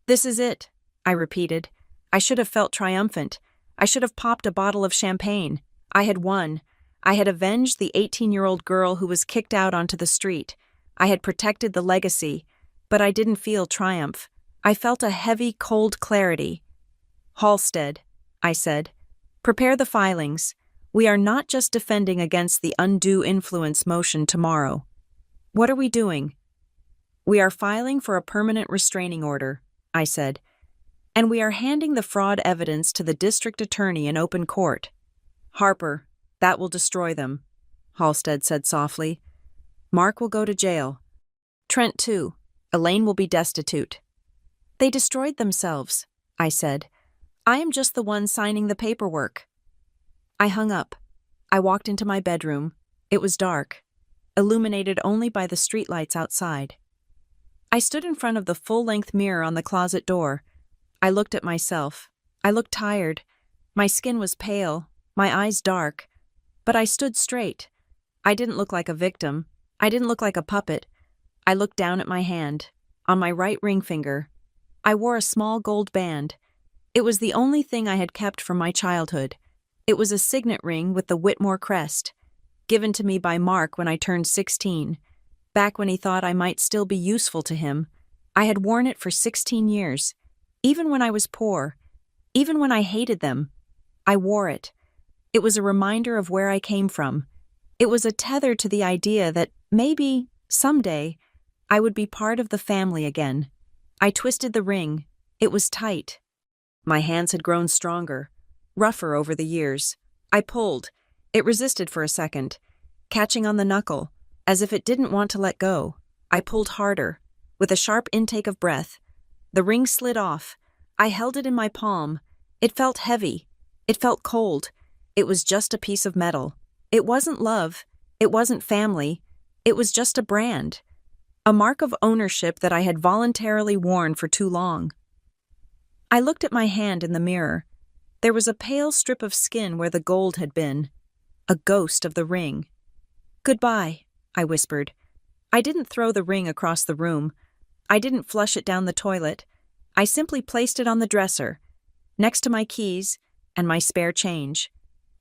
This is it," I repeated. I should have felt triumphant. I should have popped a bottle of champagne. I had won. I had avenged the 18-year-old girl who was kicked out onto the street. I had protected the legacy, but I didn't feel triumph. I felt a heavy, cold clarity. "Halstead," I said, "prepare the filings. We are not just defending against the undue influence motion tomorrow." "What are we doing?" "We are filing for a permanent restraining order," I said, "and we are handing the fraud evidence to the district attorney in open court." "Harper, that will destroy them," Halstead said softly. "Mark will go to jail. Trent too. Elaine will be destitute." "They destroyed themselves," I said. "I am just the one signing the paperwork." I hung up. I walked into my bedroom. It was dark, illuminated only by the streetlights outside. I stood in front of the full-length mirror on the closet door. I looked at myself. I looked tired. My skin was pale, my eyes dark. But I stood straight. I didn't look like a victim. I didn't look like a puppet. I looked down at my hand, on my right ring finger. I wore a small gold band. It was the only thing I had kept from my childhood. It was a signet ring with the Whitmore crest, given to me by Mark when I turned 16, back when he thought I might still be useful to him. I had worn it for 16 years, even when I was poor, even when I hated them. I wore it. It was a reminder of where I came from. It was a tether to the idea that maybe, someday, I would be part of the family again. I twisted the ring. It was tight. My hands had grown stronger, rougher over the years. I pulled. It resisted for a second, catching on the knuckle, as if it didn't want to let go. I pulled harder, with a sharp intake of breath. The ring slid off. I held it in my palm. It felt heavy. It felt cold. It was just a piece of metal. It wasn't love. It wasn't family. It was just a brand. A mark of ownership that I had voluntarily worn for too long. I looked at my hand in the mirror. There was a pale strip of skin where the gold had been. A ghost of the ring. "Goodbye," I whispered. I didn't throw the ring across the room. I didn't flush it down the toilet. I simply placed it on the dresser, next to my keys and my spare change.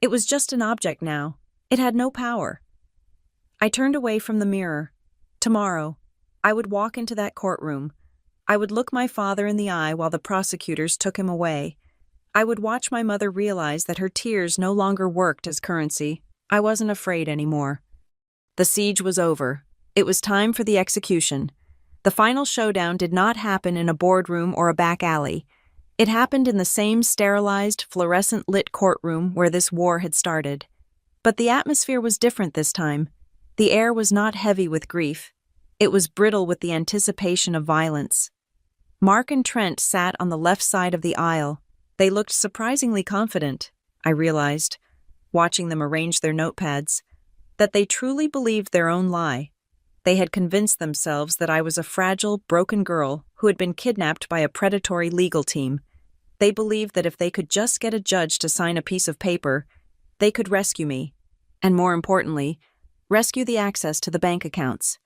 It was just an object now. It had no power. I turned away from the mirror. Tomorrow, I would walk into that courtroom. I would look my father in the eye while the prosecutors took him away. I would watch my mother realize that her tears no longer worked as currency. I wasn't afraid anymore. The siege was over. It was time for the execution. The final showdown did not happen in a boardroom or a back alley. It happened in the same sterilized, fluorescent-lit courtroom where this war had started. But the atmosphere was different this time. The air was not heavy with grief. It was brittle with the anticipation of violence. Mark and Trent sat on the left side of the aisle. They looked surprisingly confident, I realized, watching them arrange their notepads, that they truly believed their own lie. They had convinced themselves that I was a fragile, broken girl who had been kidnapped by a predatory legal team. They believed that if they could just get a judge to sign a piece of paper, they could rescue me, and more importantly, rescue the access to the bank accounts.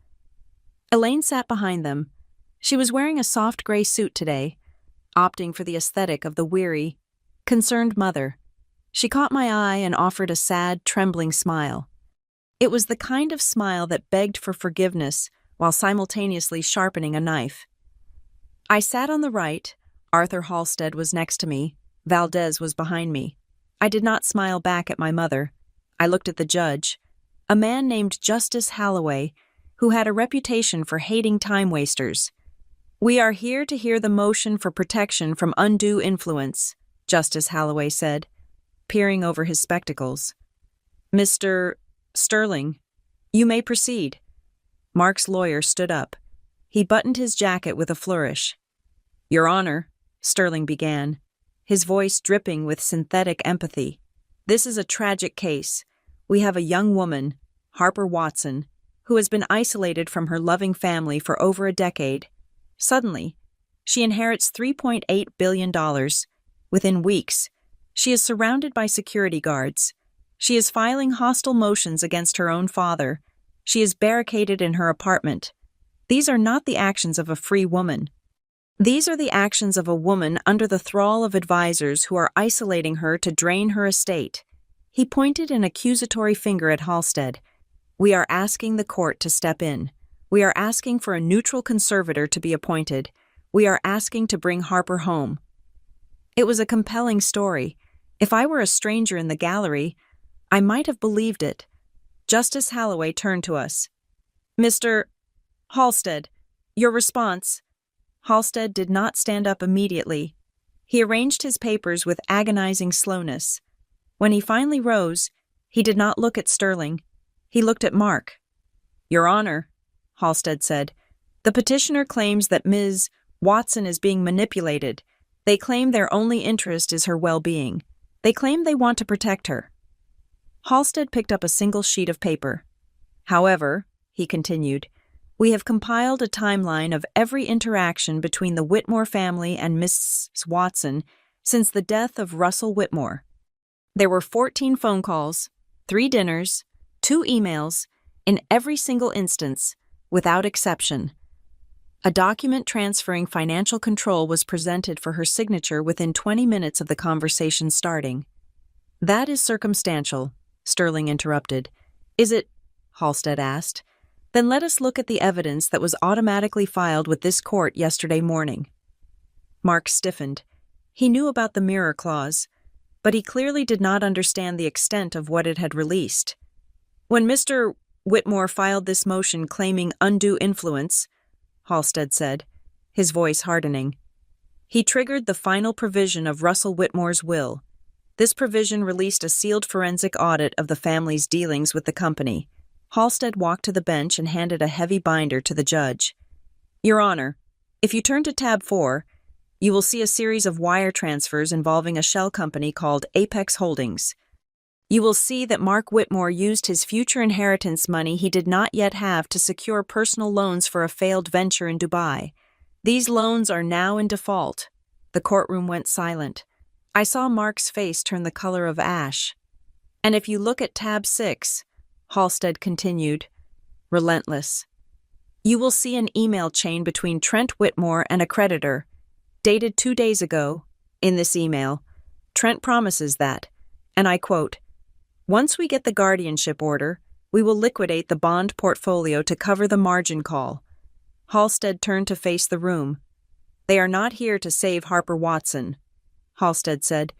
Elaine sat behind them. She was wearing a soft gray suit today, opting for the aesthetic of the weary, concerned mother. She caught my eye and offered a sad, trembling smile. It was the kind of smile that begged for forgiveness while simultaneously sharpening a knife. I sat on the right. Arthur Halstead was next to me. Valdez was behind me. I did not smile back at my mother. I looked at the judge, a man named Justice Halloway, who had a reputation for hating time wasters. "We are here to hear the motion for protection from undue influence," Justice Halloway said, peering over his spectacles. "Mr. Sterling, you may proceed." Mark's lawyer stood up. He buttoned his jacket with a flourish. "Your Honor," Sterling began, his voice dripping with synthetic empathy. This is a tragic case. We have a young woman, Harper Watson, who has been isolated from her loving family for over a decade. Suddenly, she inherits $3.8 billion. Within weeks, she is surrounded by security guards. She is filing hostile motions against her own father. She is barricaded in her apartment. These are not the actions of a free woman. These are the actions of a woman under the thrall of advisors who are isolating her to drain her estate. He pointed an accusatory finger at Halstead. We are asking the court to step in. We are asking for a neutral conservator to be appointed. We are asking to bring Harper home. It was a compelling story. If I were a stranger in the gallery, I might have believed it. Justice Holloway turned to us. Mr. Halstead, your response. Halstead did not stand up immediately. He arranged his papers with agonizing slowness. When he finally rose, he did not look at Sterling. He looked at Mark. Your Honor, Halstead said, the petitioner claims that Ms. Watson is being manipulated. They claim their only interest is her well-being. They claim they want to protect her. Halstead picked up a single sheet of paper. However, he continued, we have compiled a timeline of every interaction between the Whitmore family and Miss Watson since the death of Russell Whitmore. There were 14 phone calls, 3 dinners, 2 emails, in every single instance, without exception. A document transferring financial control was presented for her signature within 20 minutes of the conversation starting. That is circumstantial, Sterling interrupted. Is it? Halstead asked. Then let us look at the evidence that was automatically filed with this court yesterday morning. Mark stiffened. He knew about the mirror clause, but he clearly did not understand the extent of what it had released. When Mr. Whitmore filed this motion claiming undue influence, Halstead said, his voice hardening, he triggered the final provision of Russell Whitmore's will. This provision released a sealed forensic audit of the family's dealings with the company. Halstead walked to the bench and handed a heavy binder to the judge. Your Honor, if you turn to tab 4, you will see a series of wire transfers involving a shell company called Apex Holdings. You will see that Mark Whitmore used his future inheritance money he did not yet have to secure personal loans for a failed venture in Dubai. These loans are now in default. The courtroom went silent. I saw Mark's face turn the color of ash. And if you look at tab 6, Halstead continued, relentless, you will see an email chain between Trent Whitmore and a creditor, dated 2 days ago. In this email, Trent promises that, and I quote, once we get the guardianship order, we will liquidate the bond portfolio to cover the margin call. Halstead turned to face the room. They are not here to save Harper Watson, Halstead said.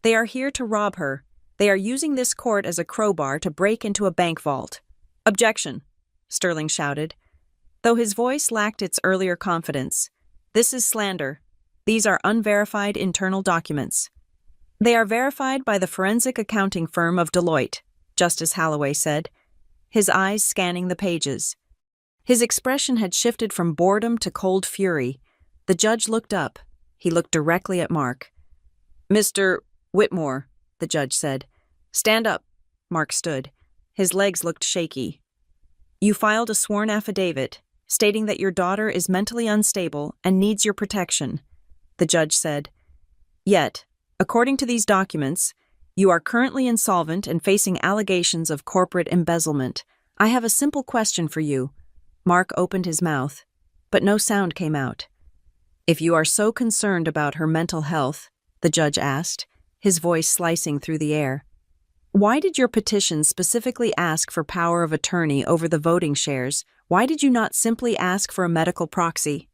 They are here to rob her. They are using this court as a crowbar to break into a bank vault. Objection, Sterling shouted. Though his voice lacked its earlier confidence, this is slander. These are unverified internal documents. They are verified by the forensic accounting firm of Deloitte, Justice Holloway said, his eyes scanning the pages. His expression had shifted from boredom to cold fury. The judge looked up. He looked directly at Mark. Mr. Whitmore, the judge said. Stand up. Mark stood. His legs looked shaky. You filed a sworn affidavit stating that your daughter is mentally unstable and needs your protection, the judge said. Yet, according to these documents, you are currently insolvent and facing allegations of corporate embezzlement. I have a simple question for you. Mark opened his mouth, but no sound came out. If you are so concerned about her mental health, the judge asked, his voice slicing through the air, why did your petition specifically ask for power of attorney over the voting shares? Why did you not simply ask for a medical proxy?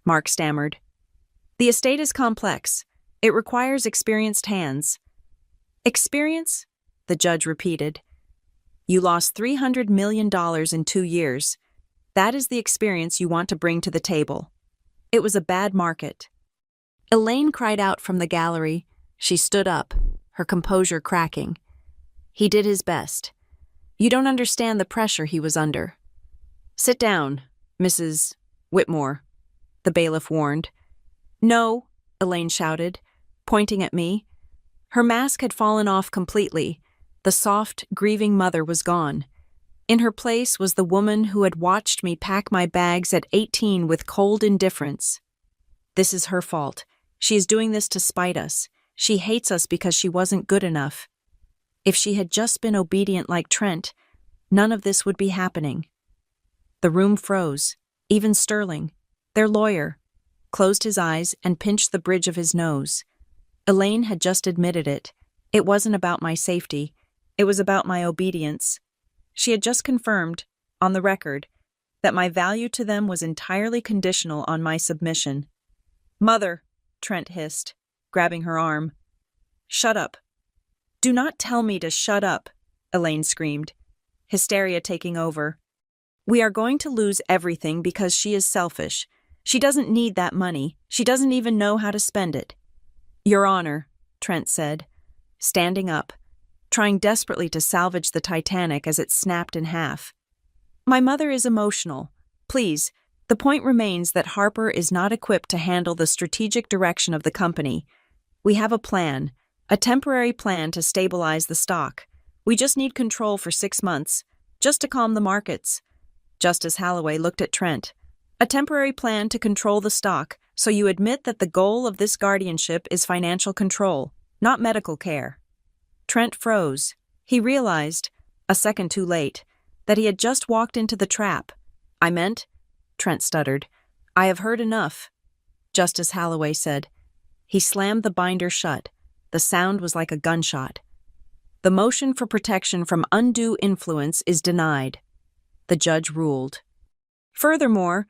Mark stammered. The estate is complex. It requires experienced hands. Experience? The judge repeated. You lost $300 million in 2 years. That is the experience you want to bring to the table. It was a bad market. Elaine cried out from the gallery. She stood up, her composure cracking. He did his best. You don't understand the pressure he was under. Sit down, Mrs. Whitmore, the bailiff warned. No, Elaine shouted, pointing at me. Her mask had fallen off completely. The soft, grieving mother was gone. In her place was the woman who had watched me pack my bags at 18 with cold indifference. This is her fault. She is doing this to spite us. She hates us because she wasn't good enough. If she had just been obedient like Trent, none of this would be happening. The room froze. Even Sterling, their lawyer, closed his eyes and pinched the bridge of his nose. Elaine had just admitted it. It wasn't about my safety. It was about my obedience. She had just confirmed, on the record, that my value to them was entirely conditional on my submission. "Mother," Trent hissed, grabbing her arm. "Shut up." "Do not tell me to shut up," Elaine screamed, hysteria taking over. "We are going to lose everything because she is selfish. She doesn't need that money. She doesn't even know how to spend it." "Your Honor," Trent said, standing up, trying desperately to salvage the Titanic as it snapped in half. "My mother is emotional. Please, the point remains that Harper is not equipped to handle the strategic direction of the company. We have a plan, a temporary plan to stabilize the stock. We just need control for 6 months, just to calm the markets." Justice Holloway looked at Trent. "A temporary plan to control the stock, so you admit that the goal of this guardianship is financial control, not medical care." Trent froze. He realized, a second too late, that he had just walked into the trap. "I meant," Trent stuttered, "I have heard enough," Justice Holloway said. He slammed the binder shut. The sound was like a gunshot. "The motion for protection from undue influence is denied," the judge ruled. "Furthermore,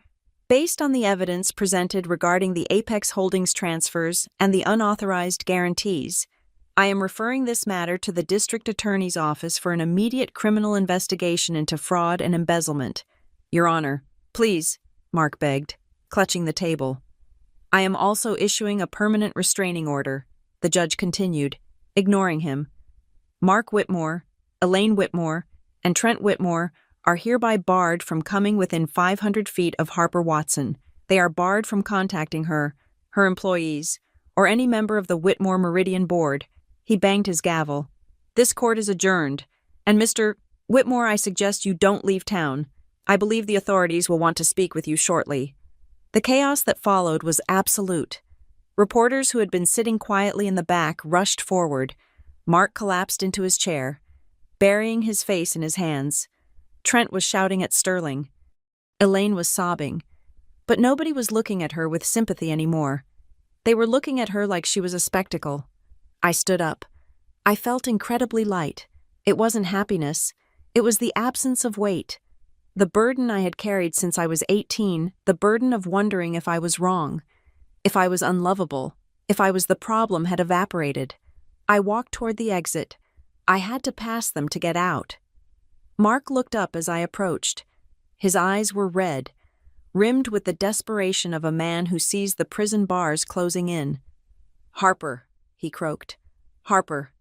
based on the evidence presented regarding the Apex Holdings transfers and the unauthorized guarantees, I am referring this matter to the District Attorney's Office for an immediate criminal investigation into fraud and embezzlement." "Your Honor, please," Mark begged, clutching the table. "I am also issuing a permanent restraining order," the judge continued, ignoring him. "Mark Whitmore, Elaine Whitmore, and Trent Whitmore are hereby barred from coming within 500 feet of Harper Watson. They are barred from contacting her, her employees, or any member of the Whitmore Meridian Board." He banged his gavel. "This court is adjourned, and Mr. Whitmore, I suggest you don't leave town. I believe the authorities will want to speak with you shortly." The chaos that followed was absolute. Reporters who had been sitting quietly in the back rushed forward. Mark collapsed into his chair, burying his face in his hands. Trent was shouting at Sterling. Elaine was sobbing. But nobody was looking at her with sympathy anymore. They were looking at her like she was a spectacle. I stood up. I felt incredibly light. It wasn't happiness. It was the absence of weight. The burden I had carried since I was 18, the burden of wondering if I was wrong, if I was unlovable, if I was the problem, had evaporated. I walked toward the exit. I had to pass them to get out. Mark looked up as I approached. His eyes were red, rimmed with the desperation of a man who sees the prison bars closing in. "Harper," he croaked. "Harper,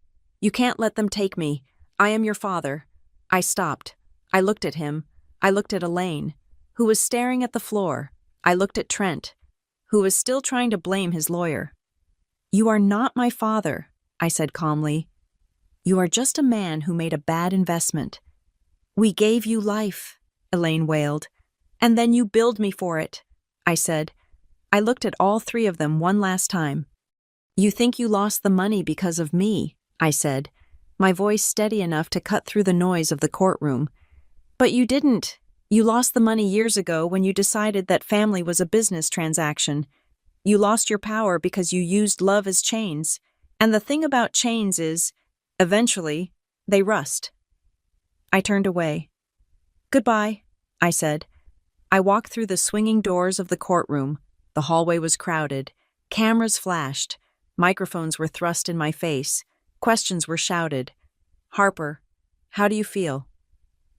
you can't let them take me. I am your father." I stopped. I looked at him. I looked at Elaine, who was staring at the floor. I looked at Trent, who was still trying to blame his lawyer. "You are not my father," I said calmly. "You are just a man who made a bad investment." "We gave you life," Elaine wailed. "And then you billed me for it," I said. I looked at all three of them one last time. "You think you lost the money because of me," I said, my voice steady enough to cut through the noise of the courtroom. "But you didn't. You lost the money years ago when you decided that family was a business transaction. You lost your power because you used love as chains. And the thing about chains is, eventually, they rust." I turned away. "Goodbye," I said. I walked through the swinging doors of the courtroom. The hallway was crowded. Cameras flashed. Microphones were thrust in my face. Questions were shouted. "Harper, how do you feel?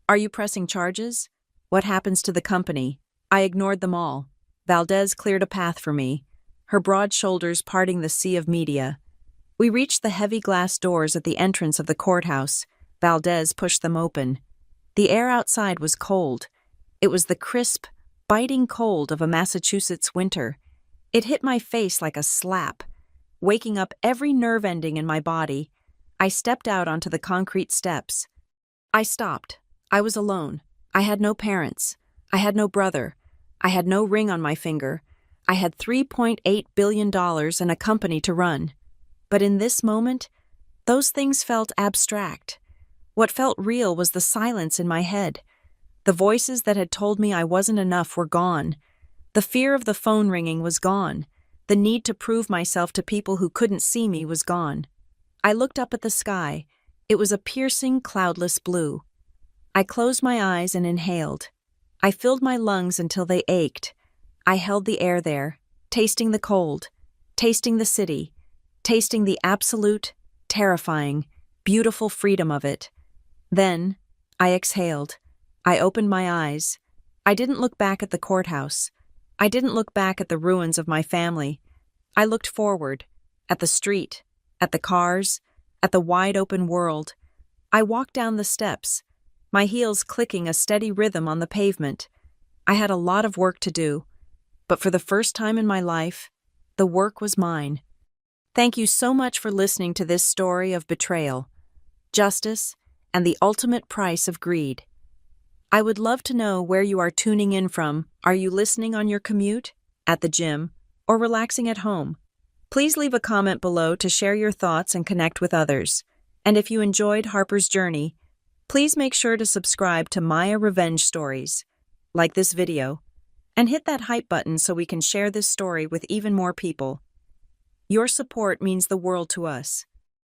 Are you pressing charges? What happens to the company?" I ignored them all. Valdez cleared a path for me, her broad shoulders parting the sea of media. We reached the heavy glass doors at the entrance of the courthouse. Valdez pushed them open. The air outside was cold. It was the crisp, biting cold of a Massachusetts winter. It hit my face like a slap. waking up every nerve ending in my body, I stepped out onto the concrete steps. I stopped. I was alone. I had no parents. I had no brother. I had no ring on my finger. I had $3.8 billion and a company to run. But in this moment, those things felt abstract. What felt real was the silence in my head. The voices that had told me I wasn't enough were gone. The fear of the phone ringing was gone. The need to prove myself to people who couldn't see me was gone. I looked up at the sky. It was a piercing, cloudless blue. I closed my eyes and inhaled. I filled my lungs until they ached. I held the air there, tasting the cold, tasting the city, tasting the absolute, terrifying, beautiful freedom of it. Then, I exhaled. I opened my eyes. I didn't look back at the courthouse. I didn't look back at the ruins of my family. I looked forward, at the street, at the cars, at the wide-open world. I walked down the steps, my heels clicking a steady rhythm on the pavement. I had a lot of work to do, but for the first time in my life, the work was mine. Thank you so much for listening to this story of betrayal, justice, and the ultimate price of greed. I would love to know where you are tuning in from. Are you listening on your commute, at the gym, or relaxing at home? Please leave a comment below to share your thoughts and connect with others. And if you enjoyed Harper's journey, please make sure to subscribe to Maya Revenge Stories, like this video, and hit that hype button so we can share this story with even more people. Your support means the world to us.